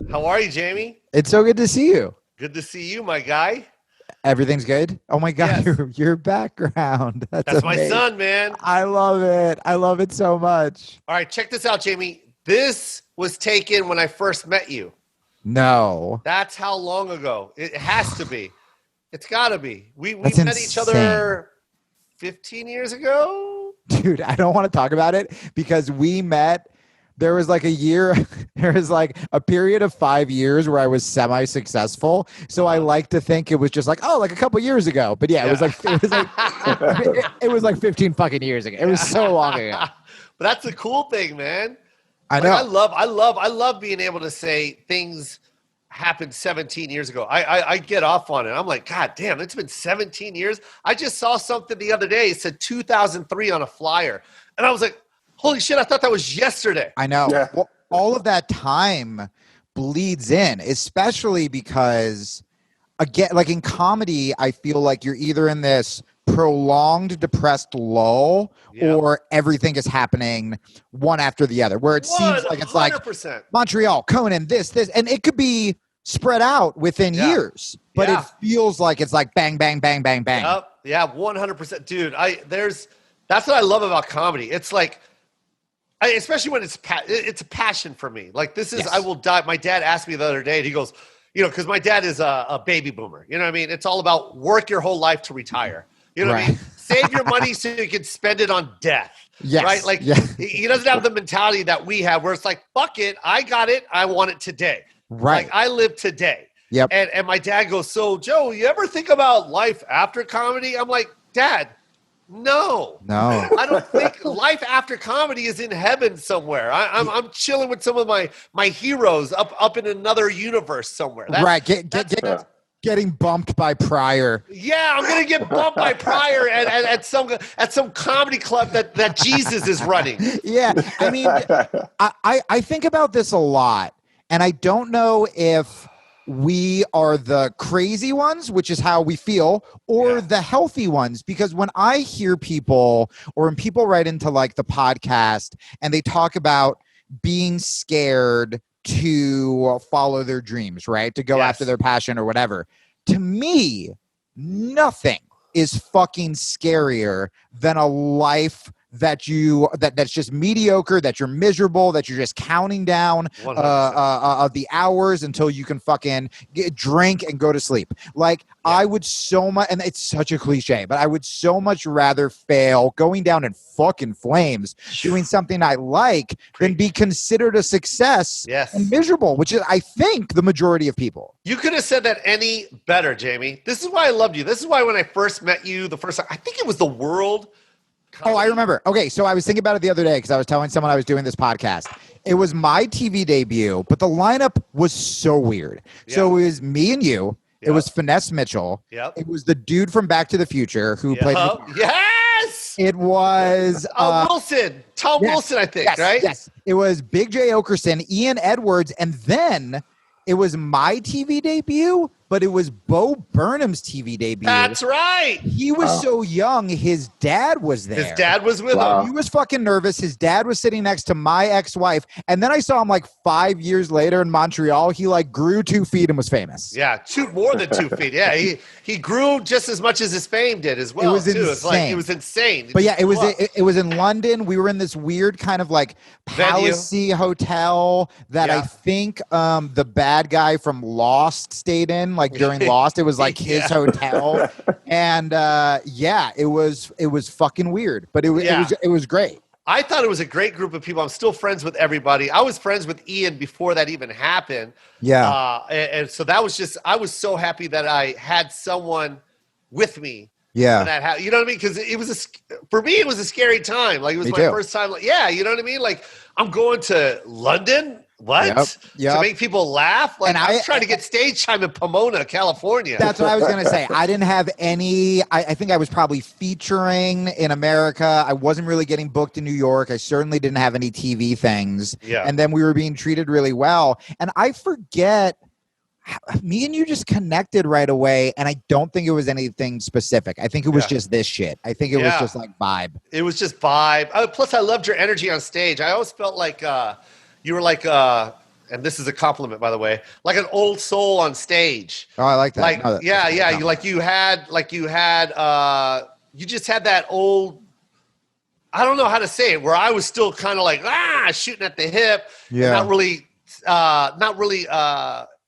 How are you, Jamie? It's so good to see you. Good to see you, my guy. Everything's good? Oh my God, Yes. your background. That's my amazing. son, man. I love it. I love it so much. All right, check this out, Jamie. This was taken when I first met you. No. That's how long ago. It has to be. It's got to be. We That's met each other 15 years ago. Dude, I don't want to talk about it because we met. There was like a year, there was like a period of 5 years where I was semi-successful. So I like to think it was just like, oh, like a couple years ago. But yeah, it was like 15 fucking years ago. It was so long ago. But that's the cool thing, man. I know. I love being able to say things happened 17 years ago. I get off on it. I'm like, God damn, it's been 17 years. I just saw something the other day. It said 2003 on a flyer. And I was like, holy shit, I thought that was yesterday. I know. Yeah. Well, all of that time bleeds in, especially because, again, like in comedy, I feel like you're either in this prolonged depressed lull or everything is happening one after the other, where it seems like it's like 100%. Montreal, Conan, this, and it could be spread out within years, but it feels like it's like bang, bang, bang, bang, bang. Yep. Yeah, 100%. Dude, that's what I love about comedy. It's like, especially when it's a passion for me. Like this is, I will die. My dad asked me the other day and he goes, because my dad is a baby boomer. You know what I mean? It's all about work your whole life to retire. You know what I mean? Save your money so you can spend it on death. Yes. Right? Like he doesn't have the mentality that we have where it's like, fuck it. I got it. I want it today. Right. Like I live today. Yep. And my dad goes, so Joe, you ever think about life after comedy? I'm like, Dad, no. I don't think life after comedy is in heaven somewhere. I'm chilling with some of my heroes up in another universe somewhere. Getting bumped by Pryor. Yeah, I'm gonna get bumped by Pryor at some comedy club that Jesus is running. Yeah, I mean, I think about this a lot, and I don't know if we are the crazy ones, which is how we feel, or the healthy ones. Because when I hear people, or when people write into like the podcast and they talk about being scared to follow their dreams, right? To go after their passion or whatever. To me, nothing is fucking scarier than a life that's just mediocre, that you're miserable, that you're just counting down of the hours until you can fucking drink and go to sleep. Like I would so much, and it's such a cliche, but I would so much rather fail going down in fucking flames doing something I like than be considered a success and miserable, which is, I think, the majority of people. You could have said that any better, Jamie. This is why I loved you. This is why when I first met you the first time, I think it was the World. Oh, I remember. Okay, so I was thinking about it the other day because I was telling someone I was doing this podcast. It was my TV debut, but the lineup was so weird. Yeah. So it was me and you. Yep. It was Finesse Mitchell. Yep. It was the dude from Back to the Future who played. Yes. It was Wilson. Tom Wilson, I think, right? Yes. It was Big J. Okerson, Ian Edwards, and then it was my TV debut, but it was Bo Burnham's TV debut. That's right. He was so young. His dad was there. His dad was with him. He was fucking nervous. His dad was sitting next to my ex-wife. And then I saw him like 5 years later in Montreal. He like grew 2 feet and was famous. Yeah, more than 2 feet. Yeah, he grew just as much as his fame did as well. It was insane. It's like, it was insane. But yeah, it was in London. We were in this weird kind of like palace-y hotel that I think the bad guy from Lost stayed in, like during Lost. It was like his hotel. And it was fucking weird, but it was great. I thought it was a great group of people. I'm still friends with everybody. I was friends with Ian before that even happened. Yeah. And so that was just, I was so happy that I had someone with me. Yeah. That you know what I mean? Because for me, it was a scary time. Like it was first time. Like, yeah. You know what I mean? Like I'm going to London. What? Yep. To make people laugh? Like, and I was trying to get stage time in Pomona, California. That's what I was going to say. I didn't have any. I think I was probably featuring in America. I wasn't really getting booked in New York. I certainly didn't have any TV things. Yeah. And then we were being treated really well. And I forget me and you just connected right away, and I don't think it was anything specific. I think it was just this shit. I think it was just like vibe. It was just vibe. Plus, I loved your energy on stage. I always felt like you were like, and this is a compliment, by the way, like an old soul on stage. Oh, I like that. Like, no, you just had that old. I don't know how to say it. Where I was still kind of like shooting at the hip. Yeah. Not really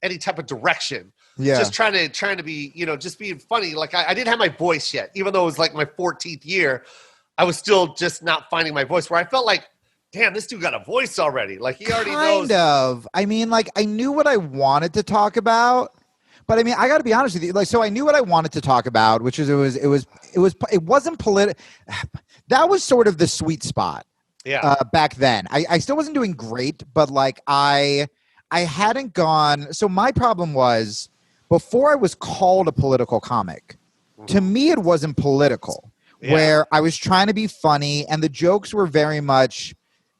any type of direction. Yeah. Just trying to be, just being funny. Like I didn't have my voice yet, even though it was like my 14th year. I was still just not finding my voice, where I felt like, damn, this dude got a voice already. Like he already knows. Kind of. I mean, like I knew what I wanted to talk about, but I mean, I got to be honest with you. Like, so I knew what I wanted to talk about, which is it wasn't political. That was sort of the sweet spot. Yeah. Back then, I still wasn't doing great, but like I hadn't gone. So my problem was, before I was called a political comic, to me it wasn't political. Yeah. Where I was trying to be funny, and the jokes were very much,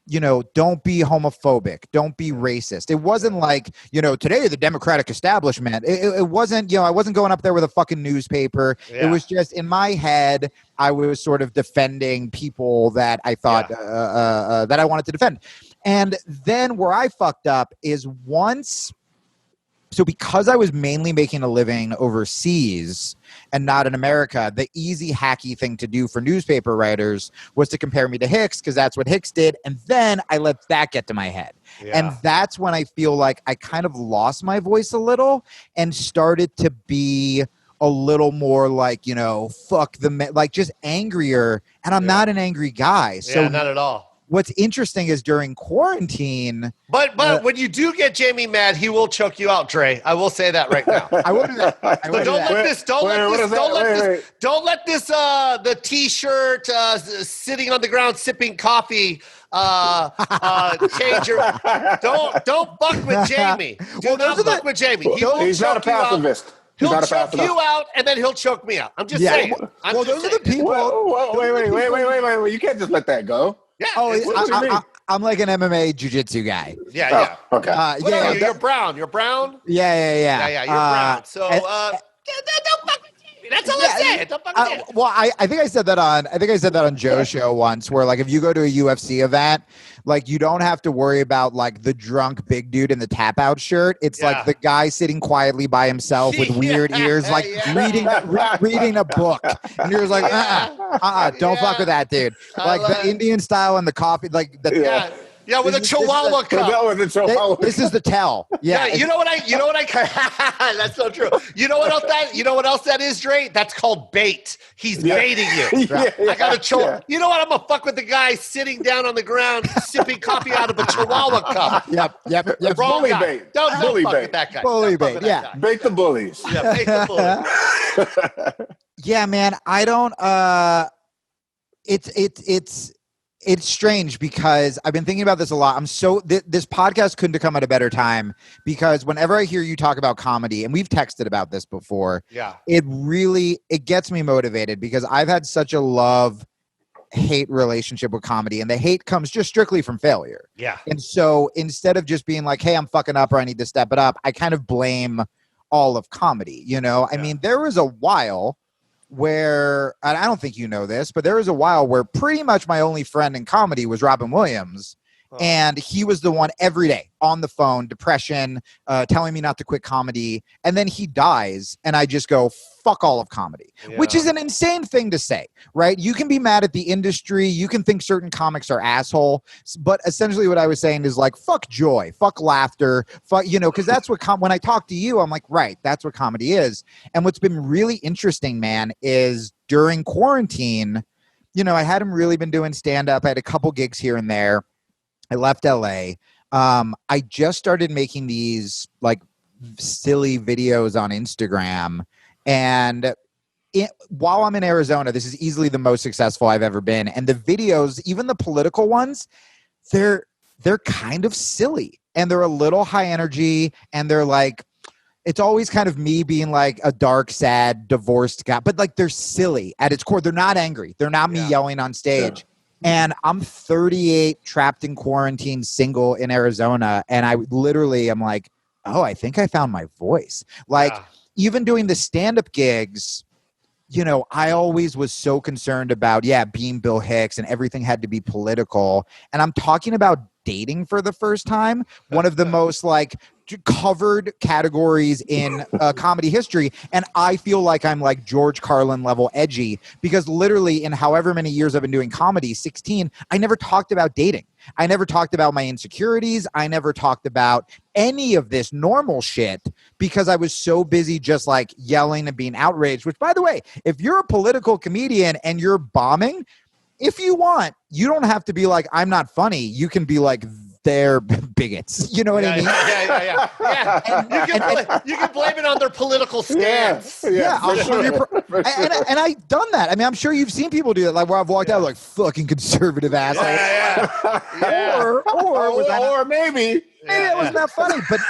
don't be homophobic, don't be racist. It wasn't like, today the Democratic establishment. It wasn't, I wasn't going up there with a fucking newspaper. Yeah. It was just in my head, I was sort of defending people that I thought that I wanted to defend. And then where I fucked up is so because I was mainly making a living overseas and not in America, the easy hacky thing to do for newspaper writers was to compare me to Hicks, because that's what Hicks did. And then I let that get to my head. Yeah. And that's when I feel like I kind of lost my voice a little and started to be a little more like, fuck like just angrier. And I'm not an angry guy. So not at all. What's interesting is during quarantine. But when you do get Jamie mad, he will choke you out, Dre. I will say that right now. I will do that. Don't let this the T-shirt sitting on the ground sipping coffee change your. Don't fuck with Jamie. Do not fuck with Jamie. He's not a pacifist. He'll choke you out, and then he'll choke me out. I'm just saying. Those are the people. Wait. You can't just let that go. Yeah. I'm like an MMA jiu-jitsu guy. Yeah. Oh, okay. You're brown. You're brown. Yeah. You're brown. So don't fuck with Jamie. That's all I'm saying. Don't fuck with Jamie. Well, I think I said that on Joe's show once, where like if you go to a UFC event, like you don't have to worry about like the drunk big dude in the tap out shirt. It's like the guy sitting quietly by himself with weird ears, like reading a book, and you're like, don't fuck with that dude. Like the Indian style and the coffee, like the with a Chihuahua cup. This is the tell. Yeah. You know what I that's so true. You know what else that is, Dre? That's called bait. He's baiting you. I got a Chihuahua. You know what? I'm gonna fuck with the guy sitting down on the ground sipping coffee out of a Chihuahua cup. Yep. Wrong bully guy. bait. Don't bully fuck bait. with that guy. Bully bait. Yeah. Bait the bullies. Yeah, bait the bullies. Yeah, man. I don't. It's strange because I've been thinking about this a lot. This podcast couldn't have come at a better time, because whenever I hear you talk about comedy, and we've texted about this before, it gets me motivated, because I've had such a love-hate relationship with comedy, and the hate comes just strictly from failure. Yeah. And so instead of just being like, hey, I'm fucking up, or I need to step it up, I kind of blame all of comedy. I mean, there was a while where, and I don't think you know this, but there was a while where pretty much my only friend in comedy was Robin Williams. And he was the one every day on the phone, depression, telling me not to quit comedy. And then he dies, and I just go, fuck all of comedy, which is an insane thing to say, right? You can be mad at the industry. You can think certain comics are asshole. But essentially what I was saying is like, fuck joy, fuck laughter, fuck, because that's what, when I talk to you, I'm like, right, that's what comedy is. And what's been really interesting, man, is during quarantine, I hadn't really been doing stand-up. I had a couple gigs here and there. I left LA. I just started making these like silly videos on Instagram. And while I'm in Arizona, this is easily the most successful I've ever been. And the videos, even the political ones, they're kind of silly, and they're a little high energy, and they're like, it's always kind of me being like a dark, sad, divorced guy, but like they're silly at its core. They're not angry. They're not me yelling on stage. And I'm 38, trapped in quarantine, single in Arizona. And I literally am like, oh, I think I found my voice. Like even doing the stand-up gigs, you know, I always was so concerned about, being Bill Hicks and everything had to be political. And I'm talking about dating for the first time, one of the most like covered categories in comedy history. And I feel like I'm like George Carlin level edgy because literally in however many years I've been doing comedy, 16, I never talked about dating. I never talked about my insecurities. I never talked about any of this normal shit because I was so busy just like yelling and being outraged, which by the way, if you're a political comedian and you're bombing, if you want, you don't have to be like, I'm not funny. You can be like, they're bigots. You know what I mean? Yeah. You can blame it on their political stance. Yeah, 100%. And I've done that. I mean, I'm sure you've seen people do that, like where I've walked out like fucking conservative asshole. Or maybe it wasn't that funny. But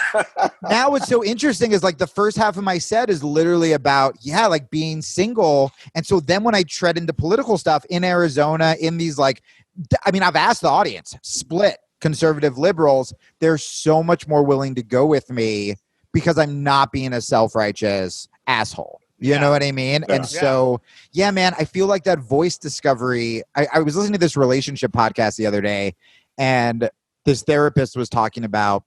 now what's so interesting is like the first half of my set is literally about, like being single. And so then when I tread into political stuff in Arizona, in these like, I mean, I've asked the audience, split. Conservative liberals, they're so much more willing to go with me because I'm not being a self-righteous asshole. You know what I mean? Yeah. And so, man, I feel like that voice discovery. I was listening to this relationship podcast the other day, and this therapist was talking about,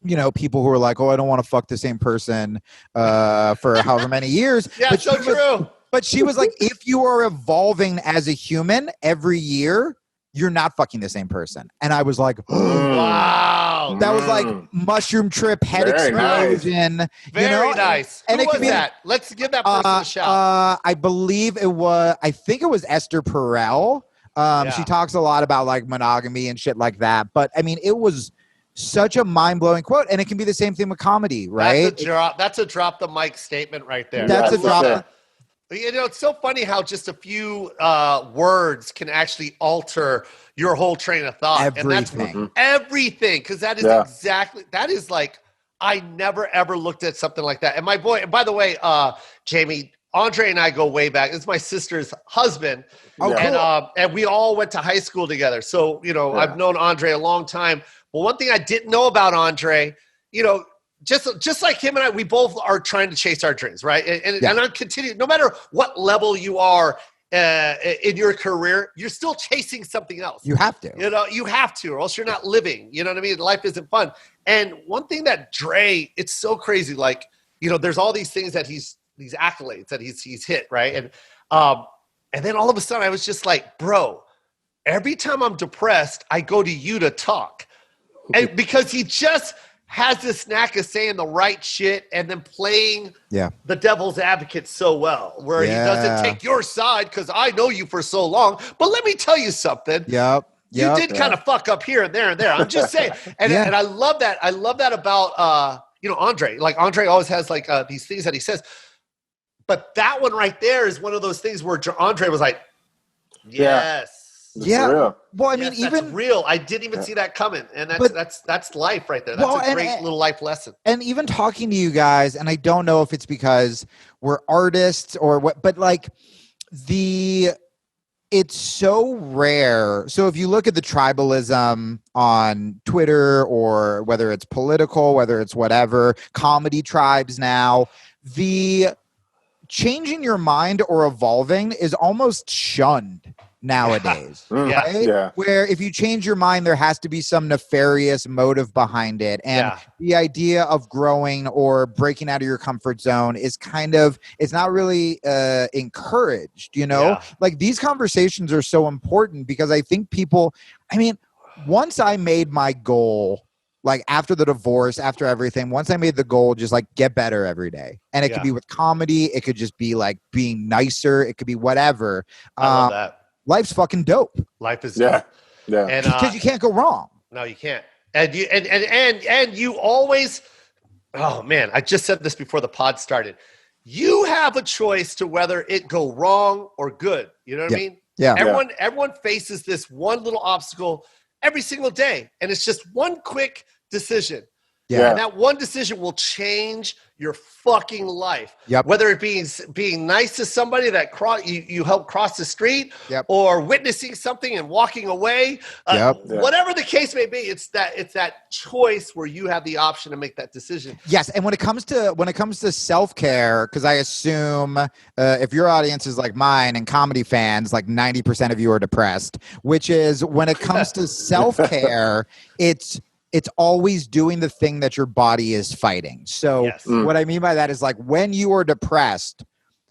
you know, people who are like, oh, I don't want to fuck the same person for however many years. But so true. But she was like, if you are evolving as a human every year, you're not fucking the same person. And I was like, wow. That was like mushroom trip, head explosion. Nice. Very nice. And who was that? Let's give that person a shout. I think it was Esther Perel. She talks a lot about like monogamy and shit like that. But I mean, it was such a mind-blowing quote. And it can be the same thing with comedy, right? That's a drop the mic statement right there. That's a drop. You know, it's so funny how just a few words can actually alter your whole train of thought. Everything. And that's everything. Because that is exactly, that is like, I never ever looked at something like that. And my boy, by the way, Jamie, Andre and I go way back. It's my sister's husband. Oh, cool. And we all went to high school together. So, you know, I've known Andre a long time. But one thing I didn't know about Andre, you know, just like him and I, we both are trying to chase our dreams, right? And I'm continuing, no matter what level you are in your career, you're still chasing something else. You have to. You know, you have to, or else you're not living. You know what I mean? Life isn't fun. And one thing that Dre, it's so crazy. Like, you know, there's all these things that these accolades that he's hit, right? And then all of a sudden I was just like, bro, every time I'm depressed, I go to you to talk. And because he just has this knack of saying the right shit and then playing the devil's advocate so well, where he doesn't take your side because I know you for so long. But let me tell you something. You did kind of fuck up here and there and there. I'm just saying. And I love that. I love that about, you know, Andre. Like Andre always has like these things that he says. But that one right there is one of those things where Andre was like, yes. Real. Well, I mean, that's real. I didn't even see that coming, and that's life right there. That's a great little life lesson. And even talking to you guys, and I don't know if it's because we're artists or what, but like it's so rare. So if you look at the tribalism on Twitter, or whether it's political, whether it's whatever, comedy tribes now, the changing your mind or evolving is almost shunned nowadays, right? Where if you change your mind, there has to be some nefarious motive behind it. And the idea of growing or breaking out of your comfort zone is kind of, it's not really encouraged, you know? Like these conversations are so important because I think people, I mean, once I made my goal, like after the divorce, after everything, once I made the goal, just like get better every day. And it could be with comedy. It could just be like being nicer. It could be whatever. I love that. Life's fucking dope. Life is dope. And because you can't go wrong. No, you can't. And you always, oh man, I just said this before the pod started. You have a choice to whether it go wrong or good. You know what I mean? Everyone faces this one little obstacle every single day. And it's just one quick decision. Yeah. And that one decision will change your fucking life. Yep. Whether it being nice to somebody that you help cross the street, Yep. or witnessing something and walking away, whatever the case may be, it's that choice where you have the option to make that decision. Yes, and when it comes to self-care, because I assume if your audience is like mine and comedy fans, like 90% of you are depressed, which is when it comes to self-care, it's always doing the thing that your body is fighting. So what I mean by that is like when you are depressed,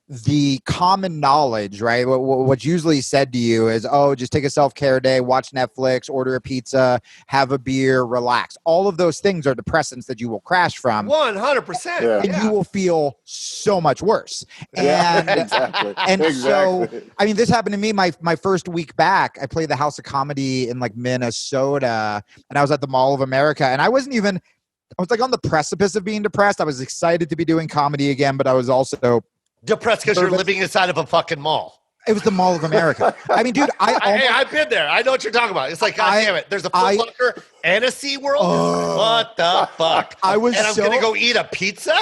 the common knowledge, right? What's usually said to you is, oh, just take a self-care day, watch Netflix, order a pizza, have a beer, relax. All of those things are depressants that you will crash from. 100%. And you will feel so much worse. Yeah, exactly. And so, I mean, this happened to me my first week back. I played the House of Comedy in like Minnesota, and I was at the Mall of America, and I was like on the precipice of being depressed. I was excited to be doing comedy again, but I was also depressed because you're living inside of a fucking mall. It was the Mall of America. I mean, dude, I've been there. I know what you're talking about. It's like, God damn it. There's a Foot Locker and a SeaWorld. What the fuck? I'm going to go eat a pizza?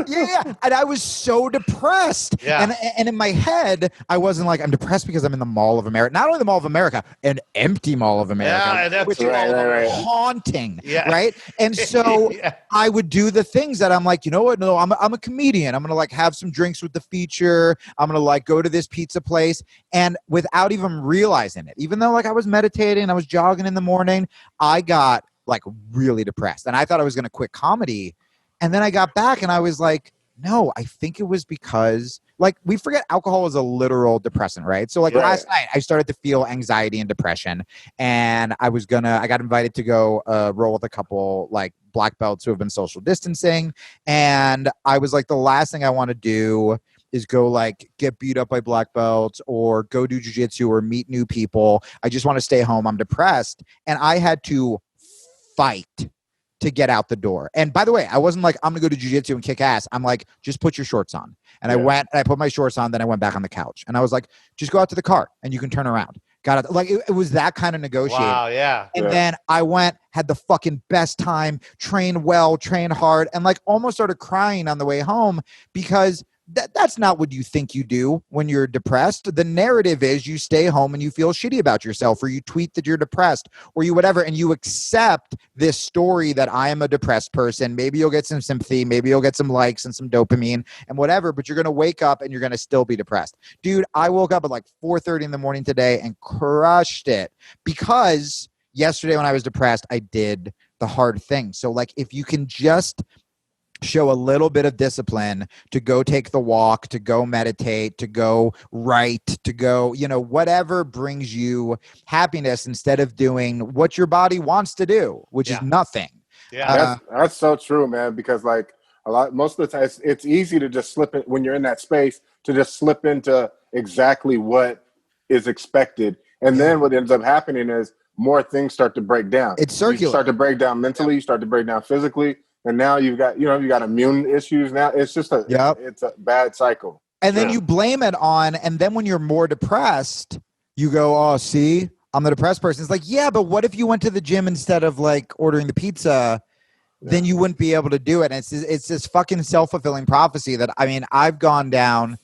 Yeah. And I was so depressed. Yeah. And in my head, I wasn't like, I'm depressed because I'm in the Mall of America. Not only the Mall of America, an empty Mall of America. Yeah, that's which is haunting. Yeah. Right? And so I would do the things that I'm like, you know what? No, I'm a comedian. I'm going to like have some drinks with the feature. I'm going to like go to this pizza place. And without even realizing it, even though like I was meditating, I was jogging in the morning, I got like really depressed. And I thought I was going to quit comedy. And then I got back and I was like, no, I think it was because like we forget alcohol is a literal depressant, right? So like last night I started to feel anxiety and depression, and I got invited to go roll with a couple like black belts who have been social distancing. And I was like, the last thing I want to do is go like get beat up by black belts or go do jiu-jitsu or meet new people. I just want to stay home. I'm depressed. And I had to fight to get out the door. And by the way, I wasn't like, I'm going to go to jiu-jitsu and kick ass. I'm like, just put your shorts on. And I went and I put my shorts on. Then I went back on the couch and I was like, just go out to the car and you can turn around. Got it. Like it was that kind of negotiating. Wow. Yeah. And then I went, had the fucking best time, trained well, trained hard, and like almost started crying on the way home because that's not what you think you do when you're depressed. The narrative is you stay home and you feel shitty about yourself, or you tweet that you're depressed, or you whatever, and you accept this story that I am a depressed person. Maybe you'll get some sympathy, maybe you'll get some likes and some dopamine and whatever, but you're going to wake up and you're going to still be depressed. Dude, I woke up at like 4:30 in the morning today and crushed it because yesterday when I was depressed, I did the hard thing. So like if you can just show a little bit of discipline to go take the walk, to go meditate, to go write, to go, whatever brings you happiness instead of doing what your body wants to do, which is nothing. Yeah. That's so true, man, because like most of the time it's easy to just slip in when you're in that space to just slip into exactly what is expected. And then what ends up happening is more things start to break down. It's circular. You start to break down mentally, you start to break down physically. And now you've got immune issues now. It's just it's a bad cycle. And then you blame it on, and then when you're more depressed, you go, oh, see, I'm the depressed person. It's like, yeah, but what if you went to the gym instead of like ordering the pizza? Then you wouldn't be able to do it. And it's this fucking self-fulfilling prophecy that, I mean, I've gone down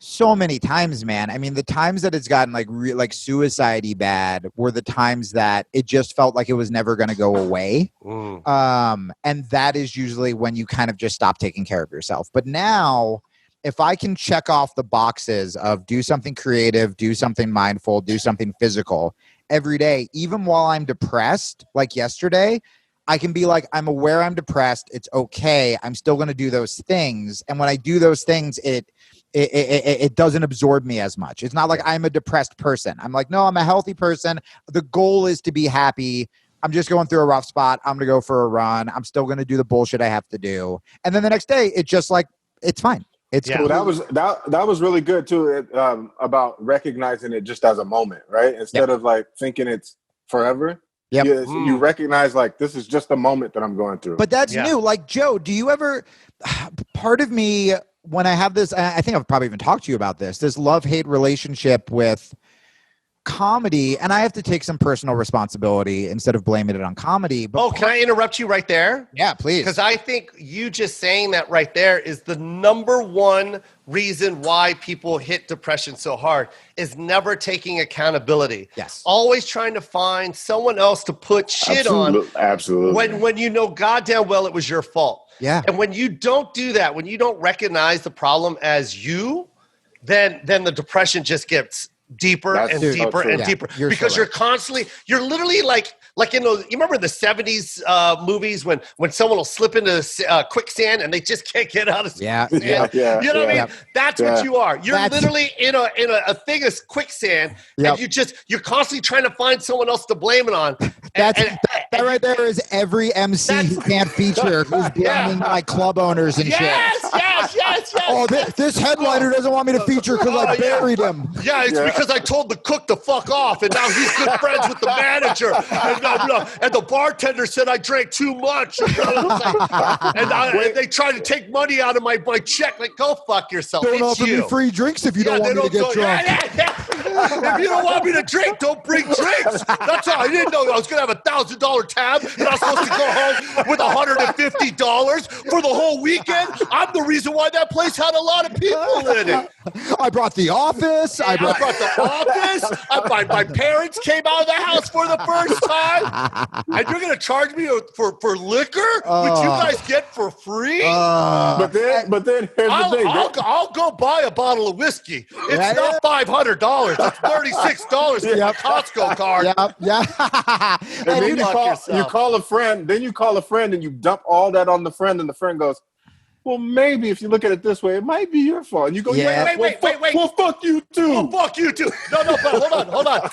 so many times, man. I mean, the times that it's gotten like suicide-y bad were the times that it just felt like it was never going to go away. And that is usually when you kind of just stop taking care of yourself. But now, if I can check off the boxes of do something creative, do something mindful, do something physical every day, even while I'm depressed, like yesterday, I can be like, I'm aware I'm depressed. It's okay. I'm still going to do those things. And when I do those things, it doesn't absorb me as much. It's not like I'm a depressed person. I'm like, no, I'm a healthy person. The goal is to be happy. I'm just going through a rough spot. I'm going to go for a run. I'm still going to do the bullshit I have to do. And then the next day, it's just like, it's fine. It's cool. That was really good too. About recognizing it just as a moment, right? Instead of like thinking it's forever. Yep. You recognize like this is just a moment that I'm going through. But that's new. Like, Joe, do you ever, part of me, when I have this, I think I've probably even talked to you about this love-hate relationship with comedy, and I have to take some personal responsibility instead of blaming it on comedy. But can I interrupt you right there? Yeah, please. Because I think you just saying that right there is the number one reason why people hit depression so hard is never taking accountability. Yes. Always trying to find someone else to put shit on. Absolutely. When you know goddamn well it was your fault. Yeah. And when you don't do that, when you don't recognize the problem as you, then the depression just gets deeper and deeper and deeper because you're constantly, you're literally like in those, you remember the 70s movies when someone will slip into quicksand and they just can't get out of sand? You know what I mean? That's what you are. You're literally in a thing of quicksand and you're constantly trying to find someone else to blame it on. That right there is every MC who can't feature who's blaming like club owners and shit. Yes. Oh, this headliner doesn't want me to feature because I buried him. Yeah, it's because I told the cook to fuck off, and now he's good friends with the manager. And the bartender said I drank too much. And they tried to take money out of my check. Like, go fuck yourself. Don't offer me free drinks if you don't want me to get drunk. If you don't want me to drink, don't bring drinks. That's all. I didn't know I was going to have $1,000 tab, and I was supposed to go home with $150 for the whole weekend. I'm the reason why that place had a lot of people in it. I brought the office. I brought the office. My parents came out of the house for the first time. And you're going to charge me for liquor, which you guys get for free? But then here's the thing. I'll go buy a bottle of whiskey. It's not $500. It's $36 for my Costco card. And then you call a friend. Then you call a friend and you dump all that on the friend, and the friend goes, well, maybe if you look at it this way, it might be your fault. And you go, wait. Well, fuck you too. Well, fuck you too. No, but hold on.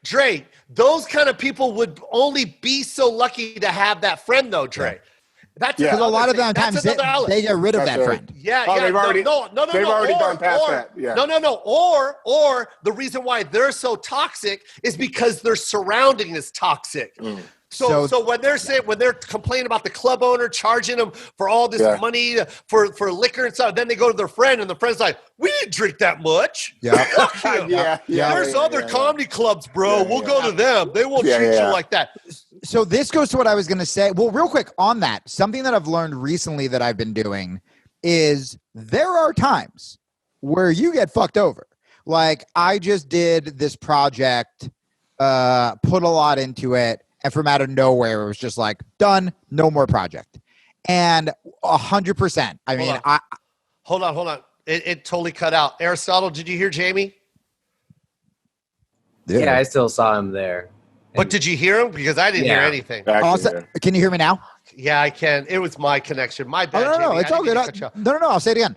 Dre, those kind of people would only be so lucky to have that friend though, Dre. That's because a lot of the times they get rid of that friend. They've already gone past that. Yeah. No. Or the reason why they're so toxic is because their surrounding is toxic. So when they're complaining about the club owner charging them for all this money for liquor and stuff, then they go to their friend and the friend's like, "We didn't drink that much." There's other comedy clubs, bro. We'll go to them. They won't treat you like that. So this goes to what I was going to say. Well, real quick on that, something that I've learned recently that I've been doing is there are times where you get fucked over. Like I just did this project, put a lot into it. And from out of nowhere, it was just like, done, no more project. And 100%. I mean, Hold on. It totally cut out. Aristotle, did you hear Jamie? Yeah, I still saw him there. But did you hear him? Because I didn't hear anything. Can you hear me now? Yeah, I can. It was my connection. My bad, No, it's all good. No, I'll say it again.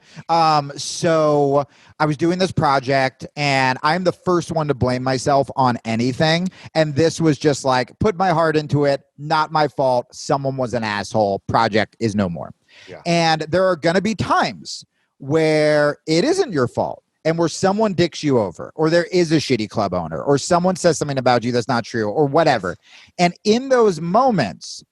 So I was doing this project, and I'm the first one to blame myself on anything. And this was just like, put my heart into it. Not my fault. Someone was an asshole. Project is no more. Yeah. And there are going to be times where it isn't your fault. And where someone dicks you over, or there is a shitty club owner, or someone says something about you that's not true, or whatever. And in those moments,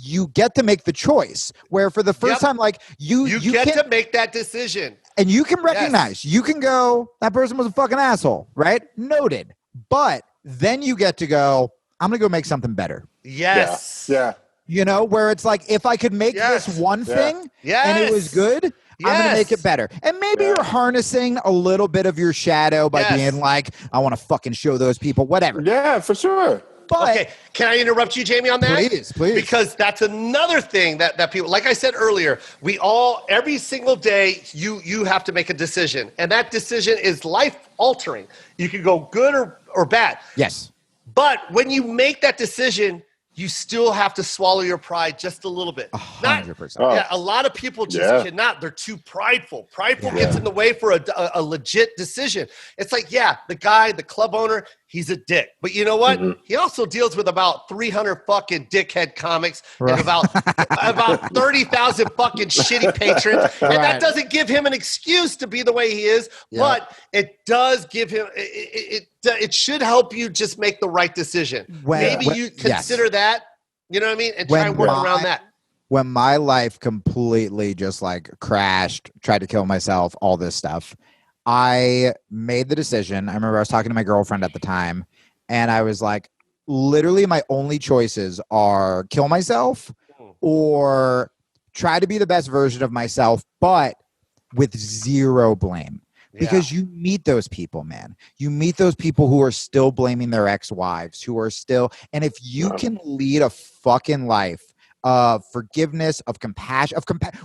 you get to make the choice where for the first time, like you get to make that decision. And you can recognize, you can go, that person was a fucking asshole, right? Noted. But then you get to go, I'm going to go make something better. Yes. Yeah. You know, where it's like, if I could make this one thing and it was good, I'm going to make it better. And maybe you're harnessing a little bit of your shadow by being like, I want to fucking show those people, whatever. Yeah, for sure. But, okay, can I interrupt you, Jamie, on that? Please. Because that's another thing that people, like I said earlier, we all, every single day, you have to make a decision. And that decision is life-altering. You can go good or bad. Yes. But when you make that decision, you still have to swallow your pride just a little bit. 100%. A lot of people just cannot. They're too prideful. Prideful gets in the way for a legit decision. It's like, the guy, the club owner, he's a dick. But you know what? Mm-hmm. He also deals with about 300 fucking dickhead comics and about 30,000 fucking shitty patrons. And that doesn't give him an excuse to be the way he is. Yeah. But it does give him it should help you just make the right decision. Maybe you consider that, you know what I mean? And try and work around that. When my life completely just like crashed, tried to kill myself, all this stuff, I made the decision. I remember I was talking to my girlfriend at the time, and I was like, literally my only choices are kill myself or try to be the best version of myself, but with zero blame. Because you meet those people, man. You meet those people who are still blaming their ex-wives, who are still, and if you can lead a fucking life of forgiveness, of compassion,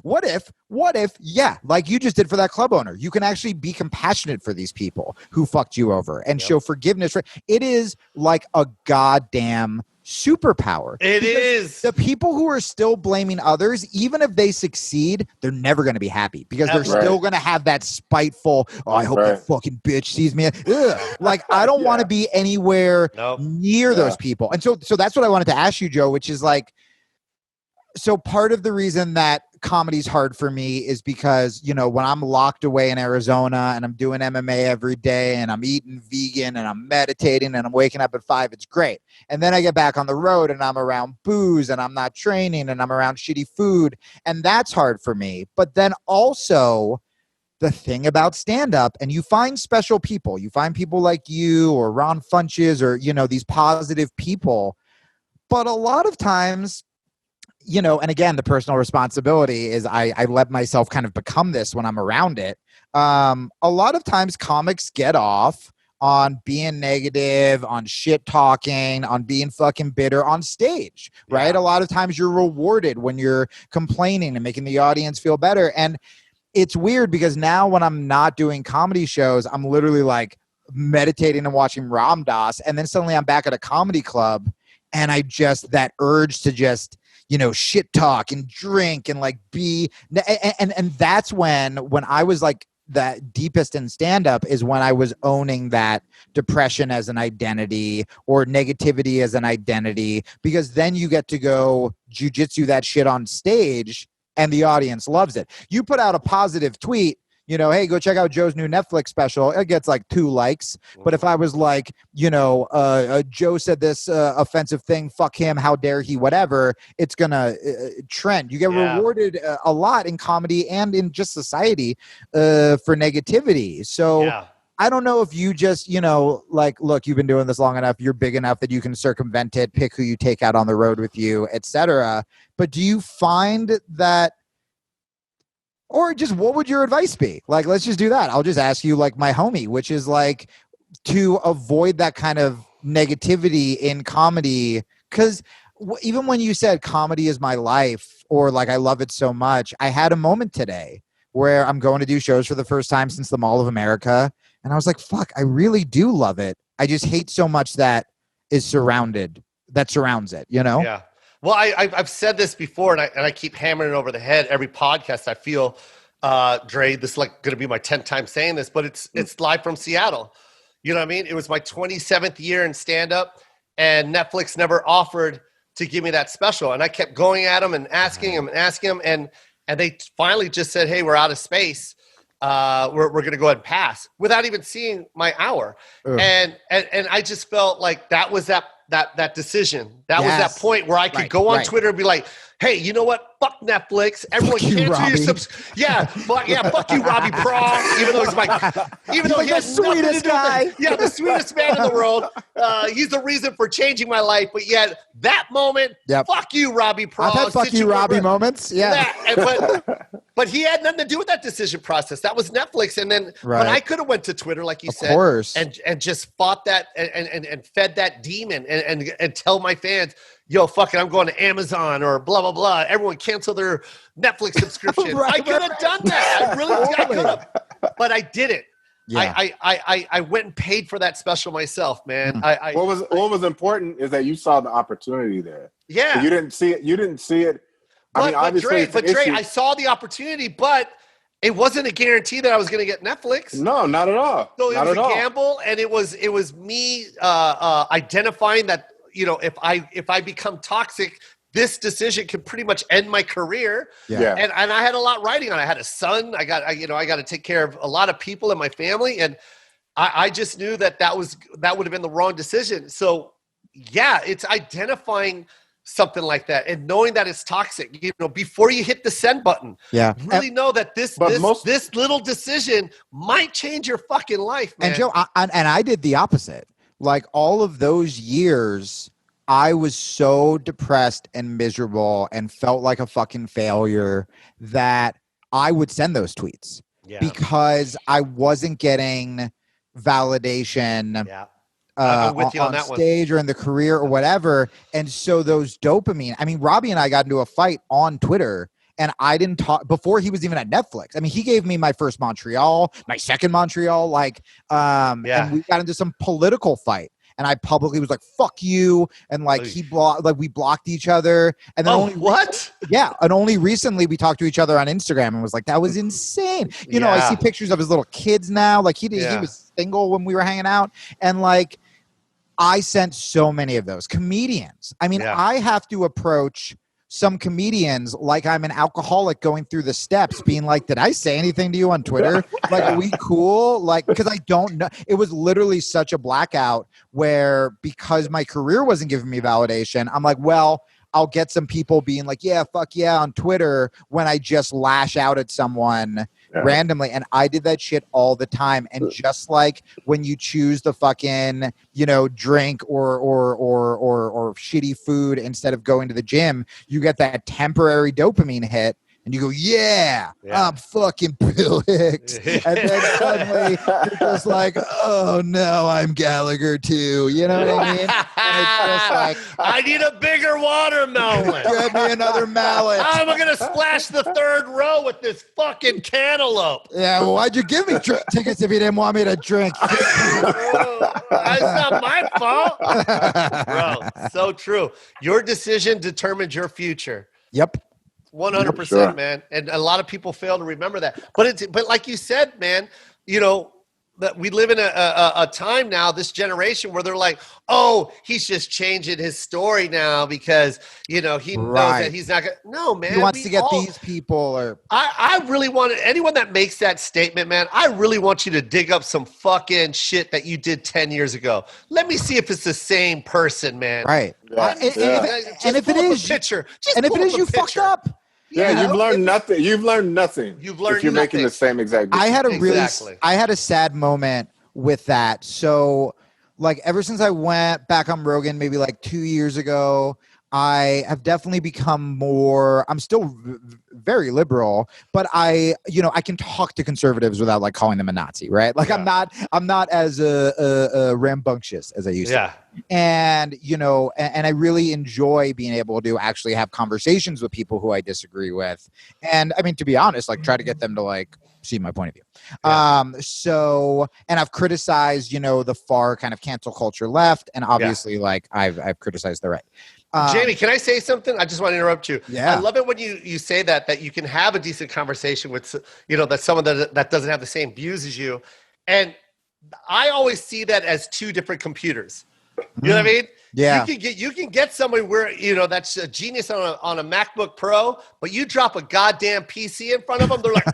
what if, yeah, like you just did for that club owner, you can actually be compassionate for these people who fucked you over and show forgiveness. It is like a goddamn superpower. It is. The people who are still blaming others, even if they succeed, they're never going to be happy because they're still going to have that spiteful, I hope that fucking bitch sees me. Ugh. Like, I don't want to be anywhere near those people. And so that's what I wanted to ask you, Joe, which is like, so part of the reason that comedy's hard for me is because, you know, when I'm locked away in Arizona and I'm doing MMA every day and I'm eating vegan and I'm meditating and I'm waking up at 5, it's great. And then I get back on the road and I'm around booze and I'm not training and I'm around shitty food. And that's hard for me. But then also the thing about stand-up, and you find special people. You find people like you or Ron Funches or, you know, these positive people. But a lot of times, you know, and again, the personal responsibility is I let myself kind of become this when I'm around it. A lot of times comics get off on being negative, on shit talking, on being fucking bitter on stage, right? A lot of times you're rewarded when you're complaining and making the audience feel better. And it's weird because now when I'm not doing comedy shows, I'm literally like meditating and watching Ram Dass. And then suddenly I'm back at a comedy club and I just, that urge to just, you know, shit talk and drink and like be, and that's when I was like that deepest in stand-up is when I was owning that depression as an identity or negativity as an identity, because then you get to go jujitsu that shit on stage and the audience loves it. You put out a positive tweet, you know, hey, go check out Joe's new Netflix special. It gets like 2 likes. But if I was like, you know, Joe said this offensive thing, fuck him, how dare he, whatever, it's going to trend. You get rewarded a lot in comedy and in just society for negativity. So I don't know if you just, you know, like, look, you've been doing this long enough. You're big enough that you can circumvent it, pick who you take out on the road with you, etc. But do you find that, or just what would your advice be? Like, let's just do that. I'll just ask you like my homie, which is like to avoid that kind of negativity in comedy. Because even when you said comedy is my life or like I love it so much, I had a moment today where I'm going to do shows for the first time since the Mall of America. And I was like, fuck, I really do love it. I just hate so much that surrounds it, you know? Yeah. Well, I've said this before, and I keep hammering it over the head every podcast. I feel, Dre, this is like going to be my 10th time saying this, but it's live from Seattle. You know what I mean? It was my 27th year in stand-up, and Netflix never offered to give me that special. And I kept going at them and asking them, and they finally just said, hey, we're out of space. We're going to go ahead and pass without even seeing my hour. And I just felt like that was that decision. That was that point where I could go on Twitter and be like, hey, you know what? Fuck Netflix. Everyone cancel your fuck you, Robbie Praw. Even though he has nothing to do with it. The sweetest man in the world. He's the reason for changing my life. But yet that moment, fuck you, Robbie Praw. I've had fuck you, Robbie moments. But he had nothing to do with that decision process. That was Netflix. And then but I could have went to Twitter, like you said, and just fought that and fed that demon and tell my fans, yo, fuck it, I'm going to Amazon or blah, blah, blah. Everyone cancel their Netflix subscription. I could have done that. I really could have. But I didn't. I went and paid for that special myself, man. What was important is that you saw the opportunity there. Yeah. So you didn't see it. But Dre, I saw the opportunity, but it wasn't a guarantee that I was going to get Netflix. No, not at all. So it was a gamble, and it was me identifying that, you know, if I become toxic, this decision can pretty much end my career. Yeah. And I had a lot riding on it. I had a son. I got to take care of a lot of people in my family, and I just knew that would have been the wrong decision. So yeah, it's identifying something like that, and knowing that it's toxic, before you hit the send button, really know that this little decision might change your fucking life, man. And Joe, I did the opposite. Like all of those years, I was so depressed and miserable and felt like a fucking failure that I would send those tweets because I wasn't getting validation. I'm with you on that stage or in the career or whatever. And so those dopamine, I mean, Robbie and I got into a fight on Twitter, and I didn't talk before he was even at Netflix. I mean, he gave me my first Montreal, my second Montreal, and we got into some political fight. And I publicly was like, fuck you. And we blocked each other. And then and only recently we talked to each other on Instagram and was like, that was insane. I see pictures of his little kids now. Like he was single when we were hanging out. And I sent so many of those comedians. I mean, I have to approach some comedians like I'm an alcoholic going through the steps being like, did I say anything to you on Twitter? Are we cool? Because I don't know. It was literally such a blackout where, because my career wasn't giving me validation, I'm like, well, I'll get some people being like, yeah, fuck yeah, on Twitter when I just lash out at someone randomly. And I did that shit all the time. And just like when you choose the fucking, drink or shitty food instead of going to the gym, you get that temporary dopamine hit. And you go, I'm fucking Bill Hicks. And then suddenly you're just like, oh no, I'm Gallagher too. You know what I mean? And it's just like, I need a bigger watermelon. Get me another mallet. I'm going to splash the third row with this fucking cantaloupe. Yeah, well, why'd you give me drink tickets if you didn't want me to drink? That's not my fault. Bro, so true. Your decision determines your future. Yep. 100%, man. And a lot of people fail to remember that. But like you said, man, that we live in a time now, this generation, where they're like, oh, he's just changing his story now because, he knows that he's not going to. No, man. He wants to get these people. I really want anyone that makes that statement, man, I really want you to dig up some fucking shit that you did 10 years ago. Let me see if it's the same person, man. Right. And if it is, you fucked up. Yeah, you've learned nothing. You've learned nothing. If you're making the same exact decision. I had a sad moment with that. So, ever since I went back on Rogan, maybe 2 years ago, I have definitely become more. I'm still very liberal, but I can talk to conservatives without calling them a Nazi, right? I'm not as rambunctious as I used to. And and I really enjoy being able to actually have conversations with people who I disagree with, and I mean, to be honest, try to get them to see my point of view. So, and I've criticized the far kind of cancel culture left, and obviously I've criticized the right. Jamie, can I say something? I just want to interrupt you. Yeah. I love it when you say that you can have a decent conversation with, that someone that doesn't have the same views as you. And I always see that as two different computers. You know what I mean? Yeah. You can get somebody where, that's a genius on a MacBook Pro, but you drop a goddamn PC in front of them, they're like,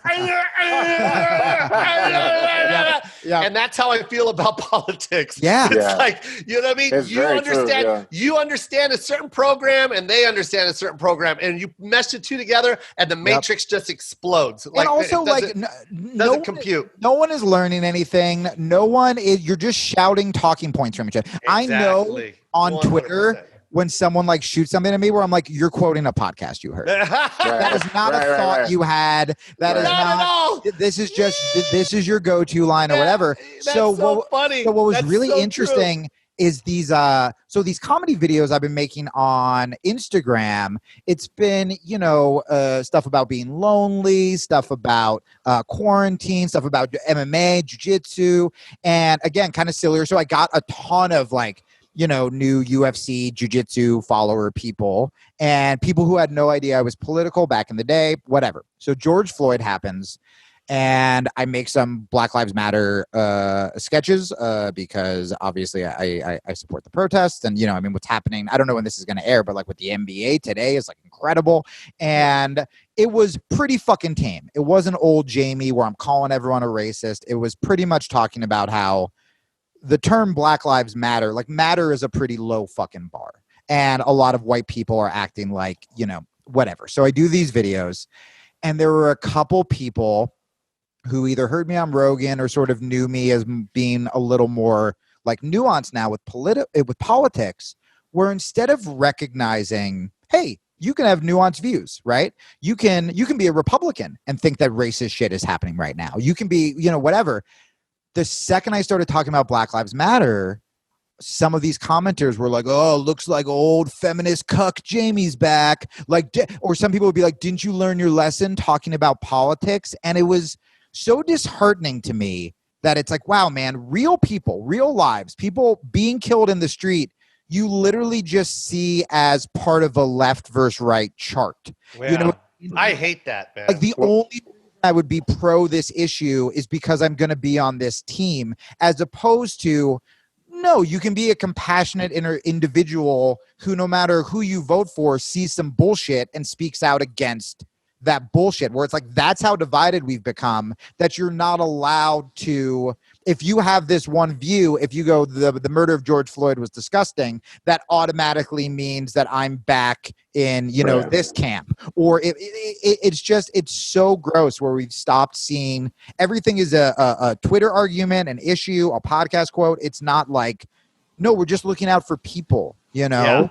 and that's how I feel about politics. Yeah. It's you know what I mean? You understand a certain program and they understand a certain program, and you mesh the two together and the matrix just explodes. And also doesn't compute. No one is learning anything. No one is, you're just shouting talking points from each other. Exactly. I know on 100%. Twitter, when someone shoots something at me where I'm like, you're quoting a podcast you heard. That is not a thought you had. That is not at all. This is just, this is your go-to line or whatever. That's so funny. So what was really interesting is these comedy videos I've been making on Instagram. It's been, stuff about being lonely, stuff about quarantine, stuff about MMA, jiu-jitsu, and again, kind of sillier. So I got a ton of new UFC jiu-jitsu follower people and people who had no idea I was political back in the day, whatever. So George Floyd happens and I make some Black Lives Matter sketches because obviously I support the protests and, what's happening. I don't know when this is going to air, but with the NBA today is incredible. And it was pretty fucking tame. It wasn't old Jamie where I'm calling everyone a racist. It was pretty much talking about how the term Black Lives Matter, matter is a pretty low fucking bar. and a lot of white people are acting like, whatever. So I do these videos, and there were a couple people who either heard me on Rogan or sort of knew me as being a little more like nuanced now with politics, where instead of recognizing, hey, you can have nuanced views, right? You can be a Republican and think that racist shit is happening right now. You can be, whatever. The second I started talking about Black Lives Matter, some of these commenters were like, oh, looks like old feminist cuck Jamie's back. Or some people would be like, didn't you learn your lesson talking about politics? And it was so disheartening to me that it's like, wow, man, real people, real lives, people being killed in the street, you literally just see as part of a left versus right chart. Yeah. I hate that, man. Like the only reason I would be pro this issue is because I'm going to be on this team, as opposed to, no, you can be a compassionate individual who, no matter who you vote for, sees some bullshit and speaks out against that bullshit, where it's like, that's how divided we've become, that you're not allowed to, if you have this one view, if you go, the murder of George Floyd was disgusting, that automatically means that I'm back in, this camp. Or it's so gross, where we've stopped seeing everything is a Twitter argument, an issue, a podcast quote. It's not like, no, we're just looking out for people, Yeah.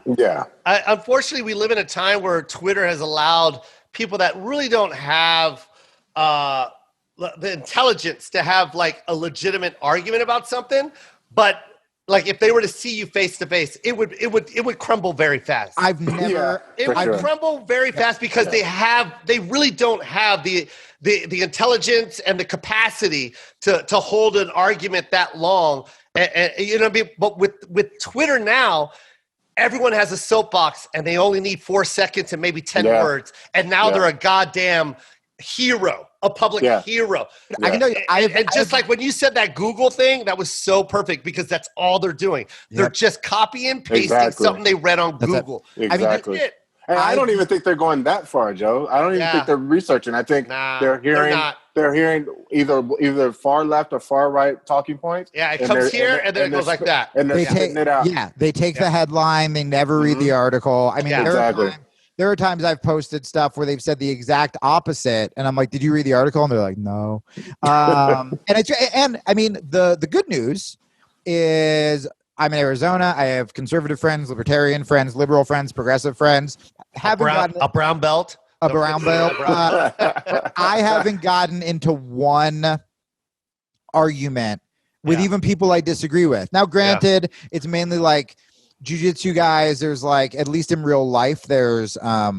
Unfortunately, we live in a time where Twitter has allowed people that really don't have the intelligence to have like a legitimate argument about something, but like if they were to see you face to face, it would crumble very fast. It would crumble very fast because they really don't have the intelligence and the capacity to hold an argument that long. And but with Twitter now, everyone has a soapbox and they only need 4 seconds and maybe 10 words. And now they're a goddamn hero, a public hero. Yeah. I can tell you, and just like when you said that Google thing, that was so perfect because that's all they're doing. They're just copy and pasting something they read on Google. Exactly. I mean, and I don't even think they're going that far, Joe. I don't even think they're researching. I think they're hearing either far left or far right talking points. Yeah, it comes here and then it goes like that. And they're spitting it out. Yeah, they take the headline, they never read the article. I mean, there are times I've posted stuff where they've said the exact opposite, and I'm like, "Did you read the article?" And they're like, "No." And I mean, the good news is I'm in Arizona. I have conservative friends, libertarian friends, liberal friends, progressive friends. A brown belt. A brown belt. I haven't gotten into one argument with even people I disagree with. Now, granted, it's mainly like jiu-jitsu guys. There's like, at least in real life, there's a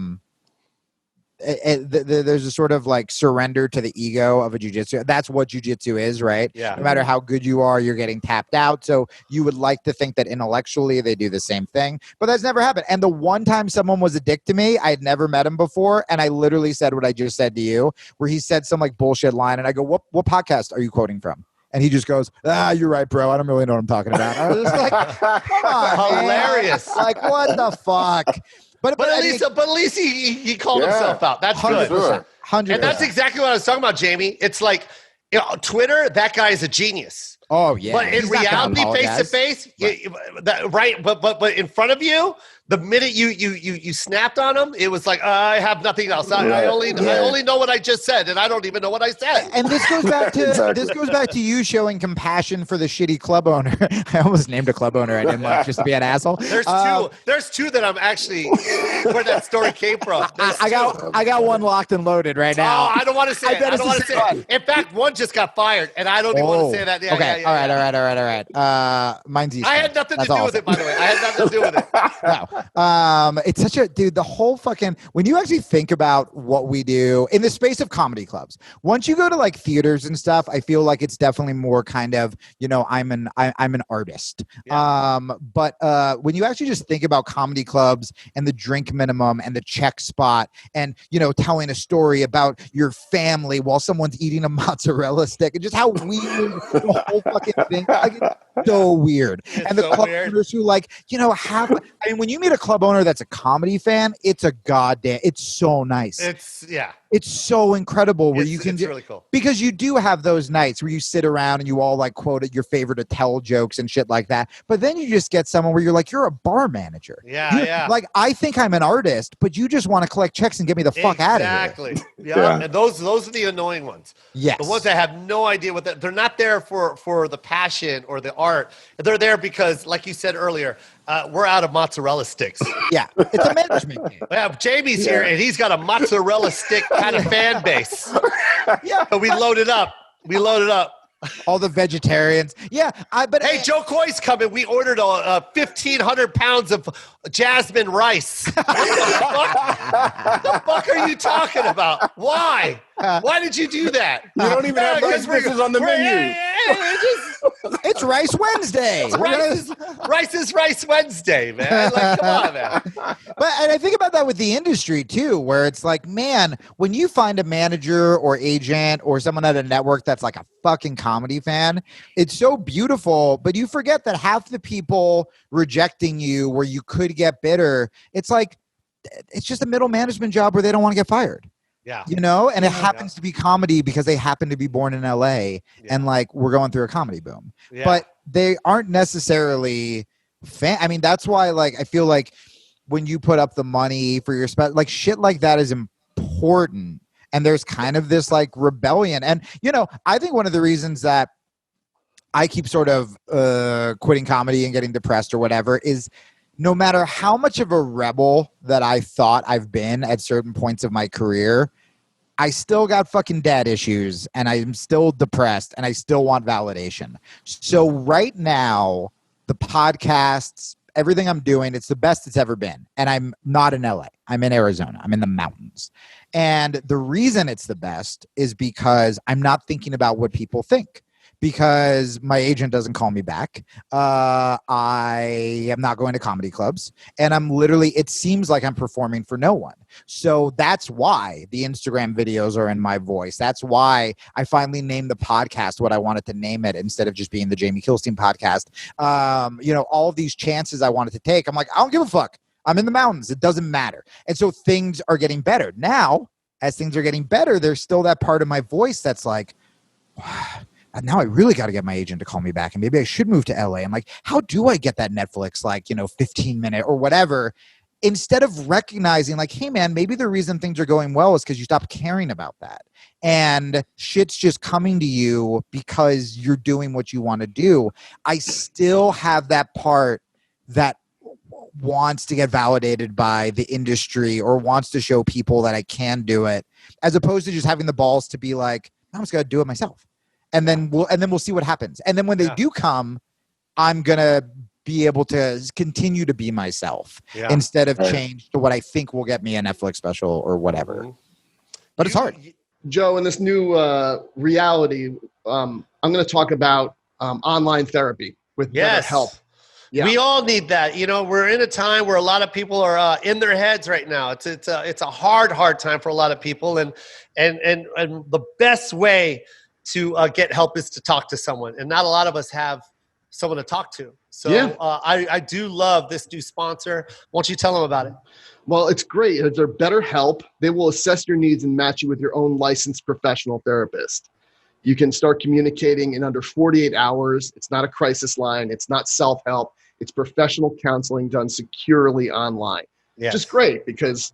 sort of like surrender to the ego of a jiu-jitsu. That's what jiu-jitsu is, right? Yeah. No matter how good you are, you're getting tapped out. So you would like to think that intellectually they do the same thing, but that's never happened. And the one time someone was a dick to me, I had never met him before, and I literally said what I just said to you, where he said some like bullshit line, and I go, what podcast are you quoting from? And he just goes, you're right, bro. I don't really know what I'm talking about. I was just like, come on, hilarious. Man. Like, what the fuck? But at least he called himself out. That's 100%, good. 100%. And that's exactly what I was talking about, Jamie. It's like, Twitter, that guy is a genius. Oh, yeah. But in reality, face to face, right? But in front of you, the minute you snapped on him, it was like, I have nothing else. I only know what I just said, and I don't even know what I said. And this goes back to this goes back to you showing compassion for the shitty club owner. I almost named a club owner I didn't like just to be an asshole. There's two that I'm actually where that story came from. I got one locked and loaded right now. Oh, I don't want to say it. I don't want to say it. In fact, one just got fired, and I don't even want to say that. Okay. All right. Mine's Eastern. I had nothing to do with it, by the way. I had nothing to do with it. No. It's such a dude. The whole fucking, when you actually think about what we do in the space of comedy clubs, once you go to like theaters and stuff, I feel like it's definitely more kind of, I'm an artist. Yeah. But when you actually just think about comedy clubs and the drink minimum and the check spot and telling a story about your family while someone's eating a mozzarella stick and just how weird the whole fucking thing, like, it's so weird. It's and the so club weird. owners who when you meet get a club owner that's a comedy fan, it's so nice. It's so incredible where it's really cool. Because you do have those nights where you sit around and you all like quote your favorite Attell jokes and shit like that. But then you just get someone where you're like, you're a bar manager. Yeah. Like, I think I'm an artist, but you just want to collect checks and get me the fuck out of here. Exactly. Yeah. And those are the annoying ones. Yes. The ones that have no idea they're not there for the passion or the art. They're there because, like you said earlier, we're out of mozzarella sticks. Yeah. It's a management game. Yeah, Jamie's here and he's got a mozzarella stick kind of fan base. Yeah. So we loaded up. All the vegetarians. Yeah. But hey, Jo Koy's coming. We ordered 1,500 pounds of jasmine rice. What the fuck are you talking about? Why? Why did you do that? You don't even have rice dishes on the menu. It's Rice Wednesday. Rice is Rice Wednesday, man. Like, come on, man. And I think about that with the industry too, where it's like, man, when you find a manager or agent or someone at a network that's like a fucking comedy fan, it's so beautiful, but you forget that half the people rejecting you where you could get bitter, it's like, it's just a middle management job where they don't want to get fired. Yeah. You know, and it happens to be comedy because they happen to be born in LA and like we're going through a comedy boom. Yeah. But they aren't necessarily I mean, that's why like I feel like when you put up the money for your like shit like that is important. And there's kind of this like rebellion. And you know, I think one of the reasons that I keep sort of quitting comedy and getting depressed or whatever is no matter how much of a rebel that I thought I've been at certain points of my career, I still got fucking dad issues and I'm still depressed and I still want validation. So right now, the podcasts, everything I'm doing, it's the best it's ever been. And I'm not in LA. I'm in Arizona. I'm in the mountains. And the reason it's the best is because I'm not thinking about what people think. Because my agent doesn't call me back. I am not going to comedy clubs. And I'm literally, it seems like I'm performing for no one. So that's why the Instagram videos are in my voice. That's why I finally named the podcast what I wanted to name it instead of just being the Jamie Kilstein podcast. You know, all of these chances I wanted to take, I'm like, I don't give a fuck. I'm in the mountains. It doesn't matter. And so things are getting better. Now, as things are getting better, there's still that part of my voice that's like, and now I really got to get my agent to call me back and maybe I should move to LA. I'm like, how do I get that Netflix, like, 15-minute or whatever, instead of recognizing like, hey man, maybe the reason things are going well is because you stopped caring about that. And shit's just coming to you because you're doing what you want to do. I still have that part that wants to get validated by the industry or wants to show people that I can do it, as opposed to just having the balls to be like, I'm just going to do it myself. And then we'll see what happens. And then when they do come, I'm going to be able to continue to be myself instead of change to what I think will get me a Netflix special or whatever. But it's hard. Joe, in this new reality, I'm going to talk about online therapy with BetterHelp. Yeah. We all need that. You know, we're in a time where a lot of people are in their heads right now. It's a hard time for a lot of people. And the best way to get help is to talk to someone, and not a lot of us have someone to talk to. So I do love this new sponsor. Why don't you tell them about it? Well, it's great. They're BetterHelp. They will assess your needs and match you with your own licensed professional therapist. You can start communicating in under 48 hours. It's not a crisis line. It's not self-help. It's professional counseling done securely online. Yes. Just great because,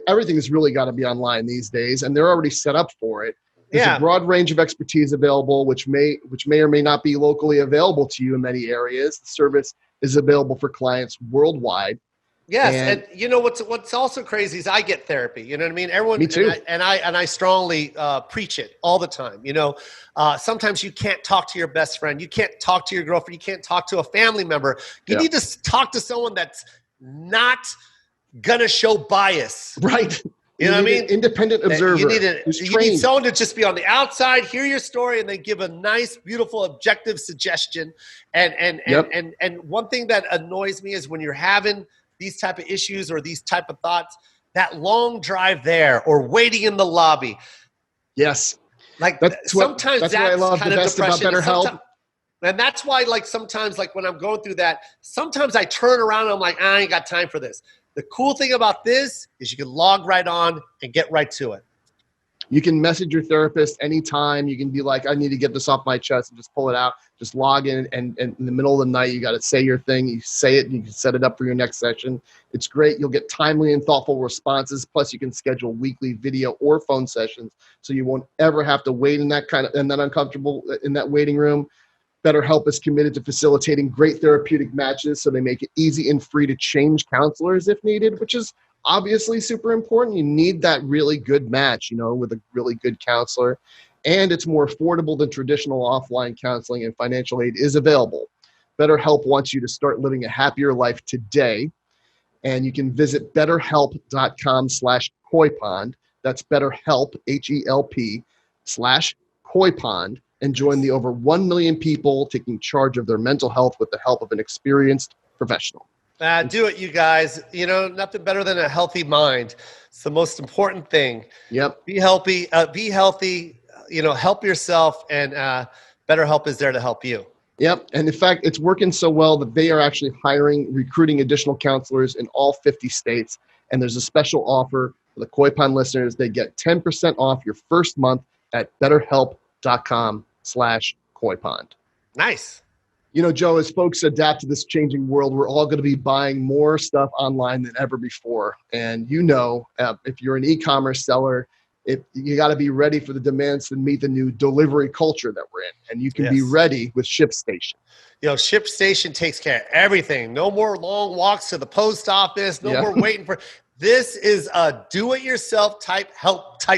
everything has really got to be online these days, and they're already set up for it. There's a broad range of expertise available, which may or may not be locally available to you in many areas. The service is available for clients worldwide. Yes, and you know what's also crazy is I get therapy. You know what I mean? Everyone, me too. And I strongly preach it all the time. Sometimes you can't talk to your best friend, you can't talk to your girlfriend, you can't talk to a family member. You need to talk to someone that's not gonna show bias, right? You know what I mean? Independent observer. You need someone to just be on the outside, hear your story, and then give a nice, beautiful, objective suggestion. And one thing that annoys me is when you're having these type of issues or these type of thoughts, that long drive there or waiting in the lobby. Yes. Like sometimes that's what I love kind the of best about depression. BetterHelp. And that's why, like, sometimes, like, when I'm going through that, sometimes I turn around and I'm like, I ain't got time for this. The cool thing about this is you can log right on and get right to it. You can message your therapist anytime. You can be like, I need to get this off my chest, and just pull it out. Just log in, and in the middle of the night, you got to say your thing. You say it, and you can set it up for your next session. It's great. You'll get timely and thoughtful responses. Plus, you can schedule weekly video or phone sessions, so you won't ever have to wait in that waiting room. BetterHelp is committed to facilitating great therapeutic matches, so they make it easy and free to change counselors if needed, which is obviously super important. You need that really good match, with a really good counselor. And it's more affordable than traditional offline counseling, and financial aid is available. BetterHelp wants you to start living a happier life today. And you can visit betterhelp.com/koypond. That's BetterHelp, HELP/koypond, and join the over 1 million people taking charge of their mental health with the help of an experienced professional. Do it, you guys. Nothing better than a healthy mind. It's the most important thing. Yep. Be healthy. Help yourself, and BetterHelp is there to help you. Yep. And in fact, it's working so well that they are actually recruiting additional counselors in all 50 states. And there's a special offer for the Koy Pond listeners. They get 10% off your first month at betterhelp.com/koypond. Nice. Joe, as folks adapt to this changing world, we're all going to be buying more stuff online than ever before. And if you're an e-commerce seller, you got to be ready for the demands to meet the new delivery culture that we're in. And you can be ready with ShipStation. ShipStation takes care of everything. No more long walks to the post office. No more waiting for. This is a do-it-yourself type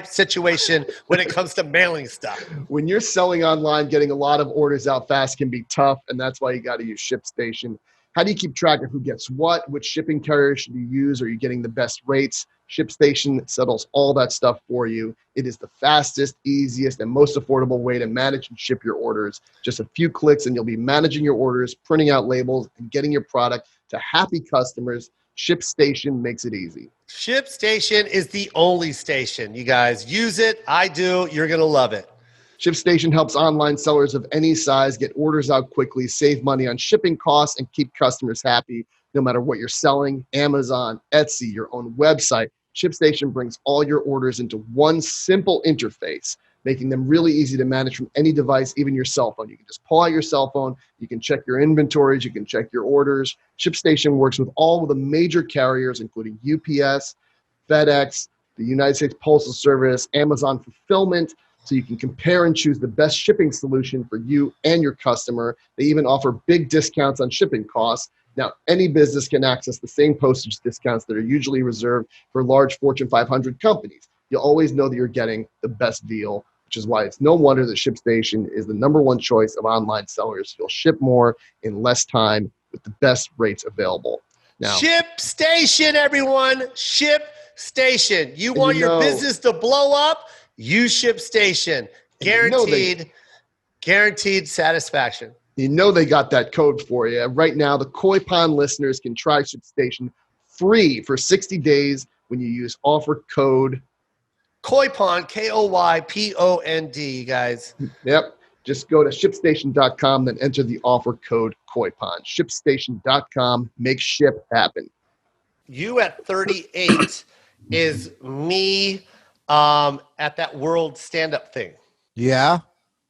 situation when it comes to mailing stuff. When you're selling online, getting a lot of orders out fast can be tough, and that's why you got to use ShipStation. How do you keep track of who gets what? Which shipping carrier should you use? Are you getting the best rates? ShipStation settles all that stuff for you. It is the fastest, easiest, and most affordable way to manage and ship your orders. Just a few clicks, and you'll be managing your orders, printing out labels, and getting your product to happy customers. ShipStation makes it easy. ShipStation is the only station. You guys use it. I do. You're going to love it. ShipStation helps online sellers of any size get orders out quickly, save money on shipping costs, and keep customers happy no matter what you're selling. Amazon, Etsy, your own website. ShipStation brings all your orders into one simple interface, making them really easy to manage from any device, even your cell phone. You can just pull out your cell phone. You can check your inventories. You can check your orders. ShipStation works with all of the major carriers, including UPS, FedEx, the United States Postal Service, Amazon Fulfillment, so you can compare and choose the best shipping solution for you and your customer. They even offer big discounts on shipping costs. Now, any business can access the same postage discounts that are usually reserved for large Fortune 500 companies. You'll always know that you're getting the best deal, which is why it's no wonder that ShipStation is the #1 choice of online sellers. You'll ship more in less time with the best rates available. Now, ShipStation, everyone. ShipStation. You want your business to blow up? Use ShipStation. Guaranteed satisfaction. They got that code for you. Right now, the Koy Pond listeners can try ShipStation free for 60 days when you use offer code KoyPond, KOYPOND, you guys. Yep. Just go to ShipStation.com, then enter the offer code KoyPond. ShipStation.com. Make ship happen. You at 38 is me at that world stand-up thing. Yeah.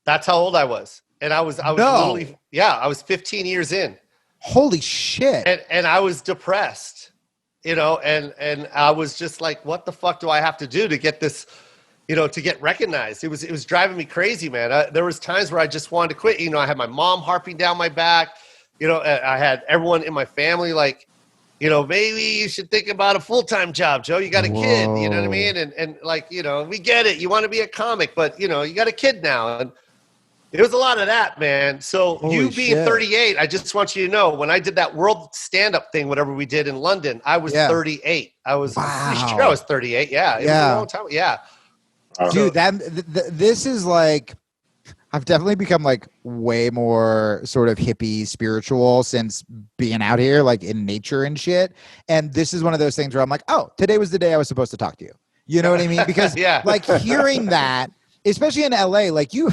That's how old I was. And I was literally, I was 15 years in. Holy shit. And I was depressed, and I was just like, what the fuck do I have to do to get this, to get recognized? It was driving me crazy, man. There was times where I just wanted to quit. I had my mom harping down my back. I had everyone in my family like, maybe you should think about a full-time job, Joe. You got a kid, you know what I mean? And like, we get it. You want to be a comic, but you got a kid now. And it was a lot of that, man. So you being 38, I just want you to know, when I did that world stand-up thing, whatever we did in London, I was 38. I was pretty sure I was 38. Yeah. It was a long time. Yeah. Dude, this is like, I've definitely become like way more sort of hippie spiritual since being out here, like in nature and shit. And this is one of those things where I'm like, oh, today was the day I was supposed to talk to you. You know what I mean? Because like hearing that, especially in LA, like you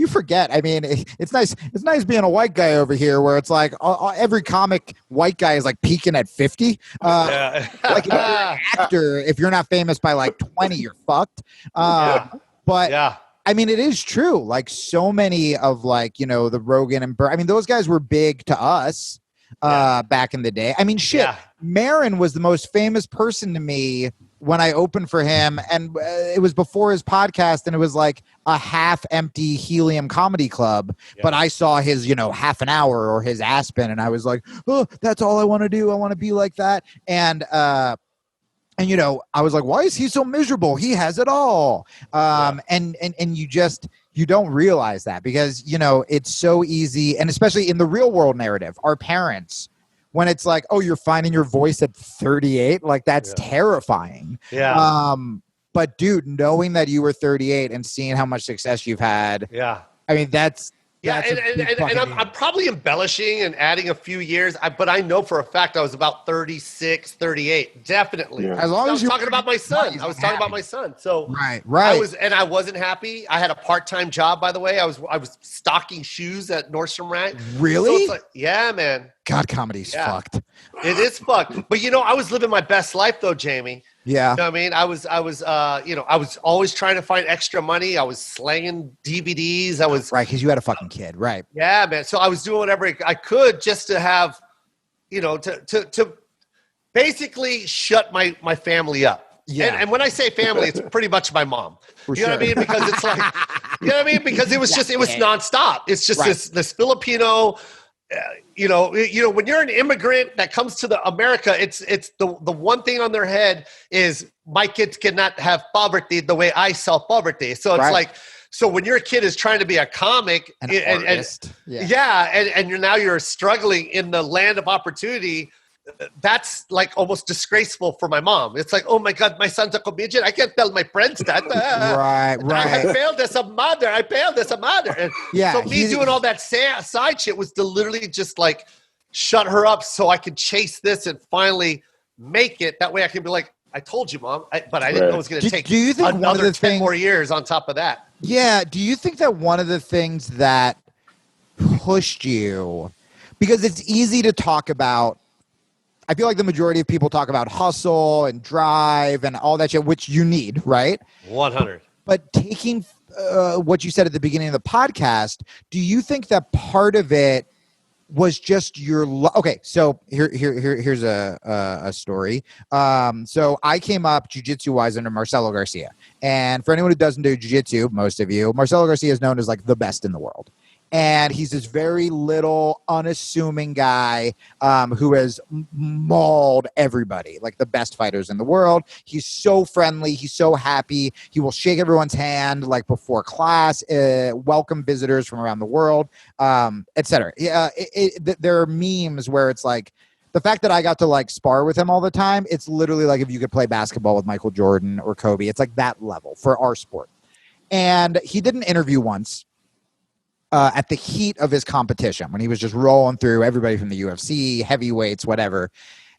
forget. I mean, it's nice being a white guy over here where it's like every comic white guy is like peaking at 50. Like if you're an actor, if you're not famous by like 20, you're fucked. But yeah. I mean, it is true. Like so many of like, you know, the Rogan and I mean, those guys were big to us back in the day. I mean, shit, Marin was the most famous person to me when I opened for him, and it was before his podcast, and it was like a half-empty Helium comedy club, but I saw his, you know, half an hour or his Aspen, and I was like, oh, that's all I want to do. I want to be like that. And you know, I was like, why is he so miserable? He has it all. And you don't realize that because, you know, it's so easy. And especially in the real world narrative, our parents, when it's like, oh, you're finding your voice at 38, like that's terrifying. But dude, knowing that you were 38 and seeing how much success you've had. I mean, that's and I'm probably embellishing and adding a few years, but I know for a fact I was about 36, 38, definitely. As long as you're talking about my son. I was talking about my son. So right. I wasn't happy. I had a part-time job, by the way. I was stocking shoes at Nordstrom Rack. Really? So it's like, yeah, man. God, comedy's fucked. It is fucked. But you know, I was living my best life though, Jamie. Yeah. You know what I mean? I was always trying to find extra money. I was slanging DVDs. Right, because you had a fucking kid, right? Yeah, man. So I was doing whatever I could just to have, you know, to basically shut my family up. Yeah. And when I say family, it's pretty much my mom. Know what I mean? Because it's like, you know what I mean? Because it was nonstop. It's just this Filipino. You know, when you're an immigrant that comes to America, it's the one thing on their head is my kids cannot have poverty the way I saw poverty. So it's like, so when your kid is trying to be a comic and you're struggling in the land of opportunity, that's like almost disgraceful for my mom. It's like, oh my God, my son's a comedian. I can't tell my friends that. Right. I failed as a mother. And so me doing all that side shit was to literally just like shut her up so I could chase this and finally make it. That way I can be like, I told you, Mom, but I didn't know it was going to take another 10 more years on top of that. Yeah. Do you think that one of the things that pushed you, because it's easy to talk about, I feel like the majority of people talk about hustle and drive and all that shit, which you need, right? 100. But taking what you said at the beginning of the podcast, do you think that part of it was just your okay? So here's a story. So I came up jiu-jitsu wise under Marcelo Garcia, and for anyone who doesn't do jiu-jitsu, most of you, Marcelo Garcia is known as like the best in the world. And he's this very little, unassuming guy who has mauled everybody, like the best fighters in the world. He's so friendly. He's so happy. He will shake everyone's hand like before class, welcome visitors from around the world, etc. There are memes where it's like, the fact that I got to like spar with him all the time, it's literally like if you could play basketball with Michael Jordan or Kobe. It's like that level for our sport. And he did an interview once. At the heat of his competition, when he was just rolling through everybody from the UFC, heavyweights, whatever.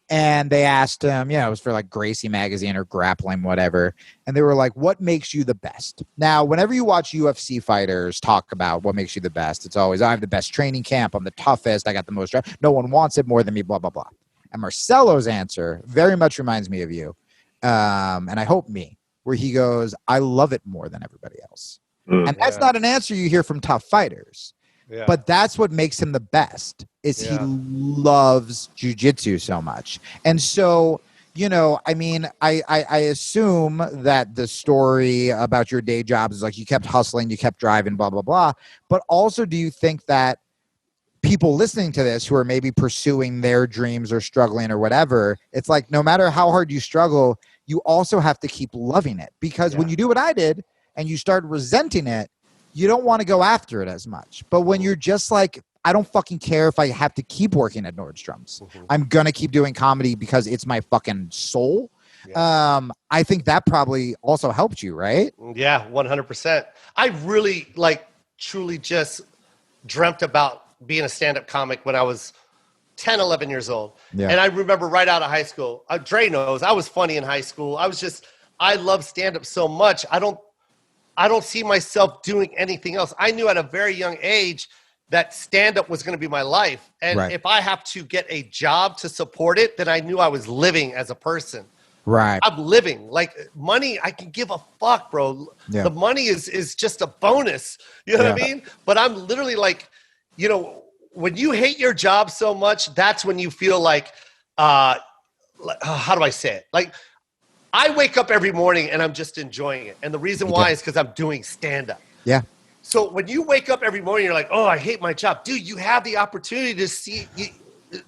And they asked him, it was for like Gracie magazine or Grappling, whatever. And they were like, what makes you the best? Now, whenever you watch UFC fighters talk about what makes you the best, it's always, I have the best training camp. I'm the toughest. I got the most. No one wants it more than me, blah, blah, blah. And Marcelo's answer very much reminds me of you. And I hope me, where he goes, I love it more than everybody else. And that's not an answer you hear from tough fighters, but that's what makes him the best is he loves jiu-jitsu so much. And so, I mean, I assume that the story about your day jobs is like you kept hustling, you kept driving, blah, blah, blah. But also, do you think that people listening to this who are maybe pursuing their dreams or struggling or whatever, it's like no matter how hard you struggle, you also have to keep loving it. Because when you do what I did, and you start resenting it, you don't want to go after it as much. But when you're just like, I don't fucking care if I have to keep working at Nordstrom's. I'm going to keep doing comedy because it's my fucking soul. I think that probably also helped you, right? Yeah, 100%. I really, truly just dreamt about being a stand-up comic when I was 10, 11 years old. Yeah. And I remember right out of high school, Dre knows, I was funny in high school. I love stand-up so much. I don't see myself doing anything else. I knew at a very young age that stand-up was going to be my life. And if I have to get a job to support it, then I knew I was living as a person. Right. I'm living. Like money, I can give a fuck, bro. Yeah. The money is just a bonus. You know what I mean? But I'm literally like, you know, when you hate your job so much, that's when you feel like, how do I say it? Like, I wake up every morning and I'm just enjoying it. And the reason why is because I'm doing stand-up. Yeah. So when you wake up every morning, you're like, oh, I hate my job. Dude, you have the opportunity to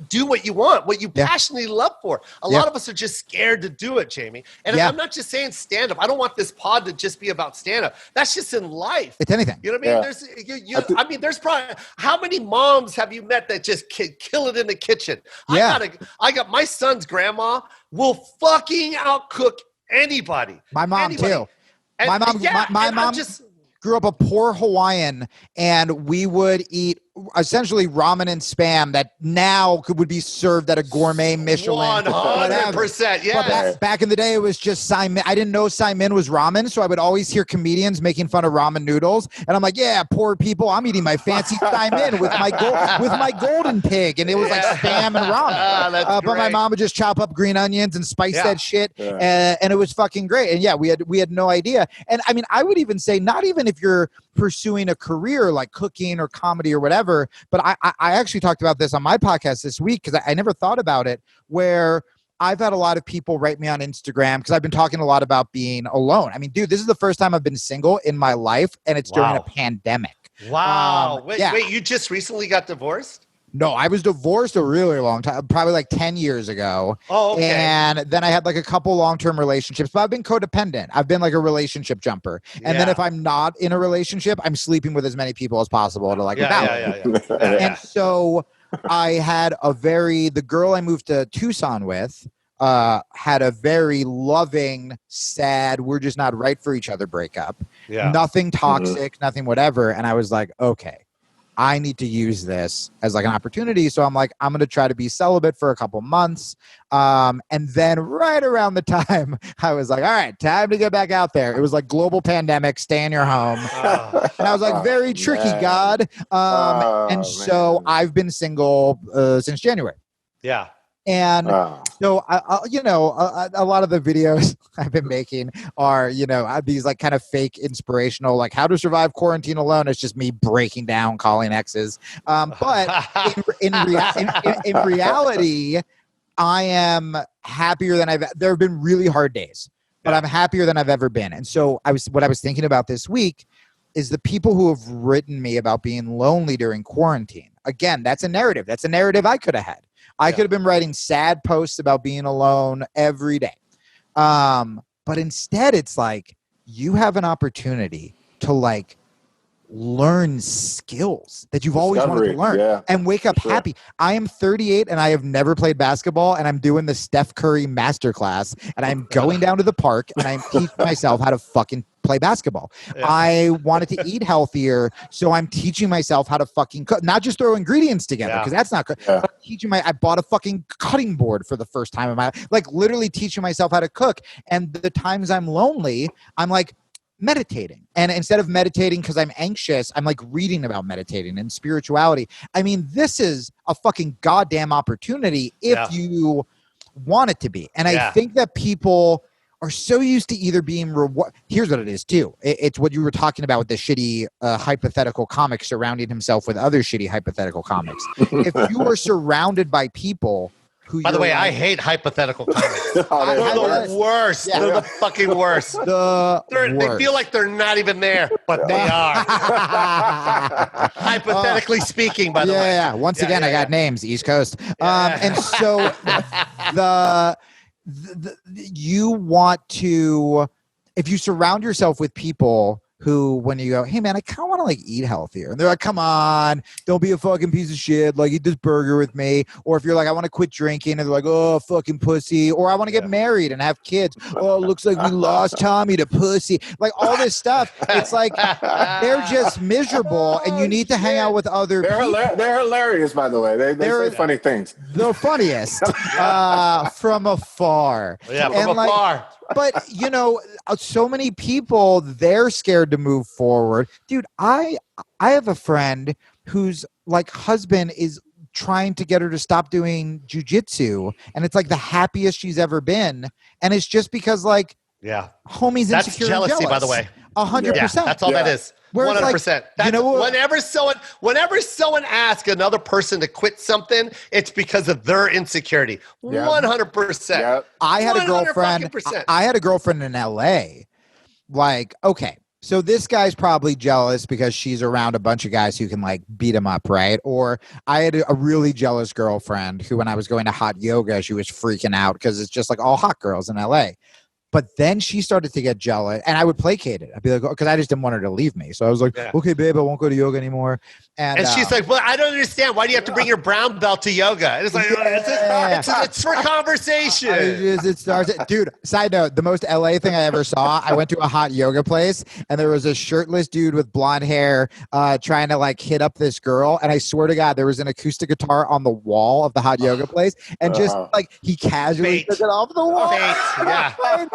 do what you want, what you passionately love for. A lot of us are just scared to do it, Jamie. And I'm not just saying stand-up. I don't want this pod to just be about stand-up. That's just in life. It's anything. You know what I mean? There's probably, how many moms have you met that just kill it in the kitchen? Yeah. I got my son's grandma will fucking outcook anybody. My mom too. And, my mom grew up a poor Hawaiian, and we would eat essentially ramen and spam that now would be served at a gourmet Michelin. 100%, yeah. But back in the day, it was just Simon. I didn't know Simon was ramen, so I would always hear comedians making fun of ramen noodles, and I'm like, yeah, poor people. I'm eating my fancy Simon with my golden pig, and it was like spam and ramen. But my mom would just chop up green onions and spice that shit, and it was fucking great. And we had no idea. And I mean, I would even say, not even if you're pursuing a career like cooking or comedy or whatever, but I actually talked about this on my podcast this week because I never thought about it, where I've had a lot of people write me on Instagram because I've been talking a lot about being alone. I mean, dude, this is the first time I've been single in my life, and it's during a pandemic. Wow. Wait, you just recently got divorced? No, I was divorced a really long time, probably like 10 years ago. Oh, okay. And then I had like a couple long-term relationships, but I've been codependent. I've been like a relationship jumper. And then if I'm not in a relationship, I'm sleeping with as many people as possible to like without. And so I had the girl I moved to Tucson with had a very loving, sad, we're just not right for each other breakup. Yeah. Nothing toxic, nothing whatever. And I was like, okay, I need to use this as like an opportunity. So I'm like, I'm going to try to be celibate for a couple months. And then right around the time I was like, all right, time to get back out there. It was like global pandemic, stay in your home. And I was like, very tricky, God. So I've been single since January. Yeah. And so, a lot of the videos I've been making are, these like kind of fake inspirational, like how to survive quarantine alone. It's just me breaking down, calling exes. But in reality, I am happier than there have been really hard days, but I'm happier than I've ever been. And so what I was thinking about this week is the people who have written me about being lonely during quarantine. Again, that's a narrative. That's a narrative I could have had. I could have been writing sad posts about being alone every day. But instead, it's like you have an opportunity to like learn skills that you've always wanted to learn and wake up happy. I am 38 and I have never played basketball, and I'm doing the Steph Curry masterclass, and I'm going down to the park and I'm teaching myself how to fucking play basketball. I wanted to eat healthier, so I'm teaching myself how to fucking cook, not just throw ingredients together because that's not good. I bought a fucking cutting board for the first time in my life, like literally teaching myself how to cook. And the times I'm lonely, I'm like meditating. And instead of meditating because I'm anxious, I'm like reading about meditating and spirituality. I mean, this is a fucking goddamn opportunity if you want it to be. And I think that people are so used to either being here's what it is too. It's what you were talking about with the shitty hypothetical comic surrounding himself with other shitty hypothetical comics. If you are surrounded by people who, by the way, I hate hypothetical comics. They're the worst. Yeah. They're the fucking worst. They feel like they're not even there, but they are. Hypothetically speaking, by the way. Yeah. Once again, I got names, East Coast. And so you want to, if you surround yourself with people who, when you go, hey man, I kind of want to like eat healthier, and they're like, come on, don't be a fucking piece of shit, like eat this burger with me. Or if you're like, I want to quit drinking, and they're like, oh fucking pussy. Or I want to get married and have kids. Oh, it looks like we lost Tommy to pussy. Like all this stuff. It's like they're just miserable, and you need to hang out with other people. They're hilarious, by the way. They say funny things. The funniest from afar. Yeah, from afar. But, so many people, they're scared started to move forward, dude, I have a friend whose like husband is trying to get her to stop doing jujitsu, and it's like the happiest she's ever been, and it's just because like homie's that's insecure jealousy, and jealous. by the way. 100%. That's all that is. 100%. Like, whenever someone asks another person to quit something, it's because of their insecurity. 100%. Yep. I had a girlfriend. I had a girlfriend in LA. Like, okay, so this guy's probably jealous because she's around a bunch of guys who can like beat him up, right? Or I had a really jealous girlfriend who, when I was going to hot yoga, she was freaking out because it's just like all hot girls in LA. But then she started to get jealous, and I would placate it. I'd be like, because I just didn't want her to leave me. So I was like, okay, babe, I won't go to yoga anymore. And she's like, well, I don't understand. Why do you have to bring your brown belt to yoga? And it's like, it's for conversation. It starts, dude, side note, the most LA thing I ever saw, I went to a hot yoga place, and there was a shirtless dude with blonde hair trying to like hit up this girl. And I swear to God, there was an acoustic guitar on the wall of the hot yoga place. And just like he casually took it off the wall.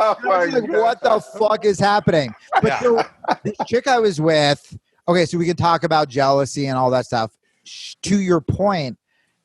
Like, what the fuck is happening? But so, this chick I was with, okay, so we can talk about jealousy and all that stuff. To your point,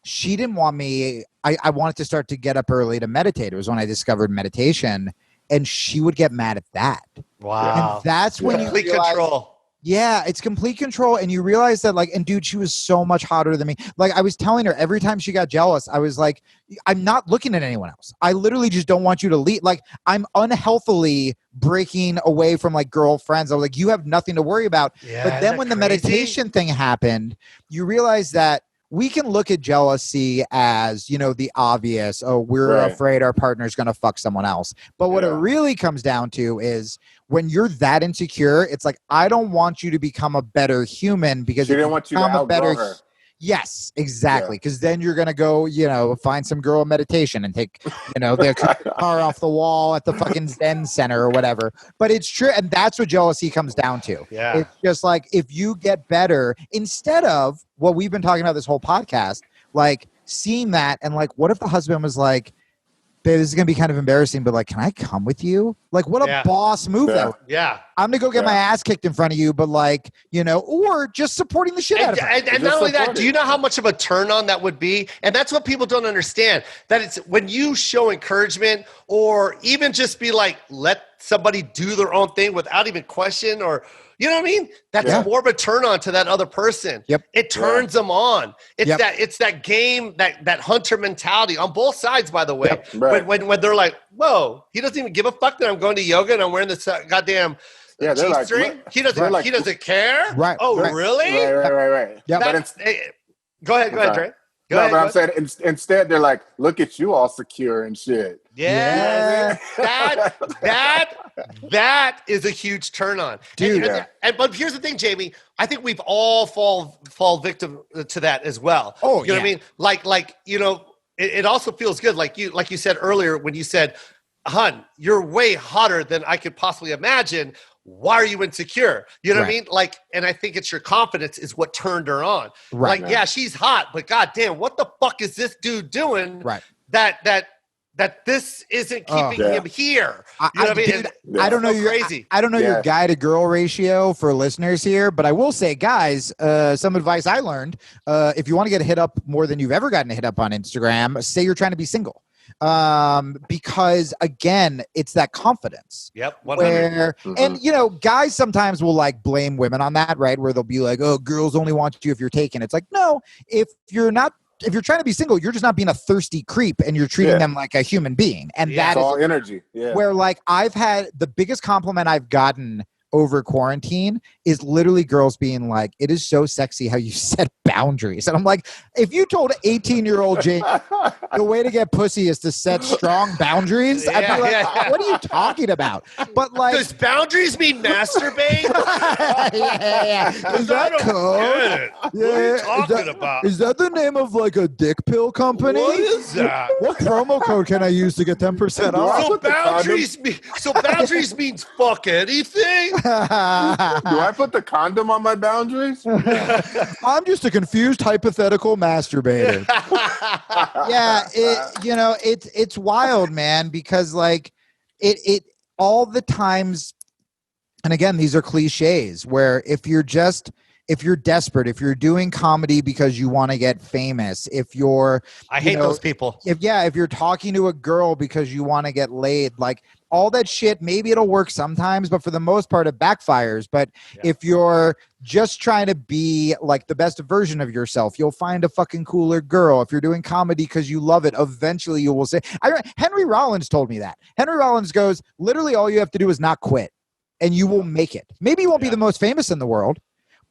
she didn't want me. I wanted to start to get up early to meditate. It was when I discovered meditation, and she would get mad at that. Wow. And that's when you realize, control. Yeah, it's complete control. And you realize that, like, and dude, she was so much hotter than me. Like, I was telling her every time she got jealous, I was like, I'm not looking at anyone else. I literally just don't want you to leave. Like, I'm unhealthily breaking away from like girlfriends. I was like, you have nothing to worry about. But then when the meditation thing happened, you realize that we can look at jealousy as, you know, the obvious, oh, we're afraid our partner's going to fuck someone else. But what it really comes down to is when you're that insecure, it's like, I don't want you to become a better human because she didn't want you to outgrow her. Yes, exactly. Because then you're going to go, you know, find some girl meditation and take, you know, the car off the wall at the fucking Zen center or whatever. But it's true. And that's what jealousy comes down to. Yeah. It's just like, if you get better, instead of what we've been talking about this whole podcast, like seeing that and like, what if the husband was like, babe, this is going to be kind of embarrassing, but like, can I come with you? Like, what a boss move that would be. Yeah. I'm going to go get my ass kicked in front of you, but like, you know, or just supporting the shit out of her. And not only that, do you know how much of a turn on that would be? And that's what people don't understand, that it's when you show encouragement or even just be like, let somebody do their own thing without even question or, you know what I mean? That's more of a turn on to that other person. Yep. It turns them on. It's that game, that hunter mentality on both sides, by the way. Yep. Right. When they're like, whoa, he doesn't even give a fuck that I'm going to yoga and I'm wearing this goddamn G-string. He doesn't care. Right. Oh, really? Right. Yeah. Go ahead, Dre. But I'm saying instead they're like, look at you all secure and shit. Yeah. That is a huge turn on. Dude. But here's the thing, Jamie. I think we've all fall victim to that as well. Oh, you know what I mean? Like, you know, it also feels good. Like you said earlier when you said, hun, you're way hotter than I could possibly imagine. Why are you insecure? You know what I mean? Like, and I think it's your confidence is what turned her on. Right. Like, yeah, she's hot, but goddamn, what the fuck is this dude doing? Right. That this isn't keeping him here. You know what I mean? Dude, I don't know I don't know your guy to girl ratio for listeners here, but I will say, guys, some advice I learned: if you want to get hit up more than you've ever gotten hit up on Instagram, say you're trying to be single. Because again, it's that confidence. Yep. 100. And you know, guys sometimes will like blame women on that, right? Where they'll be like, "Oh, girls only want you if you're taken." It's like, no, if you're trying to be single, you're just not being a thirsty creep and you're treating them like a human being. And that is all energy. Yeah. Where like I've had the biggest compliment I've gotten over quarantine is literally girls being like, it is so sexy how you set boundaries. And I'm like, if you told 18-year-old Jake the way to get pussy is to set strong boundaries, I'd be like, what are you talking about? But like, does boundaries mean masturbate? Is that code? What are you talking about? Is that the name of like a dick pill company? What is that? What promo code can I use to get 10% off? So boundaries means fuck anything? Do I put the condom on my boundaries? I'm just a confused hypothetical masturbator. it's wild, man, because like it all the times and again, these are cliches where if you're desperate, if you're doing comedy because you want to get famous, if you're, I hate those people. if you're talking to a girl because you want to get laid, like all that shit, maybe it'll work sometimes, but for the most part it backfires. But if you're just trying to be like the best version of yourself, you'll find a fucking cooler girl. If you're doing comedy because you love it, eventually you will say, Henry Rollins told me that. Henry Rollins goes, literally all you have to do is not quit and you will make it. Maybe you won't be the most famous in the world,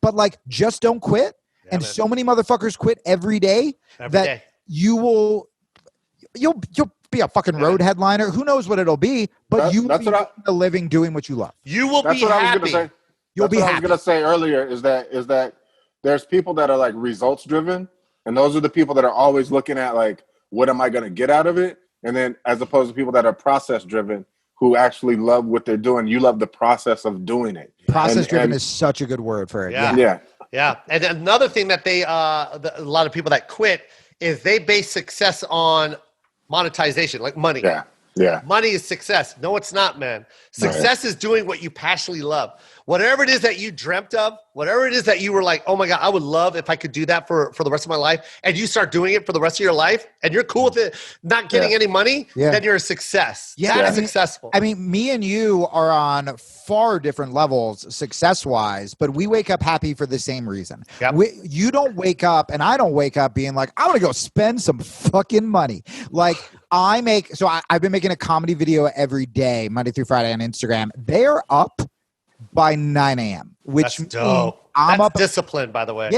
but like just don't quit. And man, so many motherfuckers quit every day that you'll be a fucking road headliner. Who knows what it'll be, but you will be a living doing what you love. You will be happy. You'll be happy. I was gonna say earlier is that there's people that are like results driven, and those are the people that are always looking at like, what am I gonna get out of it? And then as opposed to people that are process driven, who actually love what they're doing. You love the process of doing it. Process driven is such a good word for it. Yeah. And another thing that a lot of people that quit is they base success on monetization, like money. Yeah. Money is success. No, it's not, man. Success is doing what you passionately love. Whatever it is that you dreamt of, whatever it is that you were like, oh my God, I would love if I could do that for the rest of my life. And you start doing it for the rest of your life and you're cool with it, not getting any money, then you're a success. That is successful. I mean, me and you are on far different levels success-wise, but we wake up happy for the same reason. You don't wake up and I don't wake up being like, I want to go spend some fucking money. Like I've been making a comedy video every day, Monday through Friday on Instagram. They're up by 9 a.m., which that's dope. I'm that's up discipline, by the way.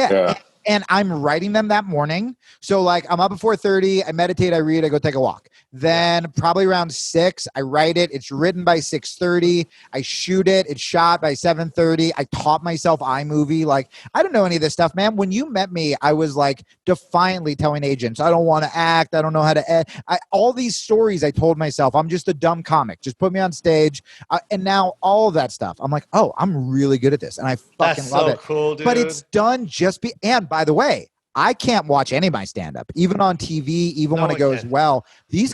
And I'm writing them that morning. So like I'm up at 4:30, I meditate, I read, I go take a walk. Then probably around 6, I write it. It's written by 6:30. I shoot it. It's shot by 7:30. I taught myself iMovie. Like I don't know any of this stuff, man. When you met me, I was like defiantly telling agents, I don't want to act. I don't know how to all these stories I told myself, I'm just a dumb comic. Just put me on stage. And now all of that stuff, I'm like, oh, I'm really good at this. And I fucking love it. That's so cool, dude. But it's done and by the way, I can't watch any of my stand-up, even on TV, even when it goes well.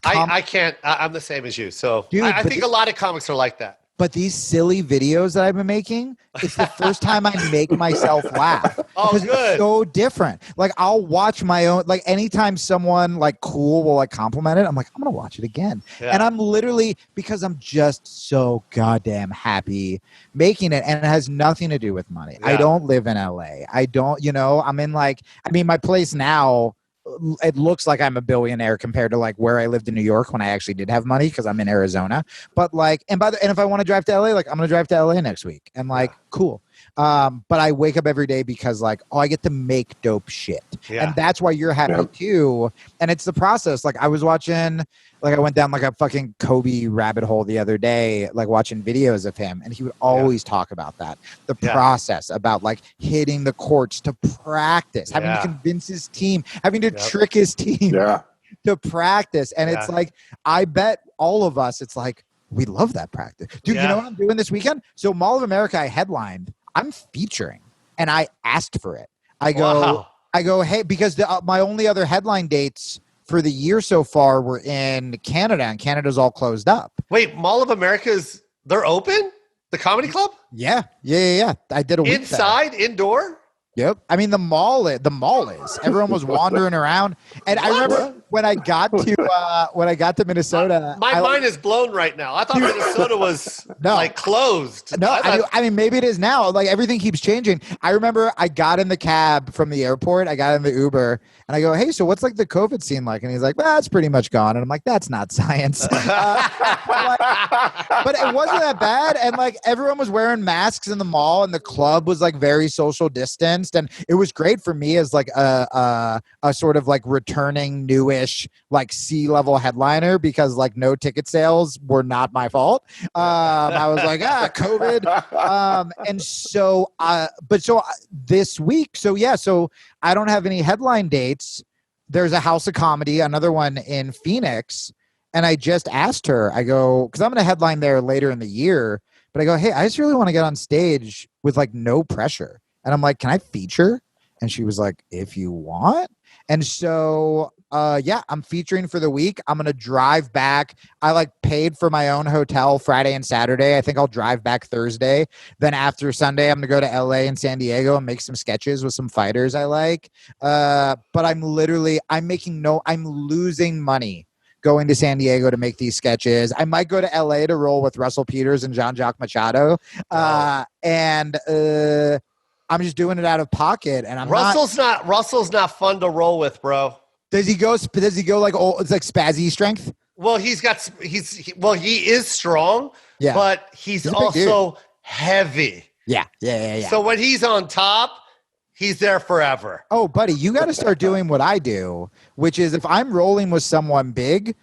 I can't. I'm the same as you. So dude, I think a lot of comics are like that. But these silly videos that I've been making, it's the first time I make myself laugh. Oh, good. It's so different. Like I'll watch my own, like anytime someone like cool will like compliment it, I'm like, I'm going to watch it again. And I'm literally, because I'm just so goddamn happy making it. And it has nothing to do with money. I don't live in LA. I don't, I'm in my place now, it looks like I'm a billionaire compared to like where I lived in New York when I actually did have money because I'm in Arizona. But like, and if I want to drive to LA, like I'm going to drive to LA next week and like, cool. But I wake up every day because like, I get to make dope shit. And that's why you're happy too. And it's the process. Like I was watching, like I went down like a fucking Kobe rabbit hole the other day, like watching videos of him. And he would always talk about that. The process about like hitting the courts to practice, having to convince his team, having to trick his team to practice. And it's like, I bet all of us, it's like, we love that practice. Dude, you know what I'm doing this weekend? So Mall of America, I headlined. I'm featuring. And I asked for it. I go, hey, because my only other headline dates for the year so far were in Canada, and Canada's all closed up. Wait, Mall of America's, they're open? The comedy club? Yeah. I did a week inside, indoor? Yep. I mean, the mall is. Everyone was wandering around, and I remember when I got to Minnesota. My mind is blown right now. I thought Minnesota was like closed. No, I mean maybe it is now. Like everything keeps changing. I remember I got in the cab from the airport. I got in the Uber, and I go, "Hey, so what's like the COVID scene like?" And he's like, "Well, it's pretty much gone." And I'm like, "That's not science." But it wasn't that bad, and like everyone was wearing masks in the mall, and the club was like very social distance. And it was great for me as like a sort of like returning newish like C-level headliner because like no ticket sales were not my fault. I was like, COVID. And so, this week, so I don't have any headline dates. There's a House of Comedy, another one in Phoenix. And I just asked her, I go, because I'm going to headline there later in the year, but I go, hey, I just really want to get on stage with like no pressure. And I'm like, can I feature? And she was like, if you want. And so Yeah, I'm featuring for the week. I'm gonna drive back. I like paid for my own hotel Friday and Saturday. I think I'll drive back Thursday. Then after Sunday, I'm gonna go to LA and San Diego and make some sketches with some fighters I like. But I'm losing money going to San Diego to make these sketches. I might go to LA to roll with Russell Peters and Jean-Jacques Machado. And I'm just doing it out of pocket. And Russell's not fun to roll with, bro. Does he go like it's like spazzy strength? Well, he is strong, but he's also heavy. Yeah. So when he's on top, he's there forever. Oh, buddy, you got to start doing what I do, which is if I'm rolling with someone big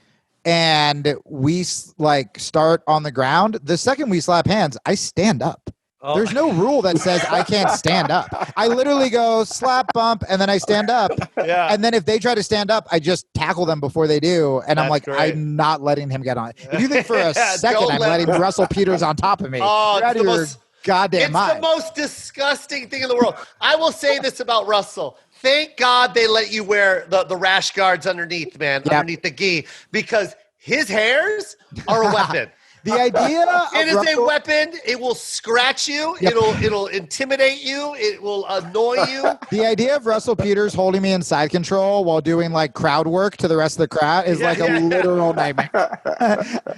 and we like start on the ground, the second we slap hands, I stand up. Oh. There's no rule that says I can't stand up. I literally go slap, bump, and then I stand up. Yeah. And then if they try to stand up, I just tackle them before they do. And I'm like, great. I'm not letting him get on. If you think for a second I'm letting Russell Peters on top of me, you're out of your goddamn mind. It's the most disgusting thing in the world. I will say this about Russell. Thank God they let you wear the rash guards underneath, man, underneath the gi, because his hairs are a weapon. The idea it is a weapon. It will scratch you. Yep. It'll intimidate you. It will annoy you. The idea of Russell Peters holding me in side control while doing like crowd work to the rest of the crowd is a literal nightmare.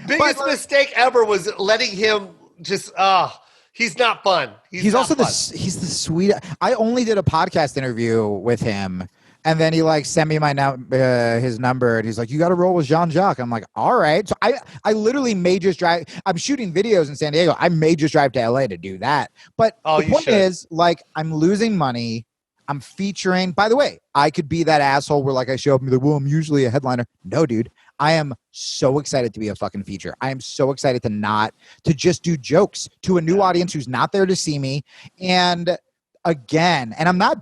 Biggest mistake ever was letting him just he's not fun. He's also he's the sweet. I only did a podcast interview with him. And then he like sent me his number, and he's like, "You got to roll with Jean-Jacques." I'm like, "All right." So I literally may just drive. I'm shooting videos in San Diego. I may just drive to LA to do that. But the point is, like, I'm losing money. I'm featuring. By the way, I could be that asshole where like I show up and be like, "Well, I'm usually a headliner." No, dude. I am so excited to be a fucking feature. I am so excited to just do jokes to a new audience who's not there to see me. And again, and I'm not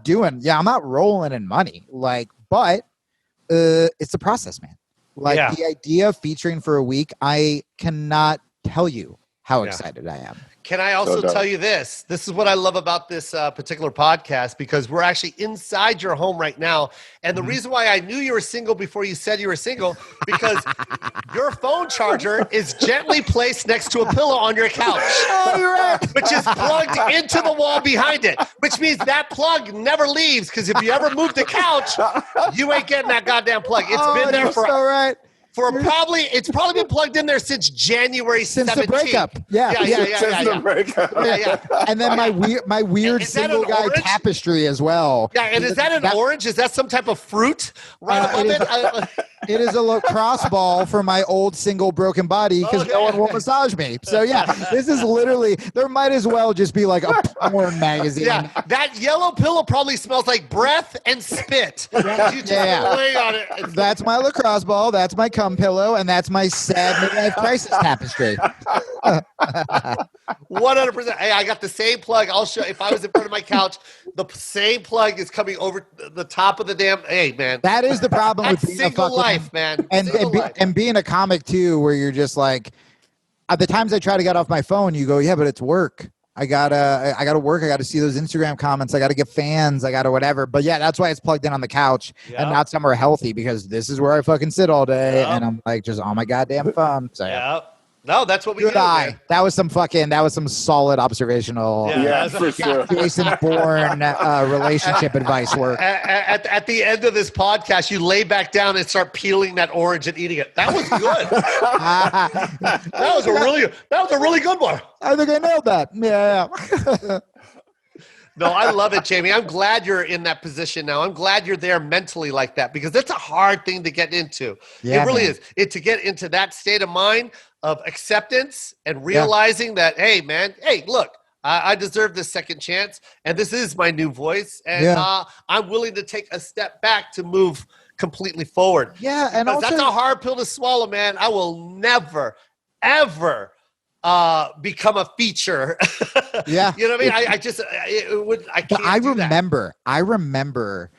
rolling in money, like, but it's the process, man. Like the idea of featuring for a week, I cannot tell you how excited I am. Can I also tell you this? This is what I love about this particular podcast, because we're actually inside your home right now. And the reason why I knew you were single before you said you were single, because your phone charger is gently placed next to a pillow on your couch. Oh, you're right. Which is plugged into the wall behind it, which means that plug never leaves, because if you ever move the couch, you ain't getting that goddamn plug. It's been there for so right. It's probably been plugged in there since January 17th. Since the breakup. Yeah. And then my weird single guy tapestry as well. Yeah, and is that an orange? Is that some type of fruit right above it? It is a lacrosse ball for my old single broken body, because no one will massage me. So this is literally, there might as well just be like a porn magazine. Yeah, that yellow pillow probably smells like breath and spit. Laying on it. That's my lacrosse ball. That's my cum pillow, and that's my sad midlife crisis tapestry. 100%. Hey, I got the same plug. I'll show. If I was in front of my couch, the same plug is coming over the top of the damn. Hey, man, that is the problem with being single life, man. And being a comic too, where you're just like, at the times I try to get off my phone, you go, yeah, but it's work. I gotta work. I gotta see those Instagram comments. I gotta get fans. I gotta whatever. But yeah, that's why it's plugged in on the couch and not somewhere healthy, because this is where I fucking sit all day and I'm like just on my goddamn phone. So no, that's what we do. Man. That was some solid observational for sure. Jason Bourne relationship advice work. At the end of this podcast, you lay back down and start peeling that orange and eating it. That was good. that was a really good one. I think I nailed that. Yeah. No, I love it, Jamie. I'm glad you're in that position now. I'm glad you're there mentally like that, because that's a hard thing to get into. Yeah, it really is. To get into that state of mind of acceptance and realizing that, hey, man, look, I deserve this second chance, and this is my new voice, and I'm willing to take a step back to move completely forward. Yeah, and also, that's a hard pill to swallow, man. I will never, ever become a feature. Yeah. You know what I mean? I can't I remember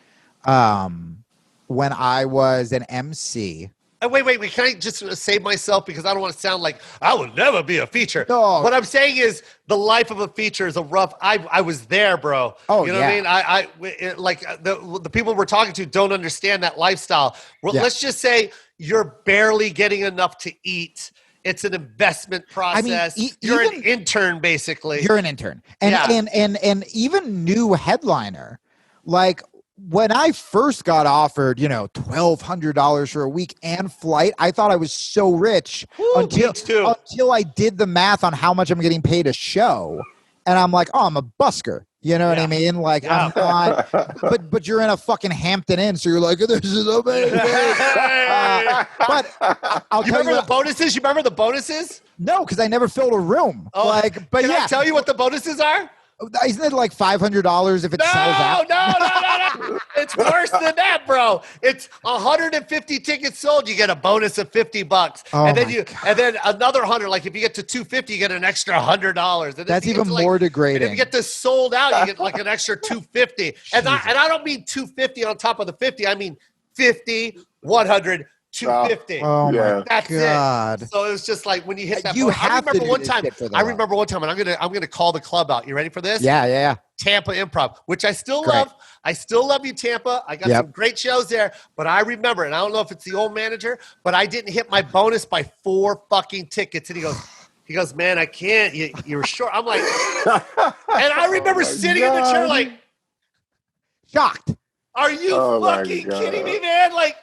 when I was an MC Wait. Can I just save myself because I don't want to sound like I will never be a feature. No. What I'm saying is the life of a feature is a rough. I was there, bro. Oh, you know what I mean? Like the people we're talking to don't understand that lifestyle. Well, let's just say you're barely getting enough to eat. It's an investment process. You're an intern, basically. You're an intern, and even new headliner, like. When I first got offered, $1,200 for a week and flight, I thought I was so rich until I did the math on how much I'm getting paid a show. And I'm like, oh, I'm a busker. You know what I mean? Like, I'm not, but you're in a fucking Hampton Inn, so you're like, this is amazing. But I'll you tell remember you the bonuses? You remember the bonuses? No, because I never filled a room. But can I tell you what the bonuses are? Isn't it like $500 if it sells out? No. It's worse than that, bro. It's 150 tickets sold, you get a bonus of $50. Oh, and then another 100. Like if you get to 250, you get an extra $100. That's even more degrading. And if you get this sold out, you get like an extra 250. And I don't mean 250 on top of the 50. I mean 50, 100, 250. Oh my That's God. it. So it was just like when you hit that. You have to do one this time. shit for the I love. remember one time, and I'm gonna call the club out. You ready for this? Yeah. Tampa Improv, which I still Great. love. I still love you, Tampa. I got some great shows there, but I remember, and I don't know if it's the old manager, but I didn't hit my bonus by 4 fucking tickets. And he goes, man, I can't. You were short. I'm like, and I remember sitting in the chair like, shocked. Are you fucking kidding me, man? Like,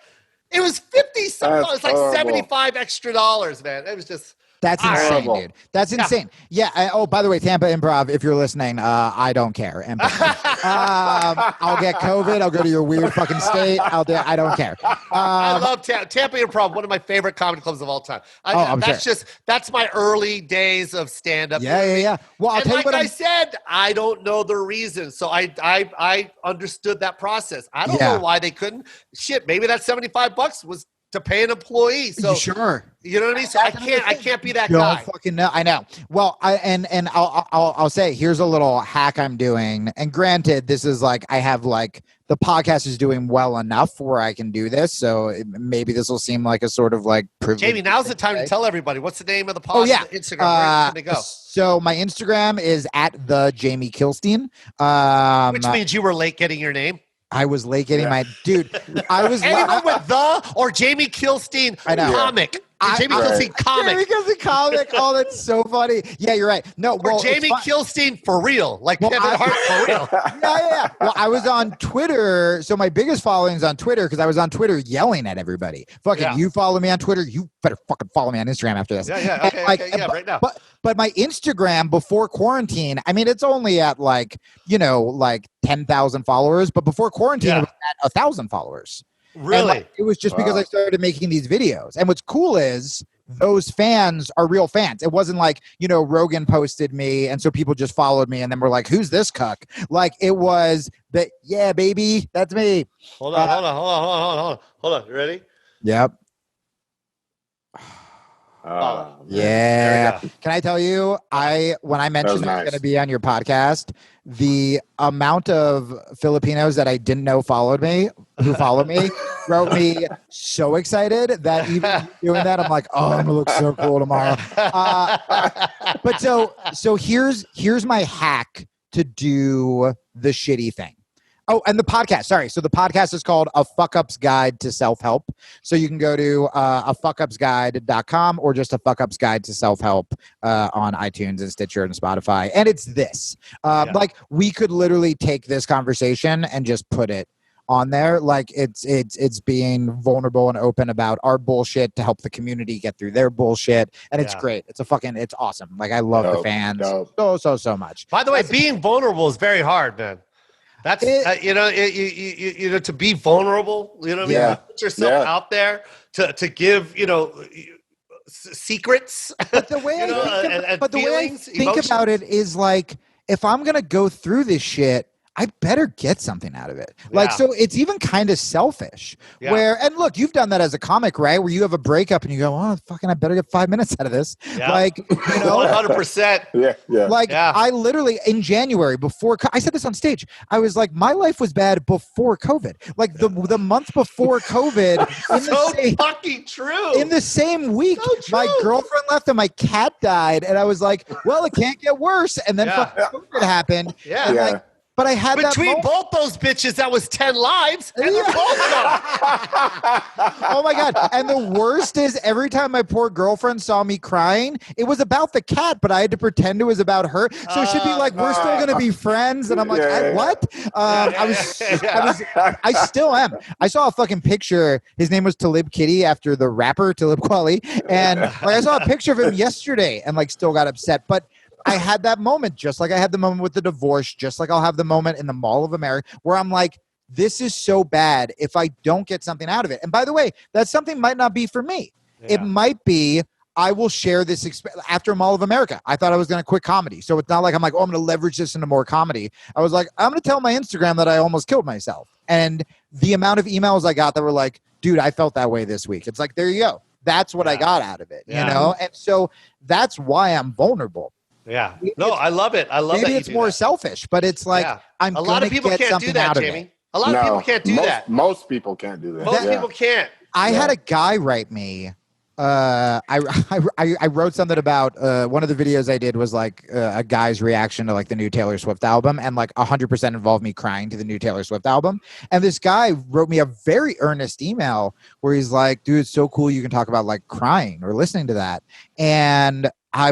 it was $50 dollars, like $75 extra dollars, man. It was just. That's insane, dude. That's insane. Yeah. By the way, Tampa Improv, if you're listening, I don't care. I'll get COVID. I'll go to your weird fucking state. I don't care. I love Tampa Improv, one of my favorite comedy clubs of all time. That's my early days of stand-up. Yeah. Well, I'll tell you what I said, I don't know the reason. So I understood that process. I don't know why they couldn't. Shit, maybe that $75 was to pay an employee. So sure. You know what I mean? So I can't be that Don't guy. fucking know. I know. Well, I'll say here's a little hack I'm doing. And granted, this is like I have like the podcast is doing well enough where I can do this. So maybe this will seem like a sort of like privilege. Jamie, now's the time to tell everybody what's the name of the podcast. Oh yeah, Instagram. Where can they go? So my Instagram is at the Jamie Kilstein. Which means you were late getting your name. I was late getting my dude. I was anyone with the or Jamie Kilstein comic. Jamie Kilstein comic. Jamie Kilstein comic. Oh, that's so funny. Yeah, you're right. No, or Jamie Kilstein for real, like Kevin Hart for real. Yeah. Well, I was on Twitter, so my biggest following is on Twitter because I was on Twitter yelling at everybody. You follow me on Twitter. You better fucking follow me on Instagram after this. Yeah. Okay. Right now. But my Instagram before quarantine, I mean, it's only at like 10,000 followers, but before quarantine, it was at 1,000 followers. Really? It was just because I started making these videos. And what's cool is those fans are real fans. It wasn't like, Rogan posted me and so people just followed me and then were like, who's this cuck? Like it was that, yeah, baby, that's me. Hold on. You ready? Yep. Yeah. Can I tell you, when I mentioned I was going to be on your podcast, the amount of Filipinos that I didn't know who followed me, wrote me so excited that even doing that, I'm like, oh, I'm going to look so cool tomorrow. But so here's my hack to do the shitty thing. Oh, and the podcast. Sorry. So the podcast is called A Fuck Up's Guide to Self-Help. So you can go to afuckupsguide.com or just A Fuck Up's Guide to Self-Help on iTunes and Stitcher and Spotify. And it's this. Like we could literally take this conversation and just put it on there. Like it's being vulnerable and open about our bullshit to help the community get through their bullshit. And it's great. It's awesome. Like I love the fans so much. By the way, being vulnerable is very hard, man. That's to be vulnerable, put yourself out there to give, secrets. But the way I think about it is like, if I'm going to go through this shit, I better get something out of it. Like, Yeah. so it's even kind of selfish Yeah. and look, you've done that as a comic, right? Where you have a breakup and you go, oh, fucking, I better get 5 minutes out of this. Yeah. Like, you know, 100%. Yeah. like I literally in January I said this on stage, I was like, my life was bad before COVID. Like the month before COVID, Fucking true. in the same week, So my true. girlfriend left and my cat died, and I was like, well, it can't get worse. And then fucking COVID happened. Yeah. And, Yeah. like, but I had Between that both those bitches, that was 10 lives, and they're both gone. Oh my God. And the worst is every time my poor girlfriend saw me crying, it was about the cat, but I had to pretend it was about her. So she'd be like, we're still going to be friends. And I'm like, what? I still am. I saw a fucking picture. His name was Talib Kitty after the rapper Talib Kweli. And like, I saw a picture of him yesterday and like still got upset. But I had that moment, just like I had the moment with the divorce, just like I'll have the moment in the Mall of America where I'm like, this is so bad if I don't get something out of it. And by the way, that something might not be for me. Yeah. It might be I will share this after Mall of America. I thought I was going to quit comedy. So it's not like I'm like, oh, I'm going to leverage this into more comedy. I was like, I'm going to tell my Instagram that I almost killed myself. And the amount of emails I got that were like, dude, I felt that way this week. It's like, there you go. That's what I got out of it, you know? And so that's why I'm vulnerable. Yeah. No, I love it. I love maybe that it's more selfish, but it's like I'm a lot of people can't do that, Jamie. A lot of people can't do that. Most people can't do that. Most people can't. I had a guy write me. I wrote something about one of the videos I did was like a guy's reaction to like the new Taylor Swift album, and like 100% involved me crying to the new Taylor Swift album. And this guy wrote me a very earnest email where he's like, dude, it's so cool you can talk about like crying or listening to that. And I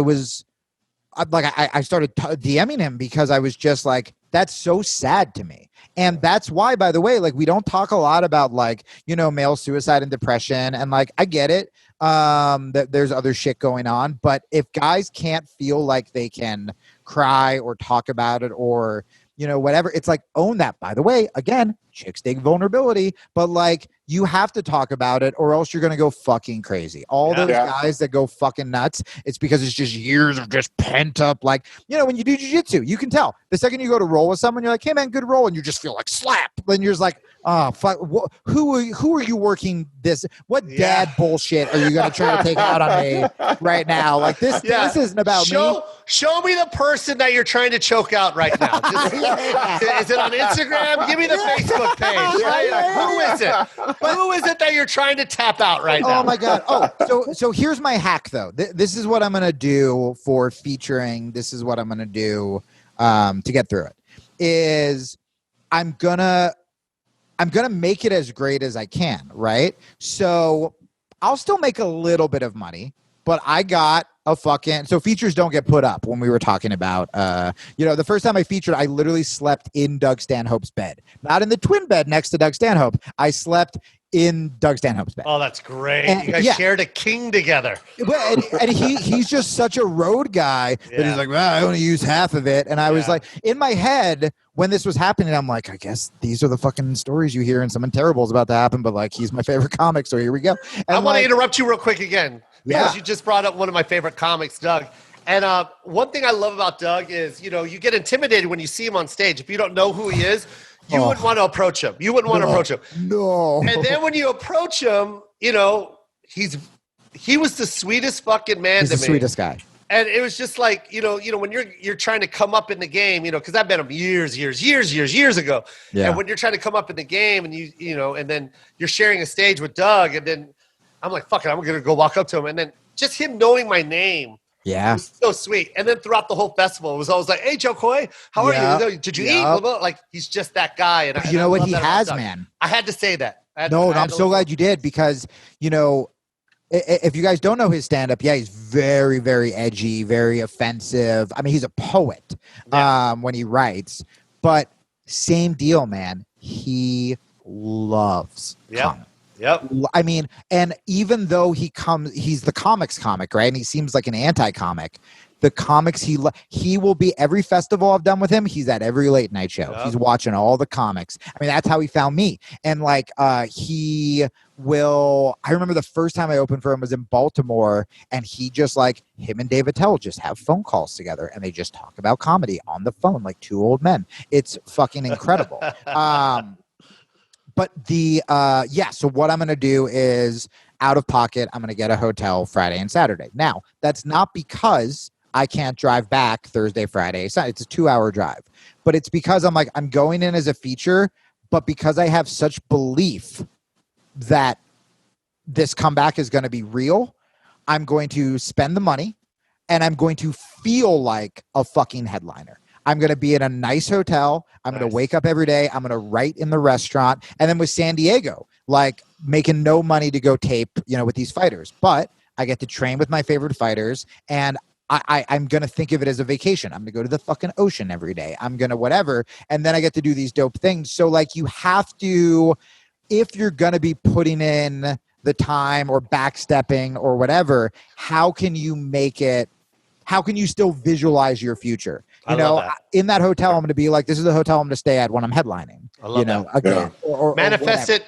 started DMing him because I was just like, that's so sad to me. And that's why, by the way, like we don't talk a lot about like, you know, male suicide and depression. And like, I get it that there's other shit going on. But if guys can't feel like they can cry or talk about it or, you know, whatever, it's like own that. By the way, again, chicks dig vulnerability, but like you have to talk about it or else you're going to go fucking crazy. All those guys that go fucking nuts, it's because it's just years of just pent up. Like, you know, when you do jiu-jitsu, you can tell the second you go to roll with someone, you're like, hey man, good roll. And you just feel like slap. Then you're just like, oh, fuck, who are you working this? What dad bullshit are you going to try to take out on me right now? Like this isn't about me. Show me the person that you're trying to choke out right now. Is it on Instagram? Give me the Facebook page. Who is it? Who is it that you're trying to tap out right now? Oh my God. Oh, so here's my hack though. This is what I'm going to do for featuring. This is what I'm going to do to get through it is I'm going to make it as great as I can. Right. So I'll still make a little bit of money, but I got so features don't get put up when we were talking about, you know, the first time I featured, I literally slept in Doug Stanhope's bed, not in the twin bed next to Doug Stanhope. I slept in Doug Stanhope's bed. Oh, that's great. And, you guys shared a king together. And he's just such a road guy that he's like, well, I only use half of it. And I was like, in my head, when this was happening, I'm like, I guess these are the fucking stories you hear and something terrible is about to happen, but like, he's my favorite comic. So here we go. And I want to interrupt you real quick again. Because you just brought up one of my favorite comics, Doug. And one thing I love about Doug is, you know, you get intimidated when you see him on stage. If you don't know who he is, you wouldn't want to approach him. You wouldn't want to approach him. No. And then when you approach him, you know, he was the sweetest fucking man He's to the me. sweetest guy. And it was just like, you know, when you're trying to come up in the game, you know, because I've met him years ago. Yeah. And when you're trying to come up in the game and you know, and then you're sharing a stage with Doug, and then I'm like, fuck it, I'm gonna go walk up to him, and then just him knowing my name, was so sweet. And then throughout the whole festival, it was always like, "Hey, Jo Koy, how are you? Did you eat?" Blah, blah. Like he's just that guy. And you know what he that has, Doug. man. I had to say that. I'm so glad you did because you know, if you guys don't know his stand-up, he's very, very edgy, very offensive. I mean, he's a poet when he writes, but same deal, man. He loves comedy. Yep. I mean, and even though he's the comics comic, right? And he seems like an anti-comic. the comics he will be every festival I've done with him. He's at every late night show. Yep. He's watching all the comics. I mean, that's how he found me. And like he will. I remember the first time I opened for him was in Baltimore, and he just like him and Dave Attell just have phone calls together, and they just talk about comedy on the phone like two old men. It's fucking incredible. But the so what I'm gonna do is out of pocket. I'm gonna get a hotel Friday and Saturday. Now that's not because I can't drive back Thursday, Friday. It's a 2-hour drive, but it's because I'm going in as a feature, but because I have such belief that this comeback is going to be real, I'm going to spend the money and I'm going to feel like a fucking headliner. I'm going to be in a nice hotel. I'm going to wake up every day. I'm going to write in the restaurant. And then with San Diego, like making no money to go tape, with these fighters, but I get to train with my favorite fighters, and I'm going to think of it as a vacation. I'm going to go to the fucking ocean every day. I'm going to whatever. And then I get to do these dope things. So like you have to, if you're going to be putting in the time or backstepping or whatever, how can you still visualize your future? In that hotel, I'm going to be like, this is the hotel I'm going to stay at when I'm headlining. I love that. Again, or manifest it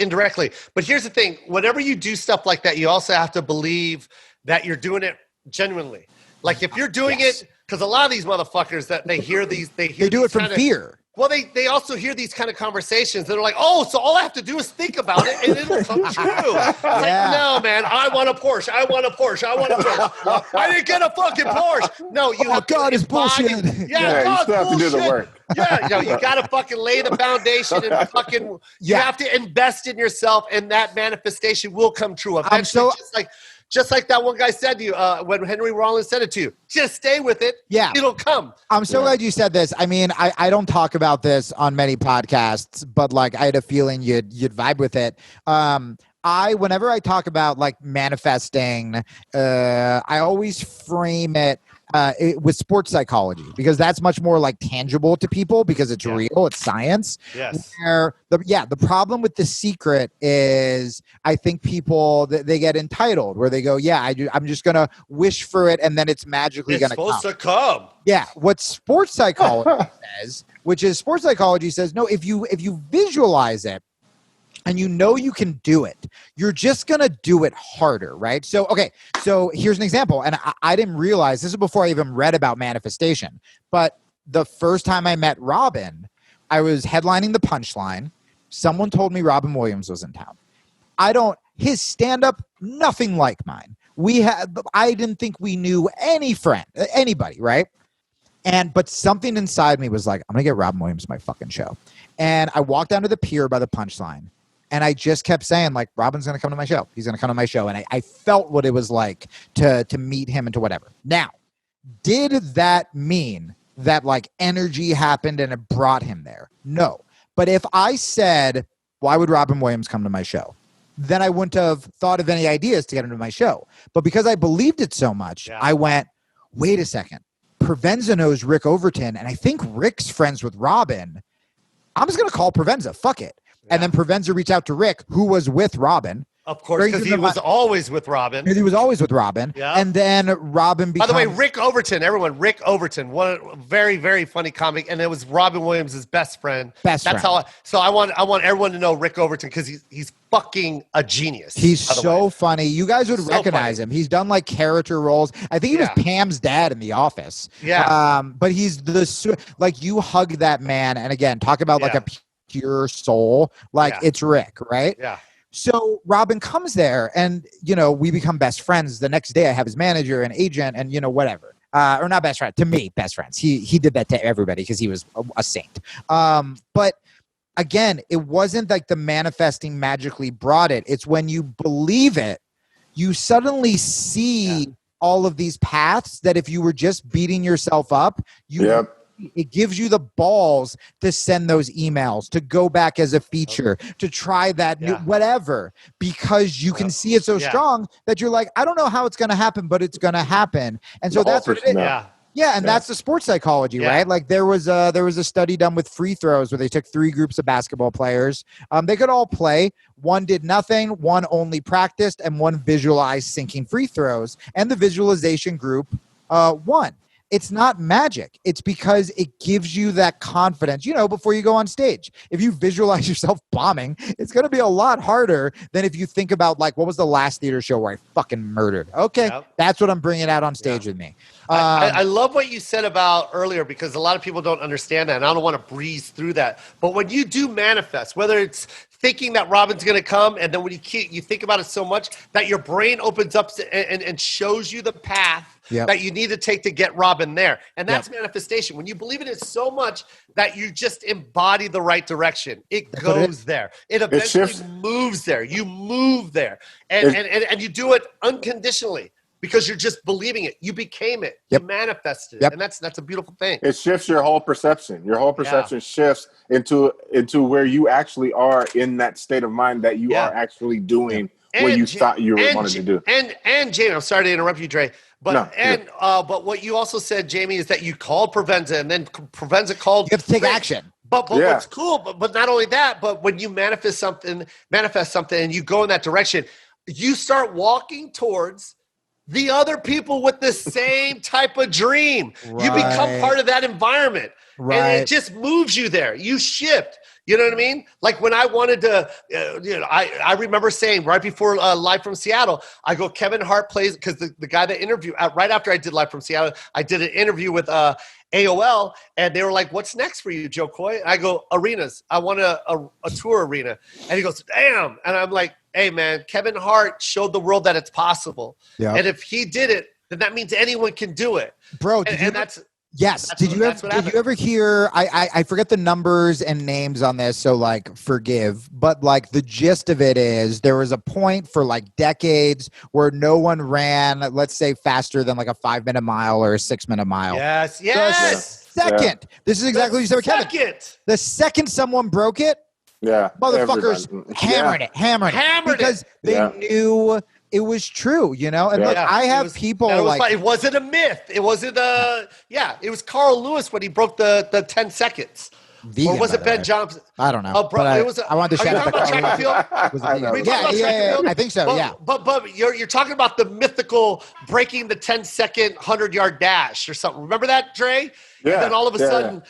indirectly. But here's the thing. Whenever you do stuff like that, you also have to believe that you're doing it genuinely. Like if you're doing it, because a lot of these motherfuckers that they do it from fear. Well, they also hear these kind of conversations that are like, oh, so all I have to do is think about it and it'll come true. It's like, no, man, I want a Porsche. I didn't get a fucking Porsche. No, you have God is bullshit. Yeah, you still have to do the work. Yeah, you got to fucking lay the foundation and fucking, you have to invest in yourself, and that manifestation will come true eventually. Just like that one guy said to you when Henry Rollins said it to you, just stay with it. Yeah. It'll come. I'm so glad you said this. I mean, I don't talk about this on many podcasts, but like I had a feeling you'd vibe with it. Whenever I talk about like manifesting, I always frame it with sports psychology, because that's much more like tangible to people because it's real, it's science. Yes. Where the problem with The Secret is I think people they get entitled where they go, I'm just gonna wish for it and then it's magically gonna come. It's supposed to come. Yeah. What sports psychology says, no, if you visualize it, and you can do it, you're just going to do it harder, right? So, so here's an example. And I didn't realize, this is before I even read about manifestation, but the first time I met Robin, I was headlining the Punchline. Someone told me Robin Williams was in town. His stand-up, nothing like mine. I didn't think we knew anybody, right? But something inside me was like, I'm going to get Robin Williams my fucking show. And I walked down to the pier by the Punchline. And I just kept saying, like, Robin's going to come to my show. He's going to come to my show. And I felt what it was like to meet him and to whatever. Now, did that mean that, like, energy happened and it brought him there? No. But if I said, why would Robin Williams come to my show? Then I wouldn't have thought of any ideas to get him to my show. But because I believed it so much, I went, wait a second. Provenza knows Rick Overton, and I think Rick's friends with Robin. I'm just going to call Provenza. Fuck it. And then Provenza reached out to Rick, who was with Robin. Of course, because he was always with Robin. He was always with Robin. Yeah. And then Robin By the way, Rick Overton, one very, very funny comic, and it was Robin Williams' best friend. That's how I want everyone to know Rick Overton, because he's fucking a genius. He's so funny. You guys would recognize him. He's done like character roles. I think he was Pam's dad in The Office. Yeah. But he's you hug that man, and again, talk about like a pure soul. It's Rick, right? Yeah. So Robin comes there, and, we become best friends. The next day I have his manager and agent and, whatever. Or not best friend. To me, best friends. He did that to everybody because he was a saint. But again, it wasn't like the manifesting magically brought it. It's when you believe it, you suddenly see all of these paths that if you were just beating yourself up, it gives you the balls to send those emails, to go back as a feature, to try that new whatever, because you can see it so strong that you're like, I don't know how it's going to happen, but it's going to happen. And so that's what it is. Yeah, and that's the sports psychology, right? Like there was a study done with free throws where they took 3 groups of basketball players. They could all play. One did nothing, one only practiced, and one visualized sinking free throws. And the visualization group One, it's not magic. It's because it gives you that confidence, before you go on stage. If you visualize yourself bombing, it's going to be a lot harder than if you think about, like, what was the last theater show where I fucking murdered? Okay, that's what I'm bringing out on stage with me. I love what you said about earlier, because a lot of people don't understand that, and I don't want to breeze through that. But when you do manifest, whether it's thinking that Robin's going to come, and then when you think about it so much that your brain opens up and shows you the path that you need to take to get Robin there. And that's manifestation. When you believe in it so much that you just embody the right direction, it goes there. It eventually moves there. You move there. And you do it unconditionally because you're just believing it. You became it. You manifested it. And that's a beautiful thing. It shifts your whole perception. Your whole perception shifts into where you actually are in that state of mind that you are actually doing what you thought you wanted to do. And Jamie, I'm sorry to interrupt you, Dre. But but what you also said, Jamie, is that you called Provenza, and then Provenza called. You have to take action. But what's cool, but not only that, but when you manifest something, and you go in that direction, you start walking towards the other people with the same type of dream. You become part of that environment, and it just moves you there. You shift. You know what I mean? Like when I wanted to, I remember saying right before Live from Seattle, I go, Kevin Hart plays, because the guy that interviewed, right after I did Live from Seattle, I did an interview with AOL, and they were like, what's next for you, Jo Koy? And I go, arenas. I want a tour arena. And he goes, damn. And I'm like, hey, man, Kevin Hart showed the world that it's possible. Yep. And if he did it, then that means anyone can do it. Bro, Yes. Did you ever hear, I forget the numbers and names on this, so like forgive, but like the gist of it is there was a point for like decades where no one ran, let's say, faster than like a 5-minute mile or a 6-minute mile. Yes. This is exactly what you said with Kevin. The second someone broke it, motherfuckers hammered it because they knew it was true, And look, I have people it wasn't a myth. It wasn't it was Carl Lewis when he broke the 10 seconds. Vegan, or was it Ben Johnson? I don't know. I wanted to shout out the track and field. I think so. But you're talking about the mythical breaking the 10-second 100-yard dash or something. Remember that, Dre? Yeah. And then all of a sudden,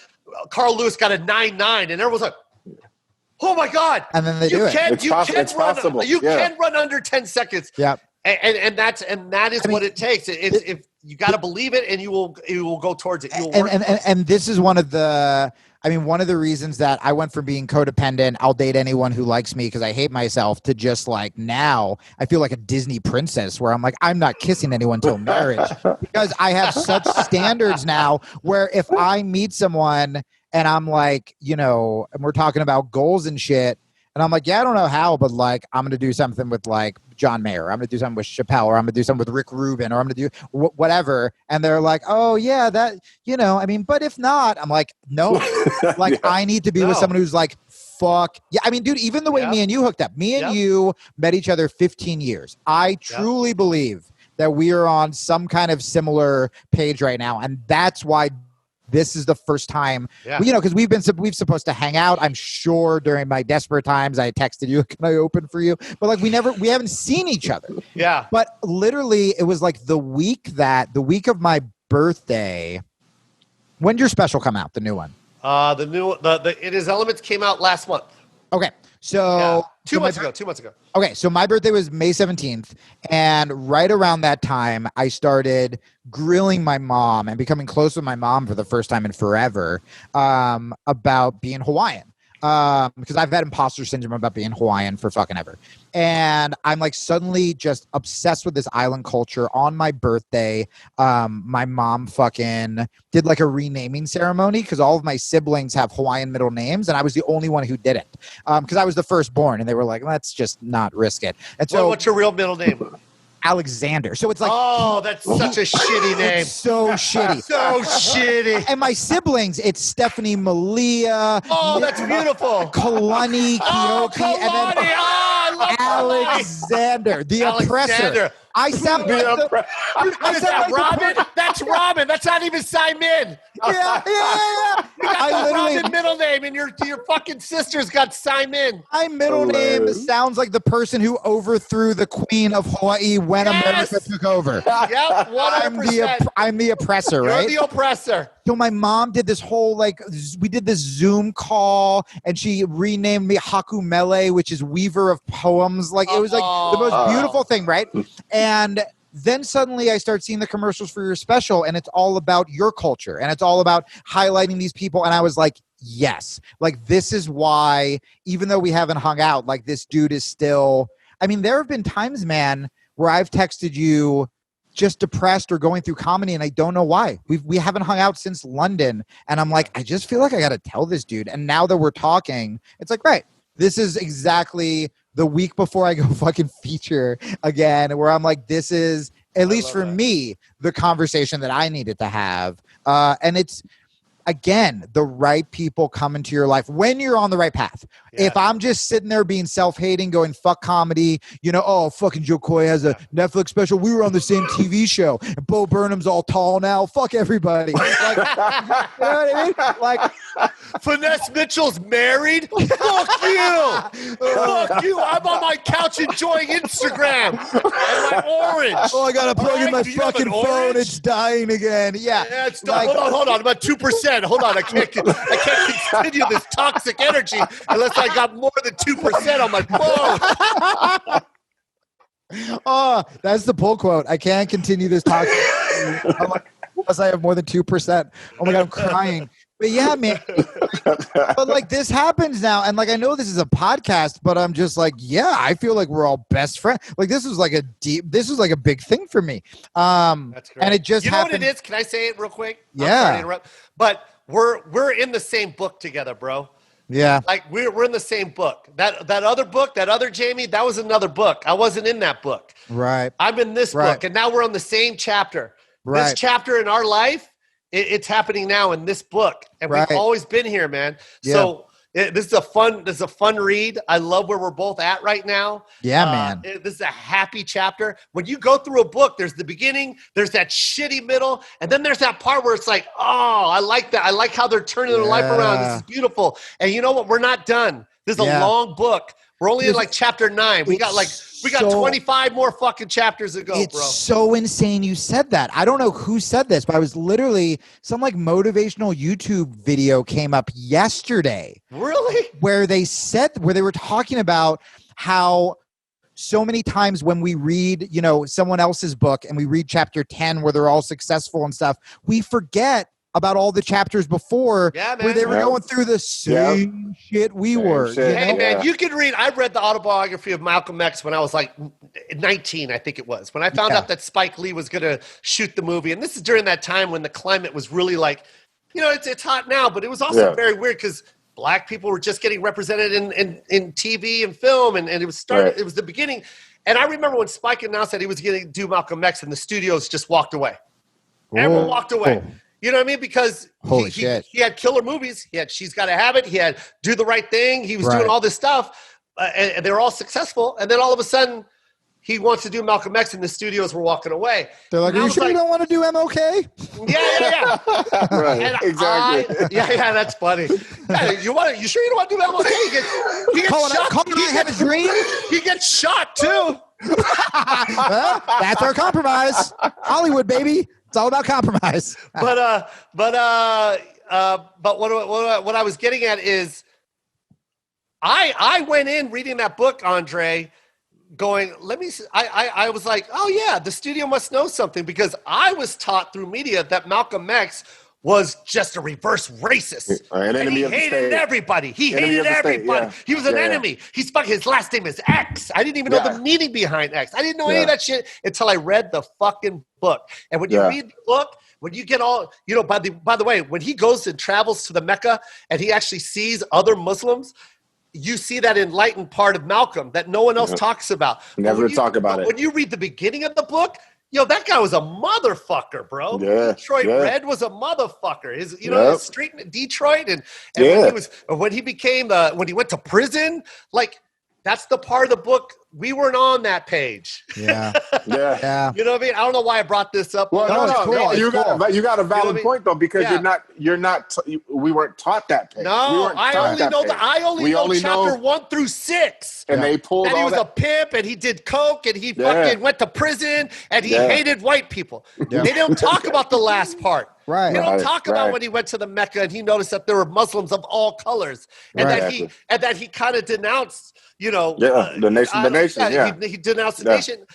Carl Lewis got a 9.9, and everyone was like, oh my God! And then they do it. It's possible. You can run under 10 seconds. Yeah. And that is what it takes. If you got to believe it, and you will go towards it. And this is one of the reasons that I went from being codependent, I'll date anyone who likes me because I hate myself, to just like now I feel like a Disney princess where I'm like, I'm not kissing anyone till marriage because I have such standards now where if I meet someone and I'm like, and we're talking about goals and shit, and I'm like, I don't know how, but like, I'm going to do something with like John Mayer. I'm going to do something with Chappelle, or I'm going to do something with Rick Rubin, or I'm going to do whatever. And they're like, oh yeah, that, but if not, I'm like, no, I need to be with someone who's like, fuck. Yeah. I mean, dude, even the way me and you hooked up, me and you met each other 15 years. I truly believe that we are on some kind of similar page right now. And that's why this is the first time, because we've supposed to hang out. I'm sure during my desperate times, I texted you, can I open for you? But like, we haven't seen each other. Yeah. But literally it was like the week of my birthday. When did your special come out? The new one? The It Is Elements came out last month. Okay. So 2 months ago. Okay. So my birthday was May 17th. And right around that time, I started grilling my mom and becoming close with my mom for the first time in forever about being Hawaiian. Because I've had imposter syndrome about being Hawaiian for fucking ever. And I'm like suddenly just obsessed with this island culture. On my birthday, my mom fucking did like a renaming ceremony because all of my siblings have Hawaiian middle names and I was the only one who didn't. Because I was the firstborn and they were like, let's just not risk it. And so, what's your real middle name? Alexander. So it's like, oh, that's such a shitty name. It's so shitty. So shitty. And my siblings, it's Stephanie Malia. Oh, that's beautiful. Kalani, Kioki, and then I love Alexander, the oppressor. I sound like Robin. That's Brahmin. That's not even Simon. Yeah. You got I the literally- Brahmin middle name, and your fucking sister's got Simon. My middle name Hilarious. sounds like the person who overthrew the Queen of Hawaii when America took over. Yep, 100%. I'm the oppressor, You're right? the oppressor. So my mom did this whole we did this Zoom call, and she renamed me Haku Mele, which is Weaver of Poems. Like it was like the most beautiful thing, right? And then suddenly I start seeing the commercials for your special, and it's all about your culture, and it's all about highlighting these people. And I was like, yes, like this is why, even though we haven't hung out, like this dude is still. I mean, there have been times, man, where I've texted you just depressed or going through comedy, and I don't know why. We haven't hung out since London, and I'm like, I just feel like I got to tell this dude. And now that we're talking, it's like, right, this is exactly the week before I go fucking feature again, where I'm like, this is, at least for me, the conversation that I needed to have. And it's, again, the right people come into your life when you're on the right path. Yeah. If I'm just sitting there being self-hating, going, fuck comedy, oh, fucking Jo Koy has a Netflix special. We were on the same TV show. And Bo Burnham's all tall now. Fuck everybody. Like, you know what I mean? Like, Finesse Mitchell's married? Fuck you. Fuck you. I'm on my couch enjoying Instagram and my orange. Oh, I got to plug in my fucking phone. It's dying again. Yeah. It's like, hold on. I'm at 2%. Hold on, I can't continue this toxic energy unless I got more than 2% on my phone. Oh, that's the pull quote. I can't continue this toxic unless I have more than 2%. Oh my God, I'm crying. But yeah, man. But like this happens now, and like I know this is a podcast, but I'm just like, yeah, I feel like we're all best friends. Like this was like a big thing for me. That's great. And it just happened. You know what it is? Can I say it real quick? Yeah. I'm sorry to interrupt, but we're in the same book together, bro. Yeah. Like we're in the same book. That other book, that other Jamie, that was another book. I wasn't in that book. Right. I'm in this book, and now we're on the same chapter. Right. This chapter in our life, it's happening now in this book, and we've always been here, man. Yeah. So this is a fun read. I love where we're both at right now. Yeah, man. This is a happy chapter. When you go through a book, there's the beginning, there's that shitty middle, and then there's that part where it's like, oh, I like that. I like how they're turning their life around. This is beautiful. And you know what? We're not done. This is a long book. We're only in like chapter 9. We got 25 more fucking chapters to go, it's bro. It's so insane you said that. I don't know who said this, but I was literally some like motivational YouTube video came up yesterday. Really? Where they were talking about how so many times when we read, someone else's book and we read chapter 10 where they're all successful and stuff, we forget about all the chapters before where they were going through the same shit we were. Hey, man, you can read. I read the autobiography of Malcolm X when I was like 19, I think it was. When I found out that Spike Lee was going to shoot the movie. And this is during that time when the climate was really like, it's hot now, but it was also very weird because black people were just getting represented in TV and film. And it was started. It was the beginning. And I remember when Spike announced that he was going to do Malcolm X and the studios just walked away. Everyone walked away. You know what I mean? Because he had killer movies. He had She's Gotta Have It. He had Do the Right Thing. He was doing all this stuff. And they were all successful. And then all of a sudden, he wants to do Malcolm X and the studios were walking away. They're like, are you sure you don't want to do MLK? Yeah. Right, and exactly. That's funny. Yeah, you sure you don't want to do MLK? He gets shot. I have a dream. He gets shot, too. Well, that's our compromise. Hollywood, baby. It's all about compromise. But what I was getting at is I went in reading that book, Andre, going, I was like, oh yeah, the studio must know something, because I was taught through media that Malcolm X was just a reverse racist. An enemy and he hated everybody. He hated everybody. He was an enemy. His last name is X. I didn't even know the meaning behind X. I didn't know any of that shit until I read the fucking book. And when you read the book, when you get all, by the way, when he goes and travels to the Mecca and he actually sees other Muslims, you see that enlightened part of Malcolm that no one else talks about. Never talk about it. When you read the beginning of the book, that guy was a motherfucker, bro. Yeah, Detroit Red was a motherfucker. His street in Detroit, and when he went to prison, like That's the part of the book we weren't on that page. Yeah. Yeah. You know what I mean? I don't know why I brought this up. Well, no. You got a valid point though, because you're not. We weren't taught that page. No, I only know chapter 1 through 6. And they pulled and he was a pimp, and he did coke, and he fucking went to prison, and he hated white people. Yeah. They don't talk about the last part. Right. They don't talk about when he went to the Mecca and he noticed that there were Muslims of all colors, and that he kind of denounced, the nation. He denounced the nation.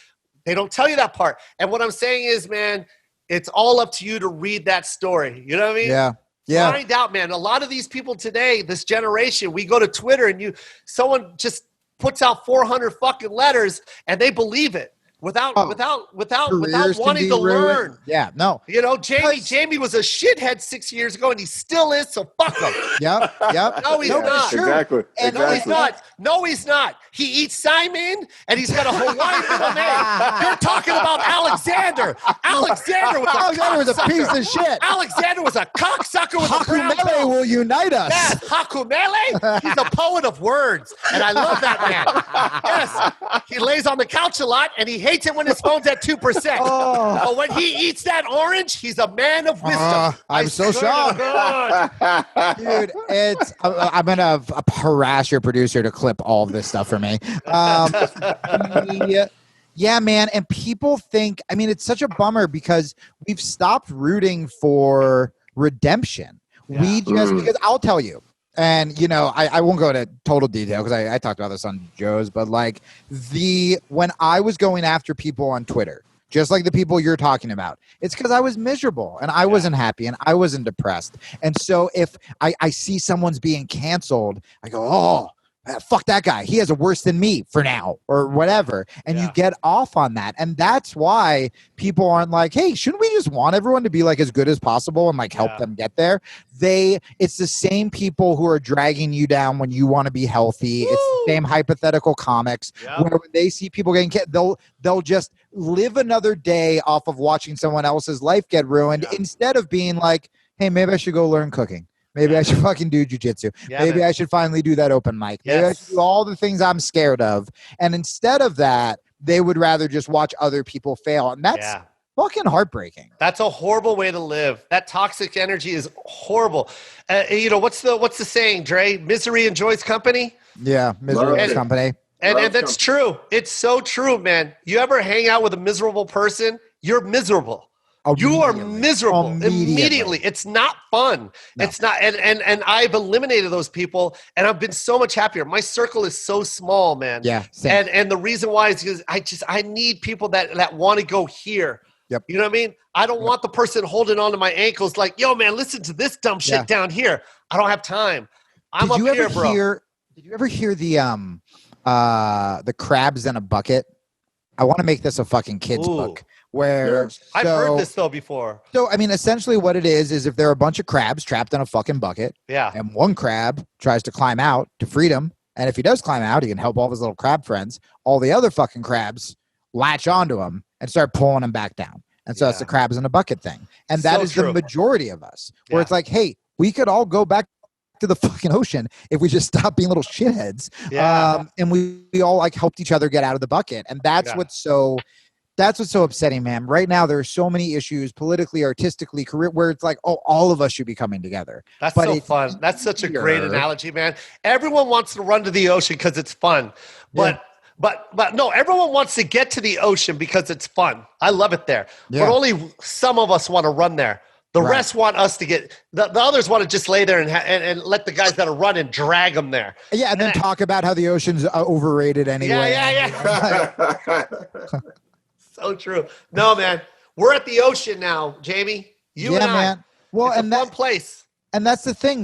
They don't tell you that part. And what I'm saying is, man, it's all up to you to read that story. You know what I mean? Yeah. Yeah. Find out, man. A lot of these people today, this generation, we go to Twitter and someone just puts out 400 fucking letters and they believe it. Without wanting to learn. Yeah, no. Jamie was a shithead 6 years ago, and he still is. So fuck him. Yep. No, he's not. Exactly. And no, he's not. No, he's not. He eats Simon, and he's got a Hawaiian middle name. You're talking about Alexander. Alexander was a piece of shit. Alexander was a cocksucker with a brown belt. Hakumele will unite us. Yes, Hakumele. He's a poet of words, and I love that man. Yes, he lays on the couch a lot, and he hates it when his phone's at 2%. But when he eats that orange, he's a man of wisdom. I'm so shocked. Dude, I'm going to harass your producer to clip all of this stuff for me. Yeah, man. And people think, it's such a bummer because we've stopped rooting for redemption. Yeah. Because I'll tell you, and, I won't go into total detail because I talked about this on Joe's, but when I was going after people on Twitter, just like the people you're talking about, it's because I was miserable and I wasn't happy and I wasn't depressed. And so if I see someone's being canceled, I go, oh, fuck that guy. He has it worse than me for now or whatever. And you get off on that. And that's why people aren't like, hey, shouldn't we just want everyone to be as good as possible and help them get there? It's the same people who are dragging you down when you want to be healthy. Woo! It's the same hypothetical comics where when they see people getting they'll just live another day off of watching someone else's life get ruined instead of being like, hey, maybe I should go learn cooking. Maybe I should fucking do jujitsu. Maybe I should finally do that open mic. Maybe I should do all the things I'm scared of. And instead of that, they would rather just watch other people fail. And that's fucking heartbreaking. That's a horrible way to live. That toxic energy is horrible. What's the saying, Dre? Misery enjoys company? Yeah, misery enjoys company. And that's true. It's so true, man. You ever hang out with a miserable person? You're miserable. You are miserable immediately. It's not fun. No. It's not. And I've eliminated those people and I've been so much happier. My circle is so small, man. Yeah. Same. And the reason why is because I need people that want to go here. Yep. You know what I mean? I don't want the person holding on to my ankles like, yo, man, listen to this dumb shit down here. I don't have time. I'm up here, bro. Did you ever hear the crabs in a bucket? I want to make this a fucking kid's book. I've heard this though before. So essentially what it is if there are a bunch of crabs trapped in a fucking bucket, and one crab tries to climb out to freedom, and if he does climb out, he can help all of his little crab friends. All the other fucking crabs latch onto him and start pulling him back down. And so it's the crabs in a bucket thing. And that is the majority of us, where it's like, hey, we could all go back to the fucking ocean if we just stop being little shitheads. And we all helped each other get out of the bucket. And that's what's so upsetting, man. Right now, there are so many issues politically, artistically, career, where it's like, oh, all of us should be coming together. That's so fun. That's such a great analogy, man. Everyone wants to run to the ocean because it's fun. But no, everyone wants to get to the ocean because it's fun. I love it there. Yeah. But only some of us want to run there. The rest want us to get the others want to just lay there and let the guys that are running drag them there. Yeah, and then talk about how the ocean's overrated anyway. Yeah. So true. No, man. We're at the ocean now, Jamie. You and I. Man. Well, it's a fun place. And that's the thing.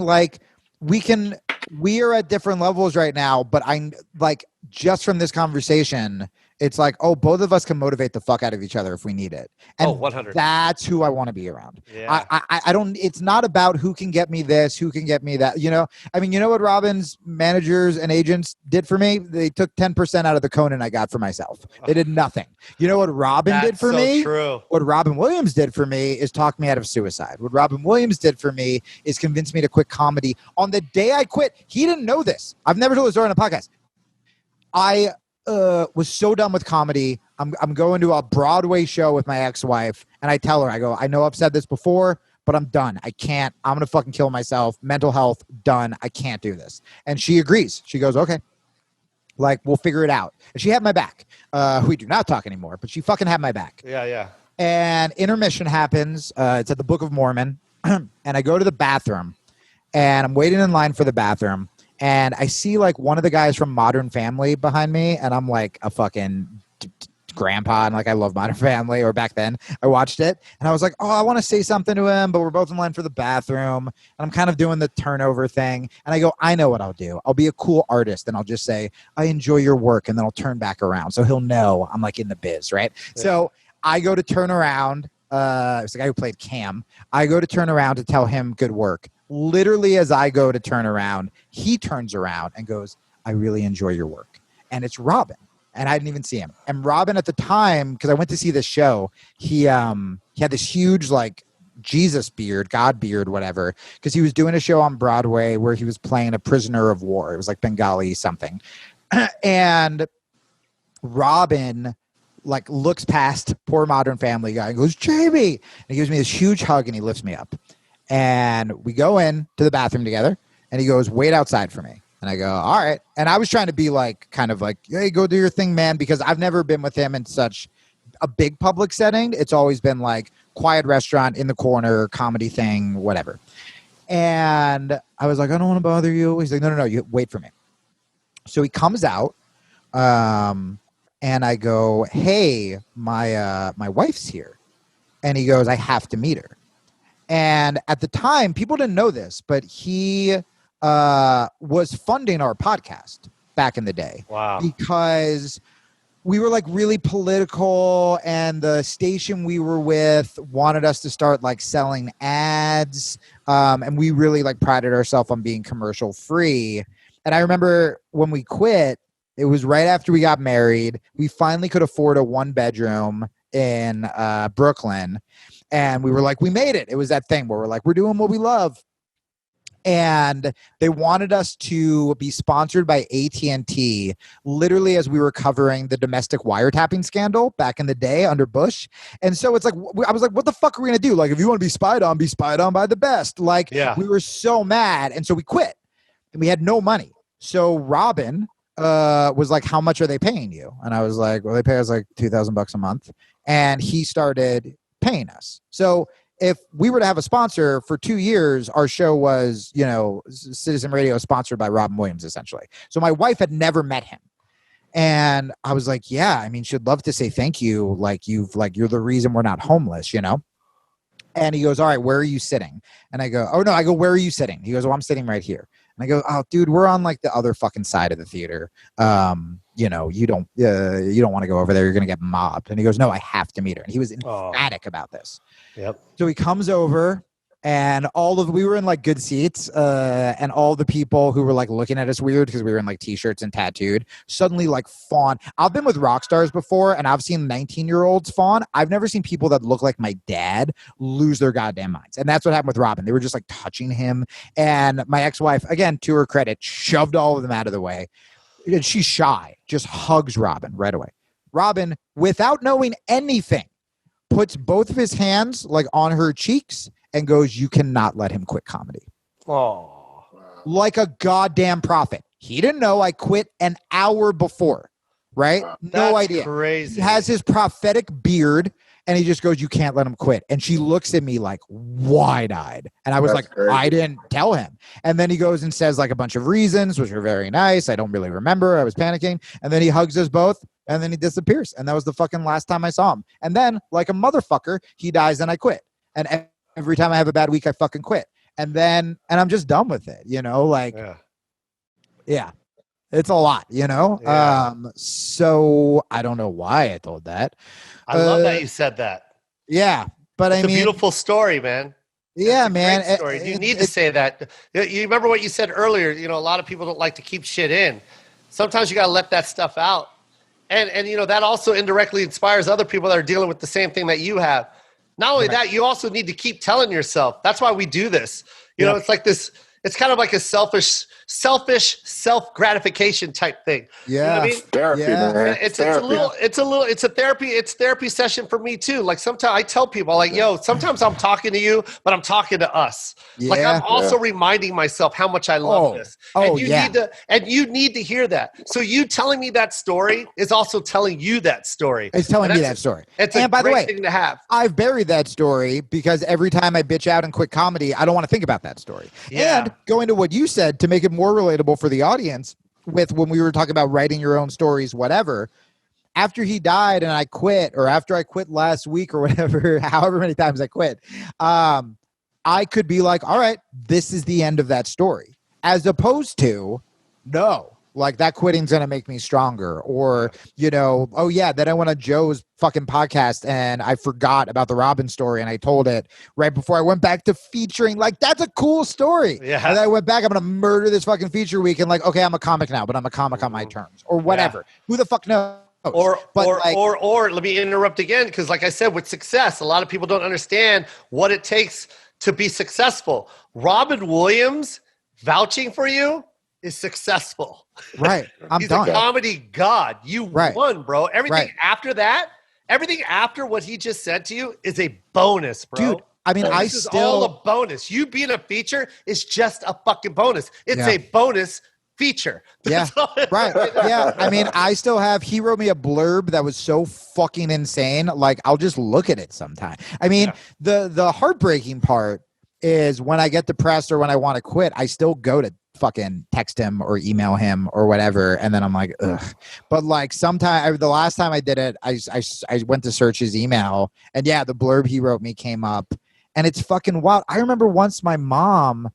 We are at different levels right now, but just from this conversation, it's like, oh, both of us can motivate the fuck out of each other if we need it. And 100. That's who I want to be around. Yeah. I don't, it's not about who can get me this, who can get me that, you know what Robin's managers and agents did for me? They took 10% out of the Conan I got for myself. They did nothing. You know what Robin did for me? True. What Robin Williams did for me is talk me out of suicide. What Robin Williams did for me is convince me to quit comedy. On the day I quit, he didn't know this. I've never told the story on a podcast. I was so done with comedy. I'm going to a Broadway show with my ex-wife, and I tell her, I go, I know I've said this before, but I'm done. I can't. I'm going to fucking kill myself. Mental health, done. I can't do this. And she agrees. She goes, okay. Like, we'll figure it out. And she had my back. We do not talk anymore, but she fucking had my back. Yeah. And intermission happens. It's at the Book of Mormon. And I go to the bathroom, and I'm waiting in line for the bathroom. And I see like one of the guys from Modern Family behind me. And I'm like a fucking grandpa. And like, I love Modern Family, or back then I watched it. And I was like, oh, I want to say something to him, but we're both in line for the bathroom. And I'm kind of doing the turnover thing. And I go, I know what I'll do. I'll be a cool artist. And I'll just say, I enjoy your work. And then I'll turn back around. So he'll know I'm like in the biz, right? Yeah. So I go to turn around. It's the guy who played Cam. I go to turn around to tell him good work. Literally, as I go to turn around, he turns around and goes, I really enjoy your work. And it's Robin. And I didn't even see him. And Robin at the time, because I went to see this show, he had this huge like Jesus beard, God beard, whatever, because he was doing a show on Broadway where he was playing a prisoner of war. It was like Bengali something. And Robin like looks past poor Modern Family guy and goes, Jamie. And he gives me this huge hug and he lifts me up. And we go in to the bathroom together and he goes, wait outside for me. And I go, all right. And I was trying to be like, kind of like, hey, go do your thing, man, because I've never been with him in such a big public setting. It's always been like quiet restaurant in the corner, comedy thing, whatever. And I was like, I don't want to bother you. He's like, no, you wait for me. So he comes out. And I go, hey, my wife's here. And he goes, I have to meet her. And at the time, people didn't know this, but he was funding our podcast back in the day. Wow. Because we were like really political, and the station we were with wanted us to start like selling ads. And we really like prided ourselves on being commercial free. And I remember when we quit, it was right after we got married. We finally could afford a 1-bedroom in Brooklyn. And we were like, we made it. It was that thing where we're like, we're doing what we love. And they wanted us to be sponsored by AT&T literally as we were covering the domestic wiretapping scandal back in the day under Bush. And so it's like, I was like, what the fuck are we going to do? Like, if you want to be spied on by the best. Like, we were so mad. And so we quit. And we had no money. So Robin was like, how much are they paying you? And I was like, well, they pay us like $2,000 a month. And he started paying us. So if we were to have a sponsor for 2 years, our show was, you know, Citizen Radio sponsored by Robin Williams, essentially. So my wife had never met him. And I was like, yeah, I mean, she'd love to say thank you. Like, you're the reason we're not homeless, you know? And he goes, all right, where are you sitting? And I go, oh no, I go, where are you sitting? He goes, well, I'm sitting right here. And I go, oh, dude, we're on like the other fucking side of the theater. You know, you don't want to go over there. You're going to get mobbed. And he goes, no, I have to meet her. And he was emphatic about this. Yep. So he comes over, and we were in like good seats, and all the people who were like looking at us weird because we were in like t-shirts and tattooed suddenly like fawn. I've been with rock stars before, and I've seen 19-year-olds fawn. I've never seen people that look like my dad lose their goddamn minds. And that's what happened with Robin. They were just like touching him. And my ex-wife, again, to her credit, shoved all of them out of the way. And she's shy, just hugs Robin right away. Robin, without knowing anything, puts both of his hands like on her cheeks and goes, you cannot let him quit comedy. Oh, like a goddamn prophet. He didn't know I quit an hour before, right? No idea. Crazy. He has his prophetic beard, and he just goes, you can't let him quit. And she looks at me like wide-eyed. And I was like, crazy. I didn't tell him. And then he goes and says like a bunch of reasons, which were very nice. I don't really remember. I was panicking. And then he hugs us both, and then he disappears. And that was the fucking last time I saw him. And then, like a motherfucker, he dies and I quit. And every time I have a bad week, I fucking quit. And I'm just done with it, you know? Like, yeah. It's a lot, you know? Yeah. So I don't know why I told that. I love that you said that. Yeah. But it's a beautiful story, man. Yeah, man. Story. You need to say that. You remember what you said earlier, you know, a lot of people don't like to keep shit in. Sometimes you got to let that stuff out. And you know, that also indirectly inspires other people that are dealing with the same thing that you have. Not only that, you also need to keep telling yourself. That's why we do this. You know, it's like this. it's kind of like a selfish self-gratification type thing. Yeah. You know what I mean? Therapy, man. It's a therapy session for me too. Like sometimes I tell people like, yo, sometimes I'm talking to you, but I'm talking to us. Like I'm also reminding myself how much I love this. And you need to hear that. So you telling me that story is also telling you that story. It's telling me that story. It's a great thing to have. I've buried that story because every time I bitch out and quit comedy, I don't want to think about that story. Yeah. And going to what you said to make it more relatable for the audience with when we were talking about writing your own stories, whatever, after he died and I quit, or after I quit last week or whatever, however many times I quit, I could be like, all right, this is the end of that story. As opposed to, no. Like that quitting's going to make me stronger, or, you know, oh yeah, then I went on Joe's fucking podcast and I forgot about the Robin story and I told it right before I went back to featuring. Like, that's a cool story. Yeah. And then I went back, I'm going to murder this fucking feature week and like, okay, I'm a comic now, but I'm a comic on my terms or whatever. Yeah. Who the fuck knows? Or let me interrupt again. Cause like I said, with success, a lot of people don't understand what it takes to be successful. Robin Williams vouching for you is successful. Right. He's a comedy god. You won, bro. Everything after that, everything after what he just said to you is a bonus, bro. Dude, I mean, this is all a bonus. You being a feature is just a fucking bonus. It's a bonus feature. Yeah. Right. Yeah. I mean, I still have, he wrote me a blurb that was so fucking insane. Like, I'll just look at it sometime. I mean, the heartbreaking part is when I get depressed or when I want to quit, I still go to fucking text him or email him or whatever, and then I'm like, ugh. But like sometime, the last time I did it, I went to search his email, and yeah, the blurb he wrote me came up, and it's fucking wild. I remember once my mom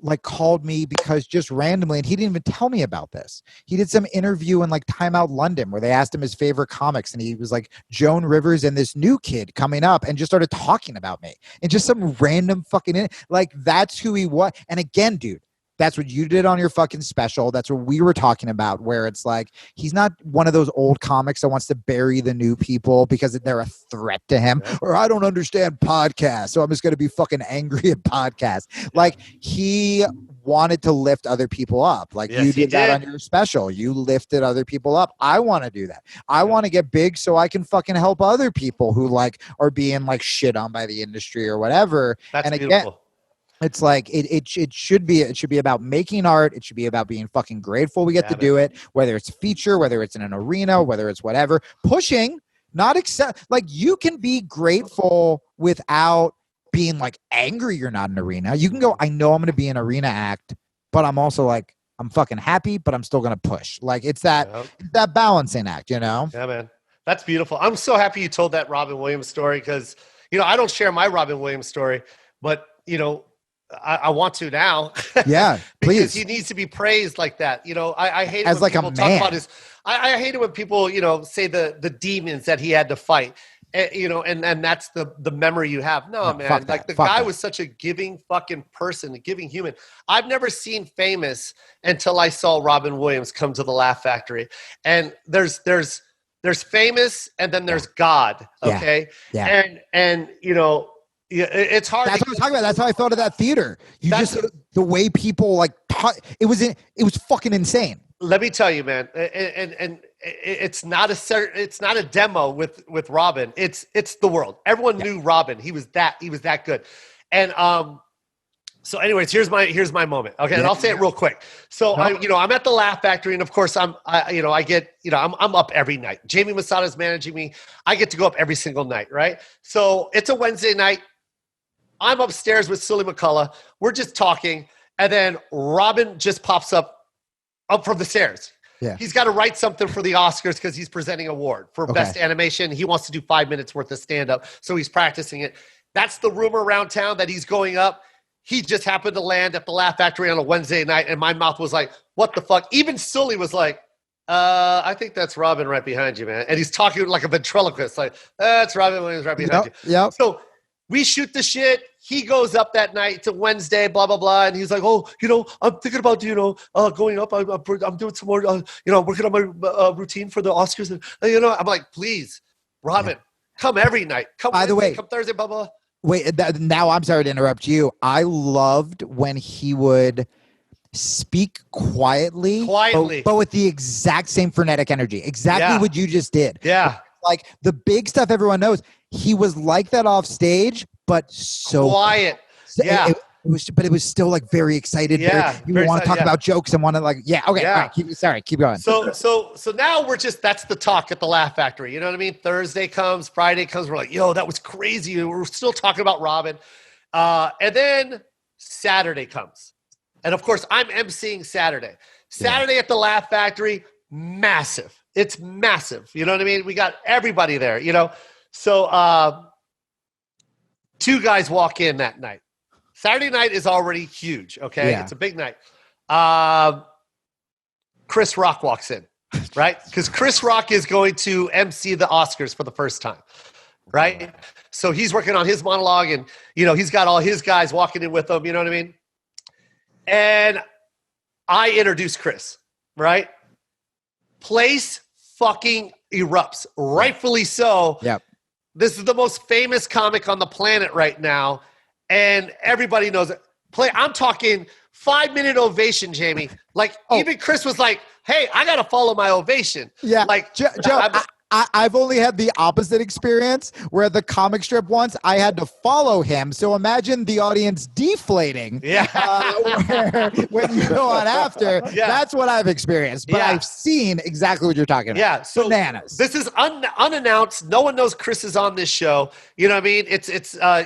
like called me because just randomly, and he didn't even tell me about this. He did some interview in like Time Out London where they asked him his favorite comics, and he was like Joan Rivers and this new kid coming up, and just started talking about me, and just some random fucking like that's who he was. And again, dude, that's what you did on your fucking special. That's what we were talking about, where it's like, he's not one of those old comics that wants to bury the new people because they're a threat to him, or I don't understand podcasts, so I'm just going to be fucking angry at podcasts. Like, he wanted to lift other people up. Like, you did that on your special. You lifted other people up. I want to do that. I want to get big so I can fucking help other people who like are being like shit on by the industry or whatever. That's beautiful. Again, it's like it should be about making art. It should be about being fucking grateful we get to do it, whether it's a feature, whether it's in an arena, whether it's whatever. Pushing, not accept. Like, you can be grateful without being like angry you're not an arena. You can go, I know I'm going to be an arena act, but I'm also like, I'm fucking happy, but I'm still going to push. Like, it's that balancing act, you know? Yeah, man. That's beautiful. I'm so happy you told that Robin Williams story because, you know, I don't share my Robin Williams story, but, you know, I want to now. Yeah, please. Because he needs to be praised like that. You know, I hate it as when like people a talk man. about his. I hate it when people, you know, say the demons that he had to fight. You know, and that's the memory you have. No, man. Like, the guy was such a giving fucking person, a giving human. I've never seen Famous until I saw Robin Williams come to the Laugh Factory. And there's Famous, and then there's God. Okay. Yeah. And you know. Yeah, it's hard. That's what I'm talking about. That's how I felt at that theater. The way people like it was fucking insane. Let me tell you, man, and it's not a demo with Robin. It's the world. Everyone knew Robin. He was that good. And so anyways, here's my moment. Okay, and I'll say it real quick. So I'm at the Laugh Factory, and of course I'm up every night. Jamie Masada's managing me. I get to go up every single night, right? So it's a Wednesday night. I'm upstairs with Sully McCullough. We're just talking, and then Robin just pops up from the stairs. Yeah. He's got to write something for the Oscars because he's presenting an award for Best Animation. He wants to do 5 minutes worth of stand-up, so he's practicing it. That's the rumor around town that he's going up. He just happened to land at the Laugh Factory on a Wednesday night, and my mouth was like, what the fuck? Even Sully was like, I think that's Robin right behind you, man. And he's talking like a ventriloquist, like, that's Robin Williams right behind you. Yep. So we shoot the shit. He goes up that night. It's a Wednesday, blah, blah, blah. And he's like, oh, you know, I'm thinking about, you know, going up. I'm doing some more, you know, working on my routine for the Oscars. And, you know, I'm like, please, Robin, come every night. Come By the way, come Thursday, blah, blah. Now I'm sorry to interrupt you. I loved when he would speak quietly, but with the exact same frenetic energy. Exactly what you just did. Yeah. Like the big stuff everyone knows. He was like that off stage, but so quiet. Yeah. It was still like very excited. Yeah. You want to talk about jokes and want to okay. Yeah. All right, keep going. So now that's the talk at the Laugh Factory. You know what I mean? Thursday comes, Friday comes. We're like, yo, that was crazy. We're still talking about Robin. And then Saturday comes. And of course, I'm emceeing Saturday. Saturday at the Laugh Factory, massive. It's massive. You know what I mean? We got everybody there, you know? So 2 guys walk in that night. Saturday night is already huge, okay? Yeah. It's a big night. Chris Rock walks in, right? Because Chris Rock is going to MC the Oscars for the first time, right? So he's working on his monologue, and, you know, he's got all his guys walking in with him, you know what I mean? And I introduce Chris, right? Place fucking erupts, rightfully so. Yep. This is the most famous comic on the planet right now, and everybody knows it. I'm talking 5-minute ovation, Jamie. Like, even Chris was like, hey, I got to follow my ovation. Yeah. Like, Joe, I've only had the opposite experience where the comic strip once I had to follow him. So imagine the audience deflating. Yeah. When you go on after. Yeah. That's what I've experienced. But I've seen exactly what you're talking about. Yeah. So bananas. This is unannounced. No one knows Chris is on this show. You know what I mean? It's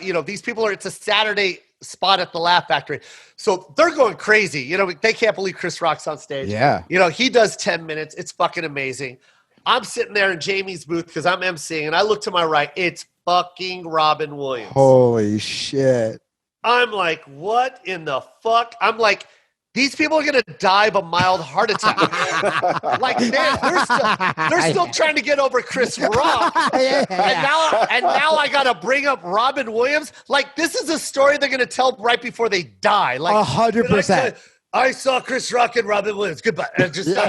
you know, these people it's a Saturday spot at the Laugh Factory. So they're going crazy. You know, they can't believe Chris Rock's on stage. Yeah. You know, he does 10 minutes. It's fucking amazing. I'm sitting there in Jamie's booth because I'm emceeing, and I look to my right. It's fucking Robin Williams. Holy shit. I'm like, what in the fuck? I'm like, these people are going to die of a mild heart attack. Like, they're still trying to get over Chris Rock. And now I got to bring up Robin Williams. Like, this is a story they're going to tell right before they die. Like 100%. I saw Chris Rock and Robin Williams. Goodbye. And just so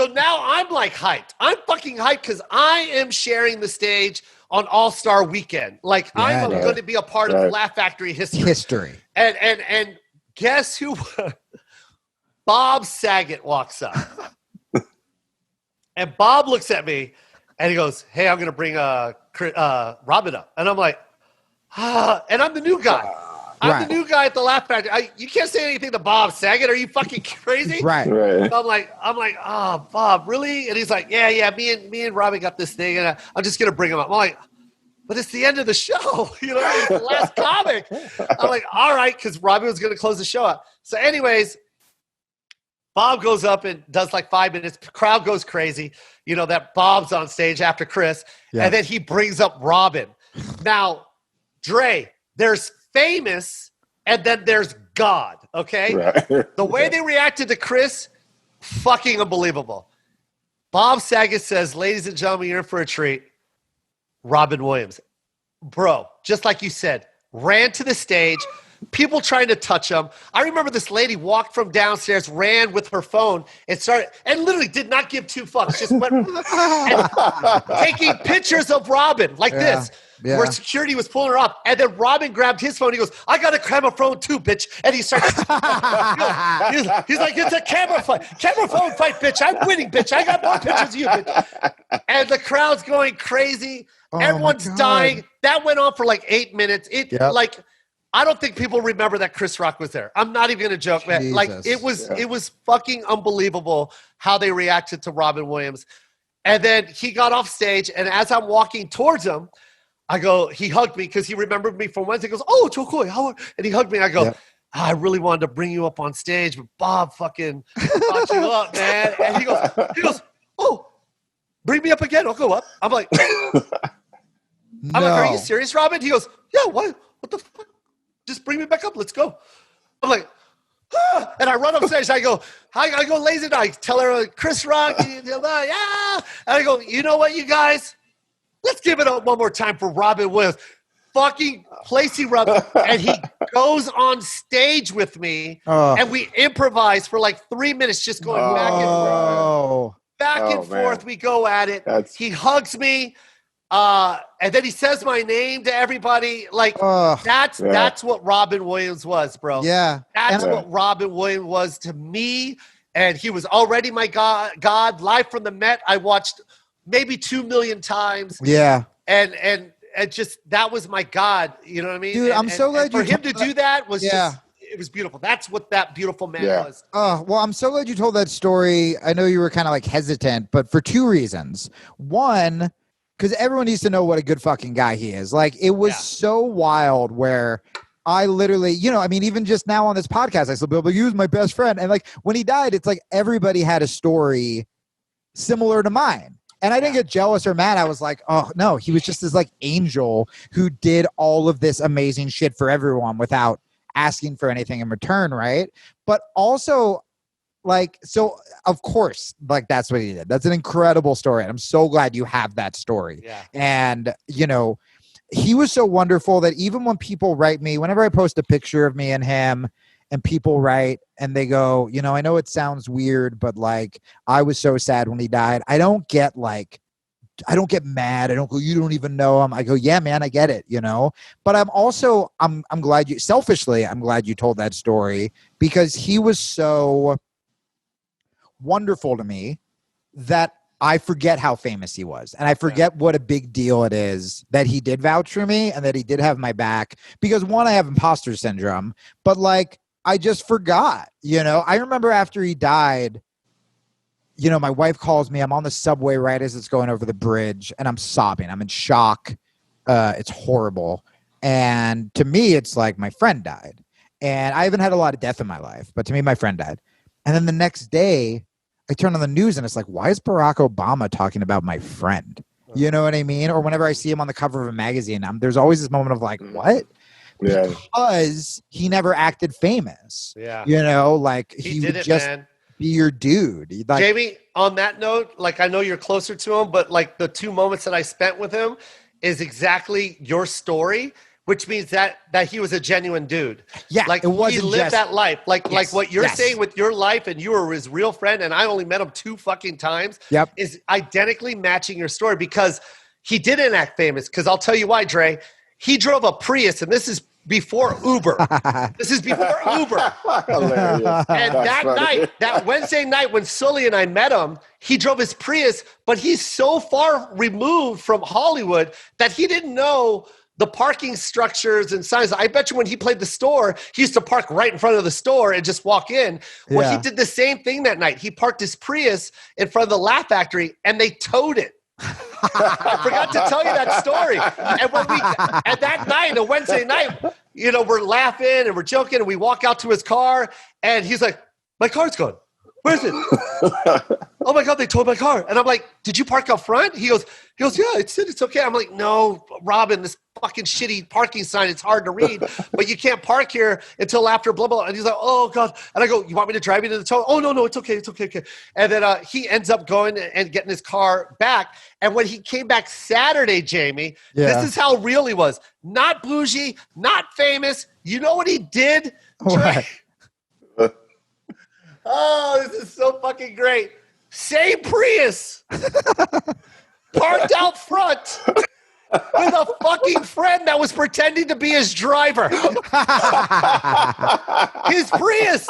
now I'm like hyped. I'm fucking hyped because I am sharing the stage on All-Star Weekend. Like, I'm going to be a part of Laugh Factory history. And guess who? Bob Saget walks up. And Bob looks at me and he goes, hey, I'm going to bring Robin up. And I'm like, and I'm the new guy. I'm the new guy at the Laugh Factory. You can't say anything to Bob Saget. Are you fucking crazy? Right. So I'm like, oh, Bob, really? And he's like, yeah. Me and Robin got this thing, and I'm just gonna bring him up. I'm like, but it's the end of the show. You know, it's the last comic. I'm like, all right, because Robin was gonna close the show out. So, anyways, Bob goes up and does like 5 minutes. The crowd goes crazy. You know that Bob's on stage after Chris, and then he brings up Robin. Now, Dre, there's famous, and then there's God, okay? Right. The way they reacted to Chris, fucking unbelievable. Bob Saget says, ladies and gentlemen, you're in for a treat. Robin Williams. Bro, just like you said, ran to the stage, people trying to touch him. I remember this lady walked from downstairs, ran with her phone, and started, and literally did not give 2 fucks, just went taking pictures of Robin like this. Yeah. Where security was pulling her up, and then Robin grabbed his phone. He goes, "I got a camera phone too, bitch!" And he starts. He's like, "It's a camera phone fight, bitch! I'm winning, bitch! I got more pictures of you, bitch!" And the crowd's going crazy. Everyone's dying. That went on for like 8 minutes. Like, I don't think people remember that Chris Rock was there. I'm not even gonna joke, man. Like, it was fucking unbelievable how they reacted to Robin Williams. And then he got off stage, and as I'm walking towards him, he hugged me because he remembered me from Wednesday. He goes, "Oh, Jo Koy, how are?" And he hugged me. I go, I really wanted to bring you up on stage, but Bob fucking brought you up, man. And he goes, "Oh, bring me up again. I'll go up." I'm like, "Are you serious, Robin?" He goes, "Yeah, what the fuck? Just bring me back up. Let's go." I'm like, and I run upstairs. I go, lazy night. Tell her, Chris Rock, yeah. And I go, you know what, you guys? Let's give it up one more time for Robin Williams. Fucking place erupts, and he goes on stage with me, and we improvise for like 3 minutes, just going back and forth. Back and forth, we go at it. He hugs me. And then he says my name to everybody. Like that's what Robin Williams was, bro. Yeah. That's what Robin Williams was to me. And he was already my God. Live from the Met, I watched maybe 2 million times. Yeah. And just that was my God. You know what I mean? Dude, I'm so glad for him to do that was just it was beautiful. That's what that beautiful man was. Oh, well, I'm so glad you told that story. I know you were kind of like hesitant, but for 2 reasons. One, because everyone needs to know what a good fucking guy he is. Like, it was so wild where I literally, you know, I mean, even just now on this podcast, I still be able to use my best friend. And like when he died, it's like everybody had a story similar to mine. And I didn't get jealous or mad. I was like, oh, no, he was just this like angel who did all of this amazing shit for everyone without asking for anything in return, right? But also, like, so of course, like that's what he did. That's an incredible story. And I'm so glad you have that story. Yeah. And, you know, he was so wonderful that even when people write me, whenever I post a picture of me and him, and people write and they go, you know, I know it sounds weird, but like, I was so sad when he died. I don't get mad. I don't go, you don't even know him. I go, yeah, man, I get it, you know? But I'm also, I'm glad I'm glad you told that story because he was so wonderful to me that I forget how famous he was. And I forget what a big deal it is that he did vouch for me and that he did have my back because one, I have imposter syndrome, but like, I just forgot, you know? I remember after he died, you know, my wife calls me. I'm on the subway right as it's going over the bridge and I'm sobbing. I'm in shock. It's horrible. And to me, it's like my friend died. And I haven't had a lot of death in my life, but to me, my friend died. And then the next day, I turn on the news and it's like, why is Barack Obama talking about my friend? You know what I mean? Or whenever I see him on the cover of a magazine, there's always this moment of like, what? Yeah. Because he never acted famous. Yeah. You know, like he did would it, just man. be your dude. Like, Jamie, on that note, like I know you're closer to him, but like the 2 moments that I spent with him is exactly your story, which means that he was a genuine dude. Yeah, like it wasn't he lived just, that life. Like what you're yes. saying with your life, and you were his real friend, and I only met him 2 fucking times. Yep. Is identically matching your story because he didn't act famous. Because I'll tell you why, Dre. He drove a Prius, and this is before Uber. This is before Uber. Hilarious. And that Wednesday night when Sully and I met him, he drove his Prius, but he's so far removed from Hollywood that he didn't know the parking structures and signs. I bet you when he played the store, he used to park right in front of the store and just walk in. Well, he did the same thing that night. He parked his Prius in front of the Laugh Factory and they towed it. I forgot to tell you that story. And that night, a Wednesday night, you know, we're laughing and we're joking and we walk out to his car and he's like, my car's gone. Where's it? Oh my God, they towed my car. And I'm like, did you park up front? He goes, yeah, it's okay. I'm like, no, Robin, this fucking shitty parking sign, it's hard to read, but you can't park here until after blah, blah. And he's like, oh God. And I go, you want me to drive you to the tow? Oh, no, it's okay. And then he ends up going and getting his car back. And when he came back Saturday, Jamie, this is how real he was. Not bougie, not famous. You know what he did? What? Oh, this is so fucking great. Same Prius. Parked out front with a fucking friend that was pretending to be his driver. His Prius.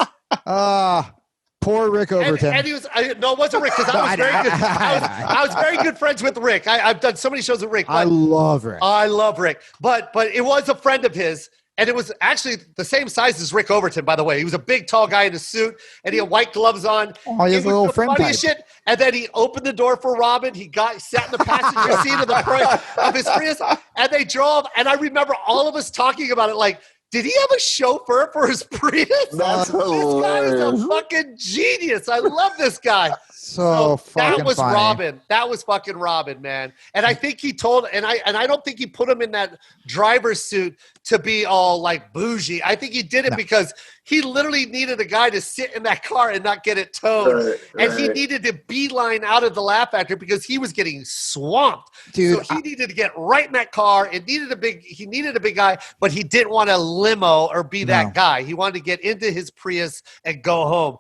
Poor Rick Overton. And he was, no, it wasn't Rick because I was very good. I was very good friends with Rick. I've done so many shows with Rick. I love Rick. I love Rick. But it was a friend of his. And it was actually the same size as Rick Overton, by the way. He was a big, tall guy in a suit, and he had white gloves on. Oh, he has a little friend type. Shit. And then he opened the door for Robin. He sat in the passenger seat of his Prius, and they drove. And I remember all of us talking about it like, did he have a chauffeur for his Prius? That's this guy is a fucking genius. I love this guy. So fucking that was funny. Robin. That was fucking Robin, man. And I think he told, and I don't think he put him in that driver's suit to be all like bougie. I think he did it because he literally needed a guy to sit in that car and not get it towed. And he needed to beeline out of the Laugh Factory because he was getting swamped. Dude, so he needed to get right in that car. He needed a big guy, but he didn't want a limo or be that guy. He wanted to get into his Prius and go home.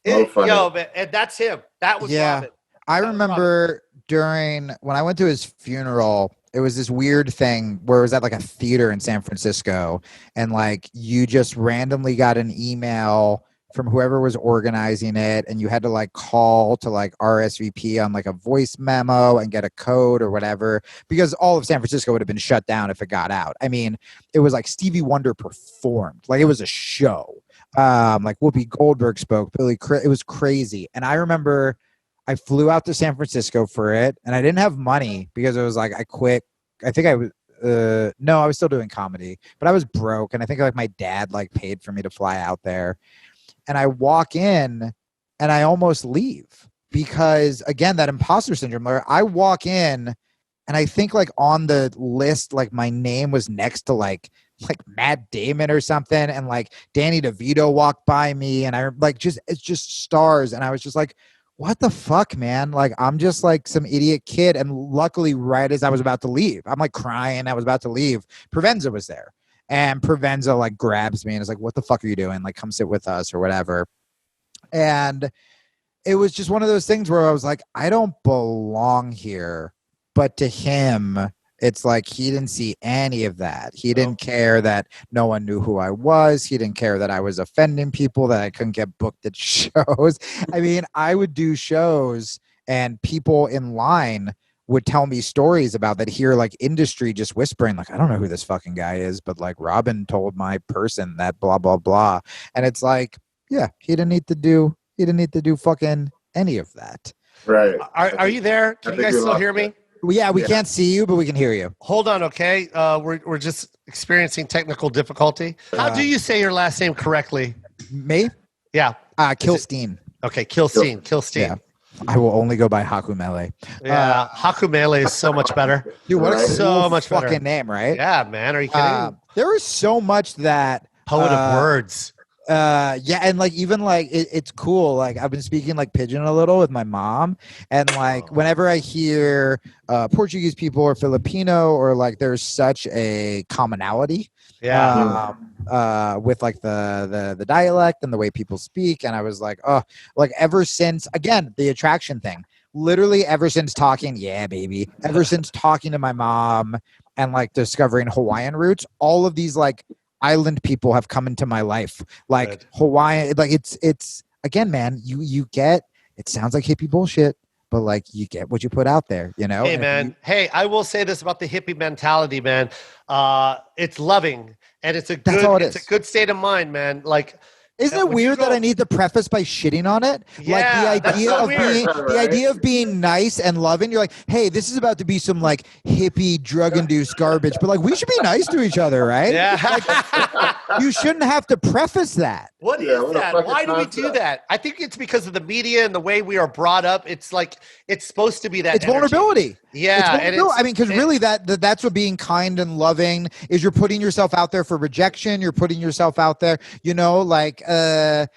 Man, and that's him. That was Robin. I remember when I went to his funeral, It was this weird thing where it was at like a theater in San Francisco, and like you just randomly got an email from whoever was organizing it, and you had to like call to like RSVP on like a voice memo and get a code or whatever, because all of San Francisco would have been shut down if it got out. I mean, it was like Stevie Wonder performed, like it was a show. Like Whoopi Goldberg spoke, it was crazy. And I remember I flew out to San Francisco for it, and I didn't have money because it was like I quit. I think I was no, I was still doing comedy, but I was broke, and I think like my dad like paid for me to fly out there. And I walk in and I almost leave because, again, that imposter syndrome where I walk in and I think like on the list, like my name was next to like Matt Damon or something, and like Danny DeVito walked by me, and I like it's just stars, and I was just like, what the fuck, man? Like, I'm just like some idiot kid. And luckily, right as I was about to leave, I'm like crying. I was about to leave. Provenza was there. And Provenza like grabs me and is like, what the fuck are you doing? Like, come sit with us or whatever. And it was just one of those things where I was like, I don't belong here. But to him, it's like he didn't see any of that. He didn't care that no one knew who I was. He didn't care that I was offending people, that I couldn't get booked at shows. I mean, I would do shows and people in line would tell me stories about that, hear like industry just whispering, like, I don't know who this fucking guy is, but like Robin told my person that blah, blah, blah. And it's like, yeah, he didn't need to do fucking any of that. Right. Are you there? Can you guys still hear me? Well, yeah, we can't see you, but we can hear you. Hold on, okay? We're just experiencing technical difficulty. How do you say your last name correctly? Me? Yeah. Kilstein. Okay, Kilstein. Yeah. I will only go by Hakumele. Yeah, Hakumele is so much better. Dude, what a so cool much fucking better name, right? Yeah, man. Are you kidding? There is so much that Poet of words. Yeah, and like even like it's cool. Like I've been speaking like pidgin a little with my mom, and like whenever I hear Portuguese people or Filipino, or like there's such a commonality, with like the dialect and the way people speak, and I was like, oh, like ever since, again, the attraction thing, literally ever since talking to my mom and like discovering Hawaiian roots, all of these like island people have come into my life, like Good. Hawaiian. Like it's again, man, you get, it sounds like hippie bullshit, but like you get what you put out there, you know? Hey, man. Hey, I will say this about the hippie mentality, man. It's loving, and it's a good state of mind, man. Like, isn't it weird that I need to preface by shitting on it? Yeah, like the idea so of being weird. the idea of being nice and loving. You're like, hey, this is about to be some like hippie drug-induced garbage, but like we should be nice to each other, right? Yeah. Like, you shouldn't have to preface that. What is that? Why do we do that? I think it's because of the media and the way we are brought up. It's like it's supposed to be that. It's vulnerability. Yeah, it's vulnerability. I mean, because really, that's what being kind and loving is. You're putting yourself out there for rejection. You're putting yourself out there. You know, like I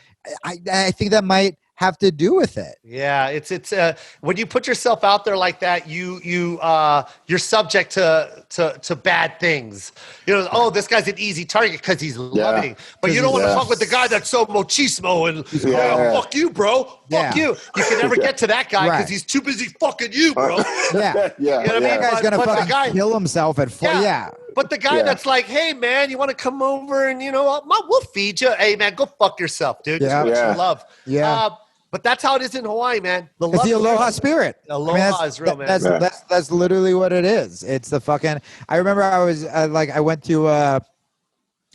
think that might have to do with it. Yeah, it's when you put yourself out there like that, you're subject to bad things. You know, oh, this guy's an easy target because he's loving, but you don't want to fuck with the guy that's so machismo and fuck you, bro. Fuck you. You can never get to that guy because he's too busy fucking you, bro. Yeah, You know what I mean? That guy's gonna fucking kill himself at 4. Yeah. But the guy that's like, hey, man, you want to come over and, you know, we'll feed you. Hey, man, go fuck yourself, dude. Just what you love. Yeah. But that's how it is in Hawaii, man. It's the aloha spirit. Aloha is real, man. That's literally what it is. It's the fucking. I remember I was I went to a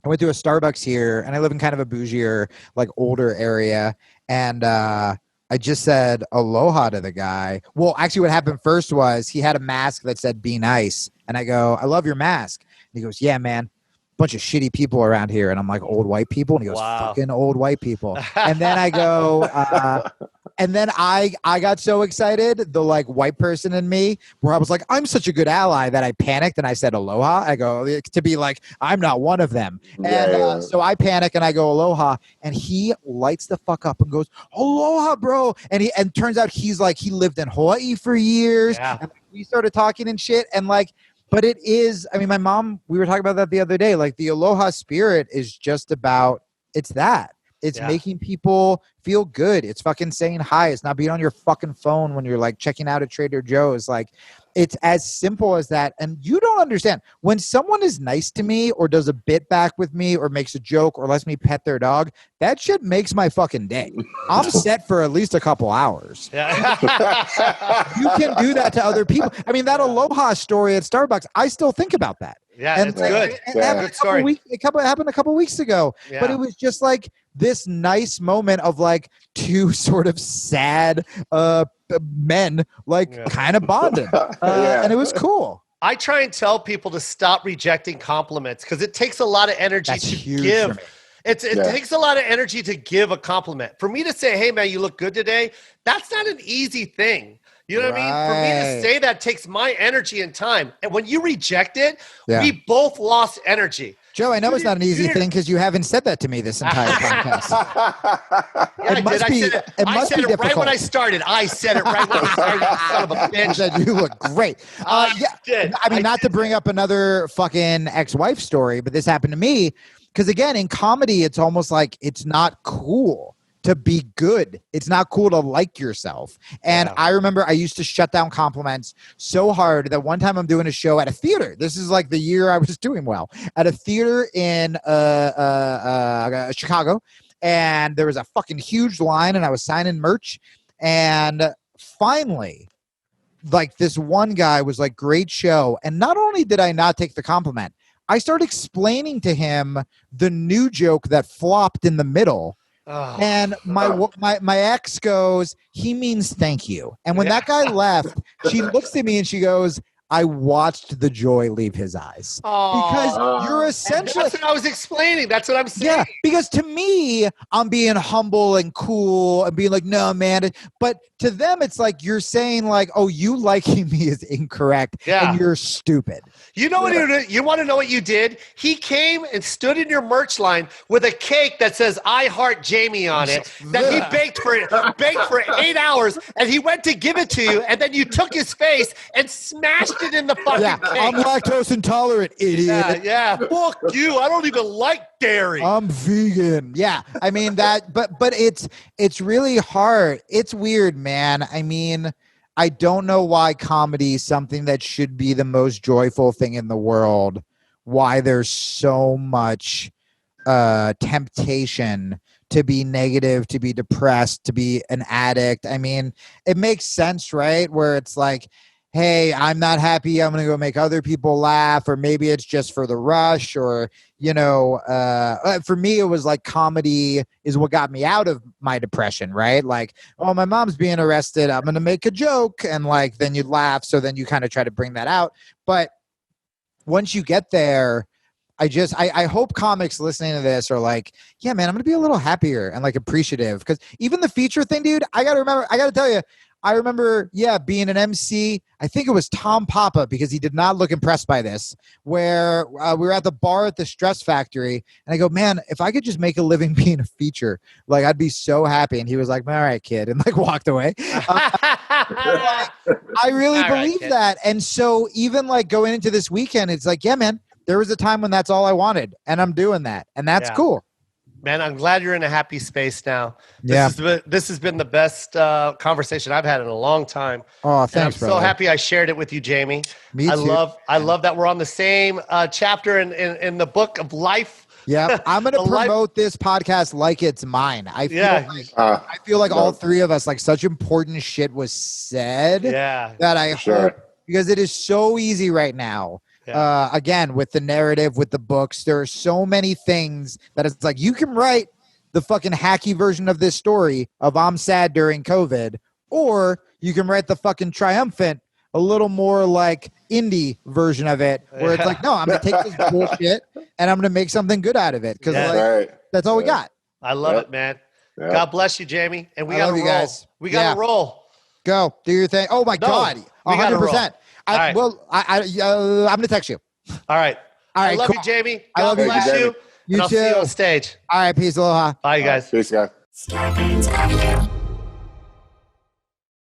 Starbucks here, and I live in kind of a bougier, like older area, and I just said aloha to the guy. Well, actually, what happened first was he had a mask that said "Be nice," and I go, "I love your mask." And he goes, "Yeah, man. Bunch of shitty people around here." And I'm like, old white people? And he goes, fucking old white people. And then I go, and then I got so excited, the like white person in me, where I was like, I'm such a good ally, that I panicked and I said aloha. I go, to be like, I'm not one of them. And so I panic and I go aloha, and he lights the fuck up and goes, aloha, bro. And turns out he's like, he lived in Hawaii for years. Yeah. And we started talking and shit. And like, but it is, I mean, my mom, we were talking about that the other day. Like the aloha spirit is just about, it's that. It's making people feel good. It's fucking saying hi. It's not being on your fucking phone when you're like checking out at Trader Joe's. Like it's as simple as that. And you don't understand when someone is nice to me or does a bit back with me or makes a joke or lets me pet their dog, that shit makes my fucking day. I'm set for at least a couple hours. Yeah. You can do that to other people. I mean, that aloha story at Starbucks, I still think about that. Yeah, And it's good. It happened, happened a couple weeks ago, but it was just like this nice moment of like two sort of sad men like kind of bonding, and it was cool. I try and tell people to stop rejecting compliments because it takes a lot of energy to give. It takes a lot of energy to give a compliment. For me to say, hey, man, you look good today, that's not an easy thing. You know what I mean? For me to say that takes my energy and time. And when you reject it, we both lost energy. Joe, I know it's not an easy thing because you haven't said that to me this entire podcast. I said it right when I started. I said it right when I started, you son of a bitch. You said you look great. I mean, not to bring up another fucking ex-wife story, but this happened to me. Because again, in comedy, it's almost like it's not cool to be good. It's not cool to like yourself. And I remember I used to shut down compliments so hard that one time I'm doing a show at a theater. This is like the year I was doing well. At a theater in Chicago. And there was a fucking huge line and I was signing merch. And finally, like this one guy was like, great show. And not only did I not take the compliment, I started explaining to him the new joke that flopped in the middle. And my ex goes, he means thank you. And when that guy left, she looks at me and she goes, I watched the joy leave his eyes. Because you're essentially... That's what I was explaining. That's what I'm saying. Yeah, because to me, I'm being humble and cool and being like, no, man. But to them, it's like you're saying like, oh, you liking me is incorrect and you're stupid. You know what you want to know what you did? He came and stood in your merch line with a cake that says I heart Jamie on it that he baked for 8 hours and he went to give it to you and then you took his face and smashed it in the fucking cake. I'm lactose intolerant, idiot. Yeah. Fuck you. I don't even like dairy. I'm vegan. Yeah. I mean that, but it's really hard. It's weird, man. I mean, I don't know why comedy is something that should be the most joyful thing in the world. Why there's so much temptation to be negative, to be depressed, to be an addict. I mean, it makes sense, right? Where it's like, hey, I'm not happy. I'm going to go make other people laugh. Or maybe it's just for the rush or, you know, for me, it was like comedy is what got me out of my depression, right? Like, oh, my mom's being arrested. I'm going to make a joke. And like, then you laugh. So then you kind of try to bring that out. But once you get there, I hope comics listening to this are like, yeah, man, I'm going to be a little happier and like appreciative. Because even the feature thing, dude, I got to tell you, I remember, being an MC. I think it was Tom Papa because he did not look impressed by this, where we were at the bar at the Stress Factory. And I go, man, if I could just make a living being a feature, like I'd be so happy. And he was like, all right, kid. And like walked away. I really believe that. And so even like going into this weekend, it's like, yeah, man, there was a time when that's all I wanted. And I'm doing that. And that's cool. Man, I'm glad you're in a happy space now. This has been the best conversation I've had in a long time. Oh, thanks, I'm so happy I shared it with you, Jamie. Me too. I love that we're on the same chapter in the book of life. Yeah, I'm going to promote this podcast like it's mine. I feel like all three of us, like such important shit was said that I hope, because it is so easy right now. Again, with the narrative, with the books, there are so many things that it's like you can write the fucking hacky version of this story of I'm sad during COVID, or you can write the fucking triumphant, a little more like indie version of it, where it's like, no, I'm going to take this bullshit and I'm going to make something good out of it. Because that's all we got. I love it, man. Yeah. God bless you, Jamie. And we got to roll. Guys. We got to roll. Go. Do your thing. Oh, my God. 100%. I'm going to text you. All right. I love you, Jamie. God bless you. You I'll too. see you on stage. All right. Peace. Aloha. Bye, you guys. Peace, guys.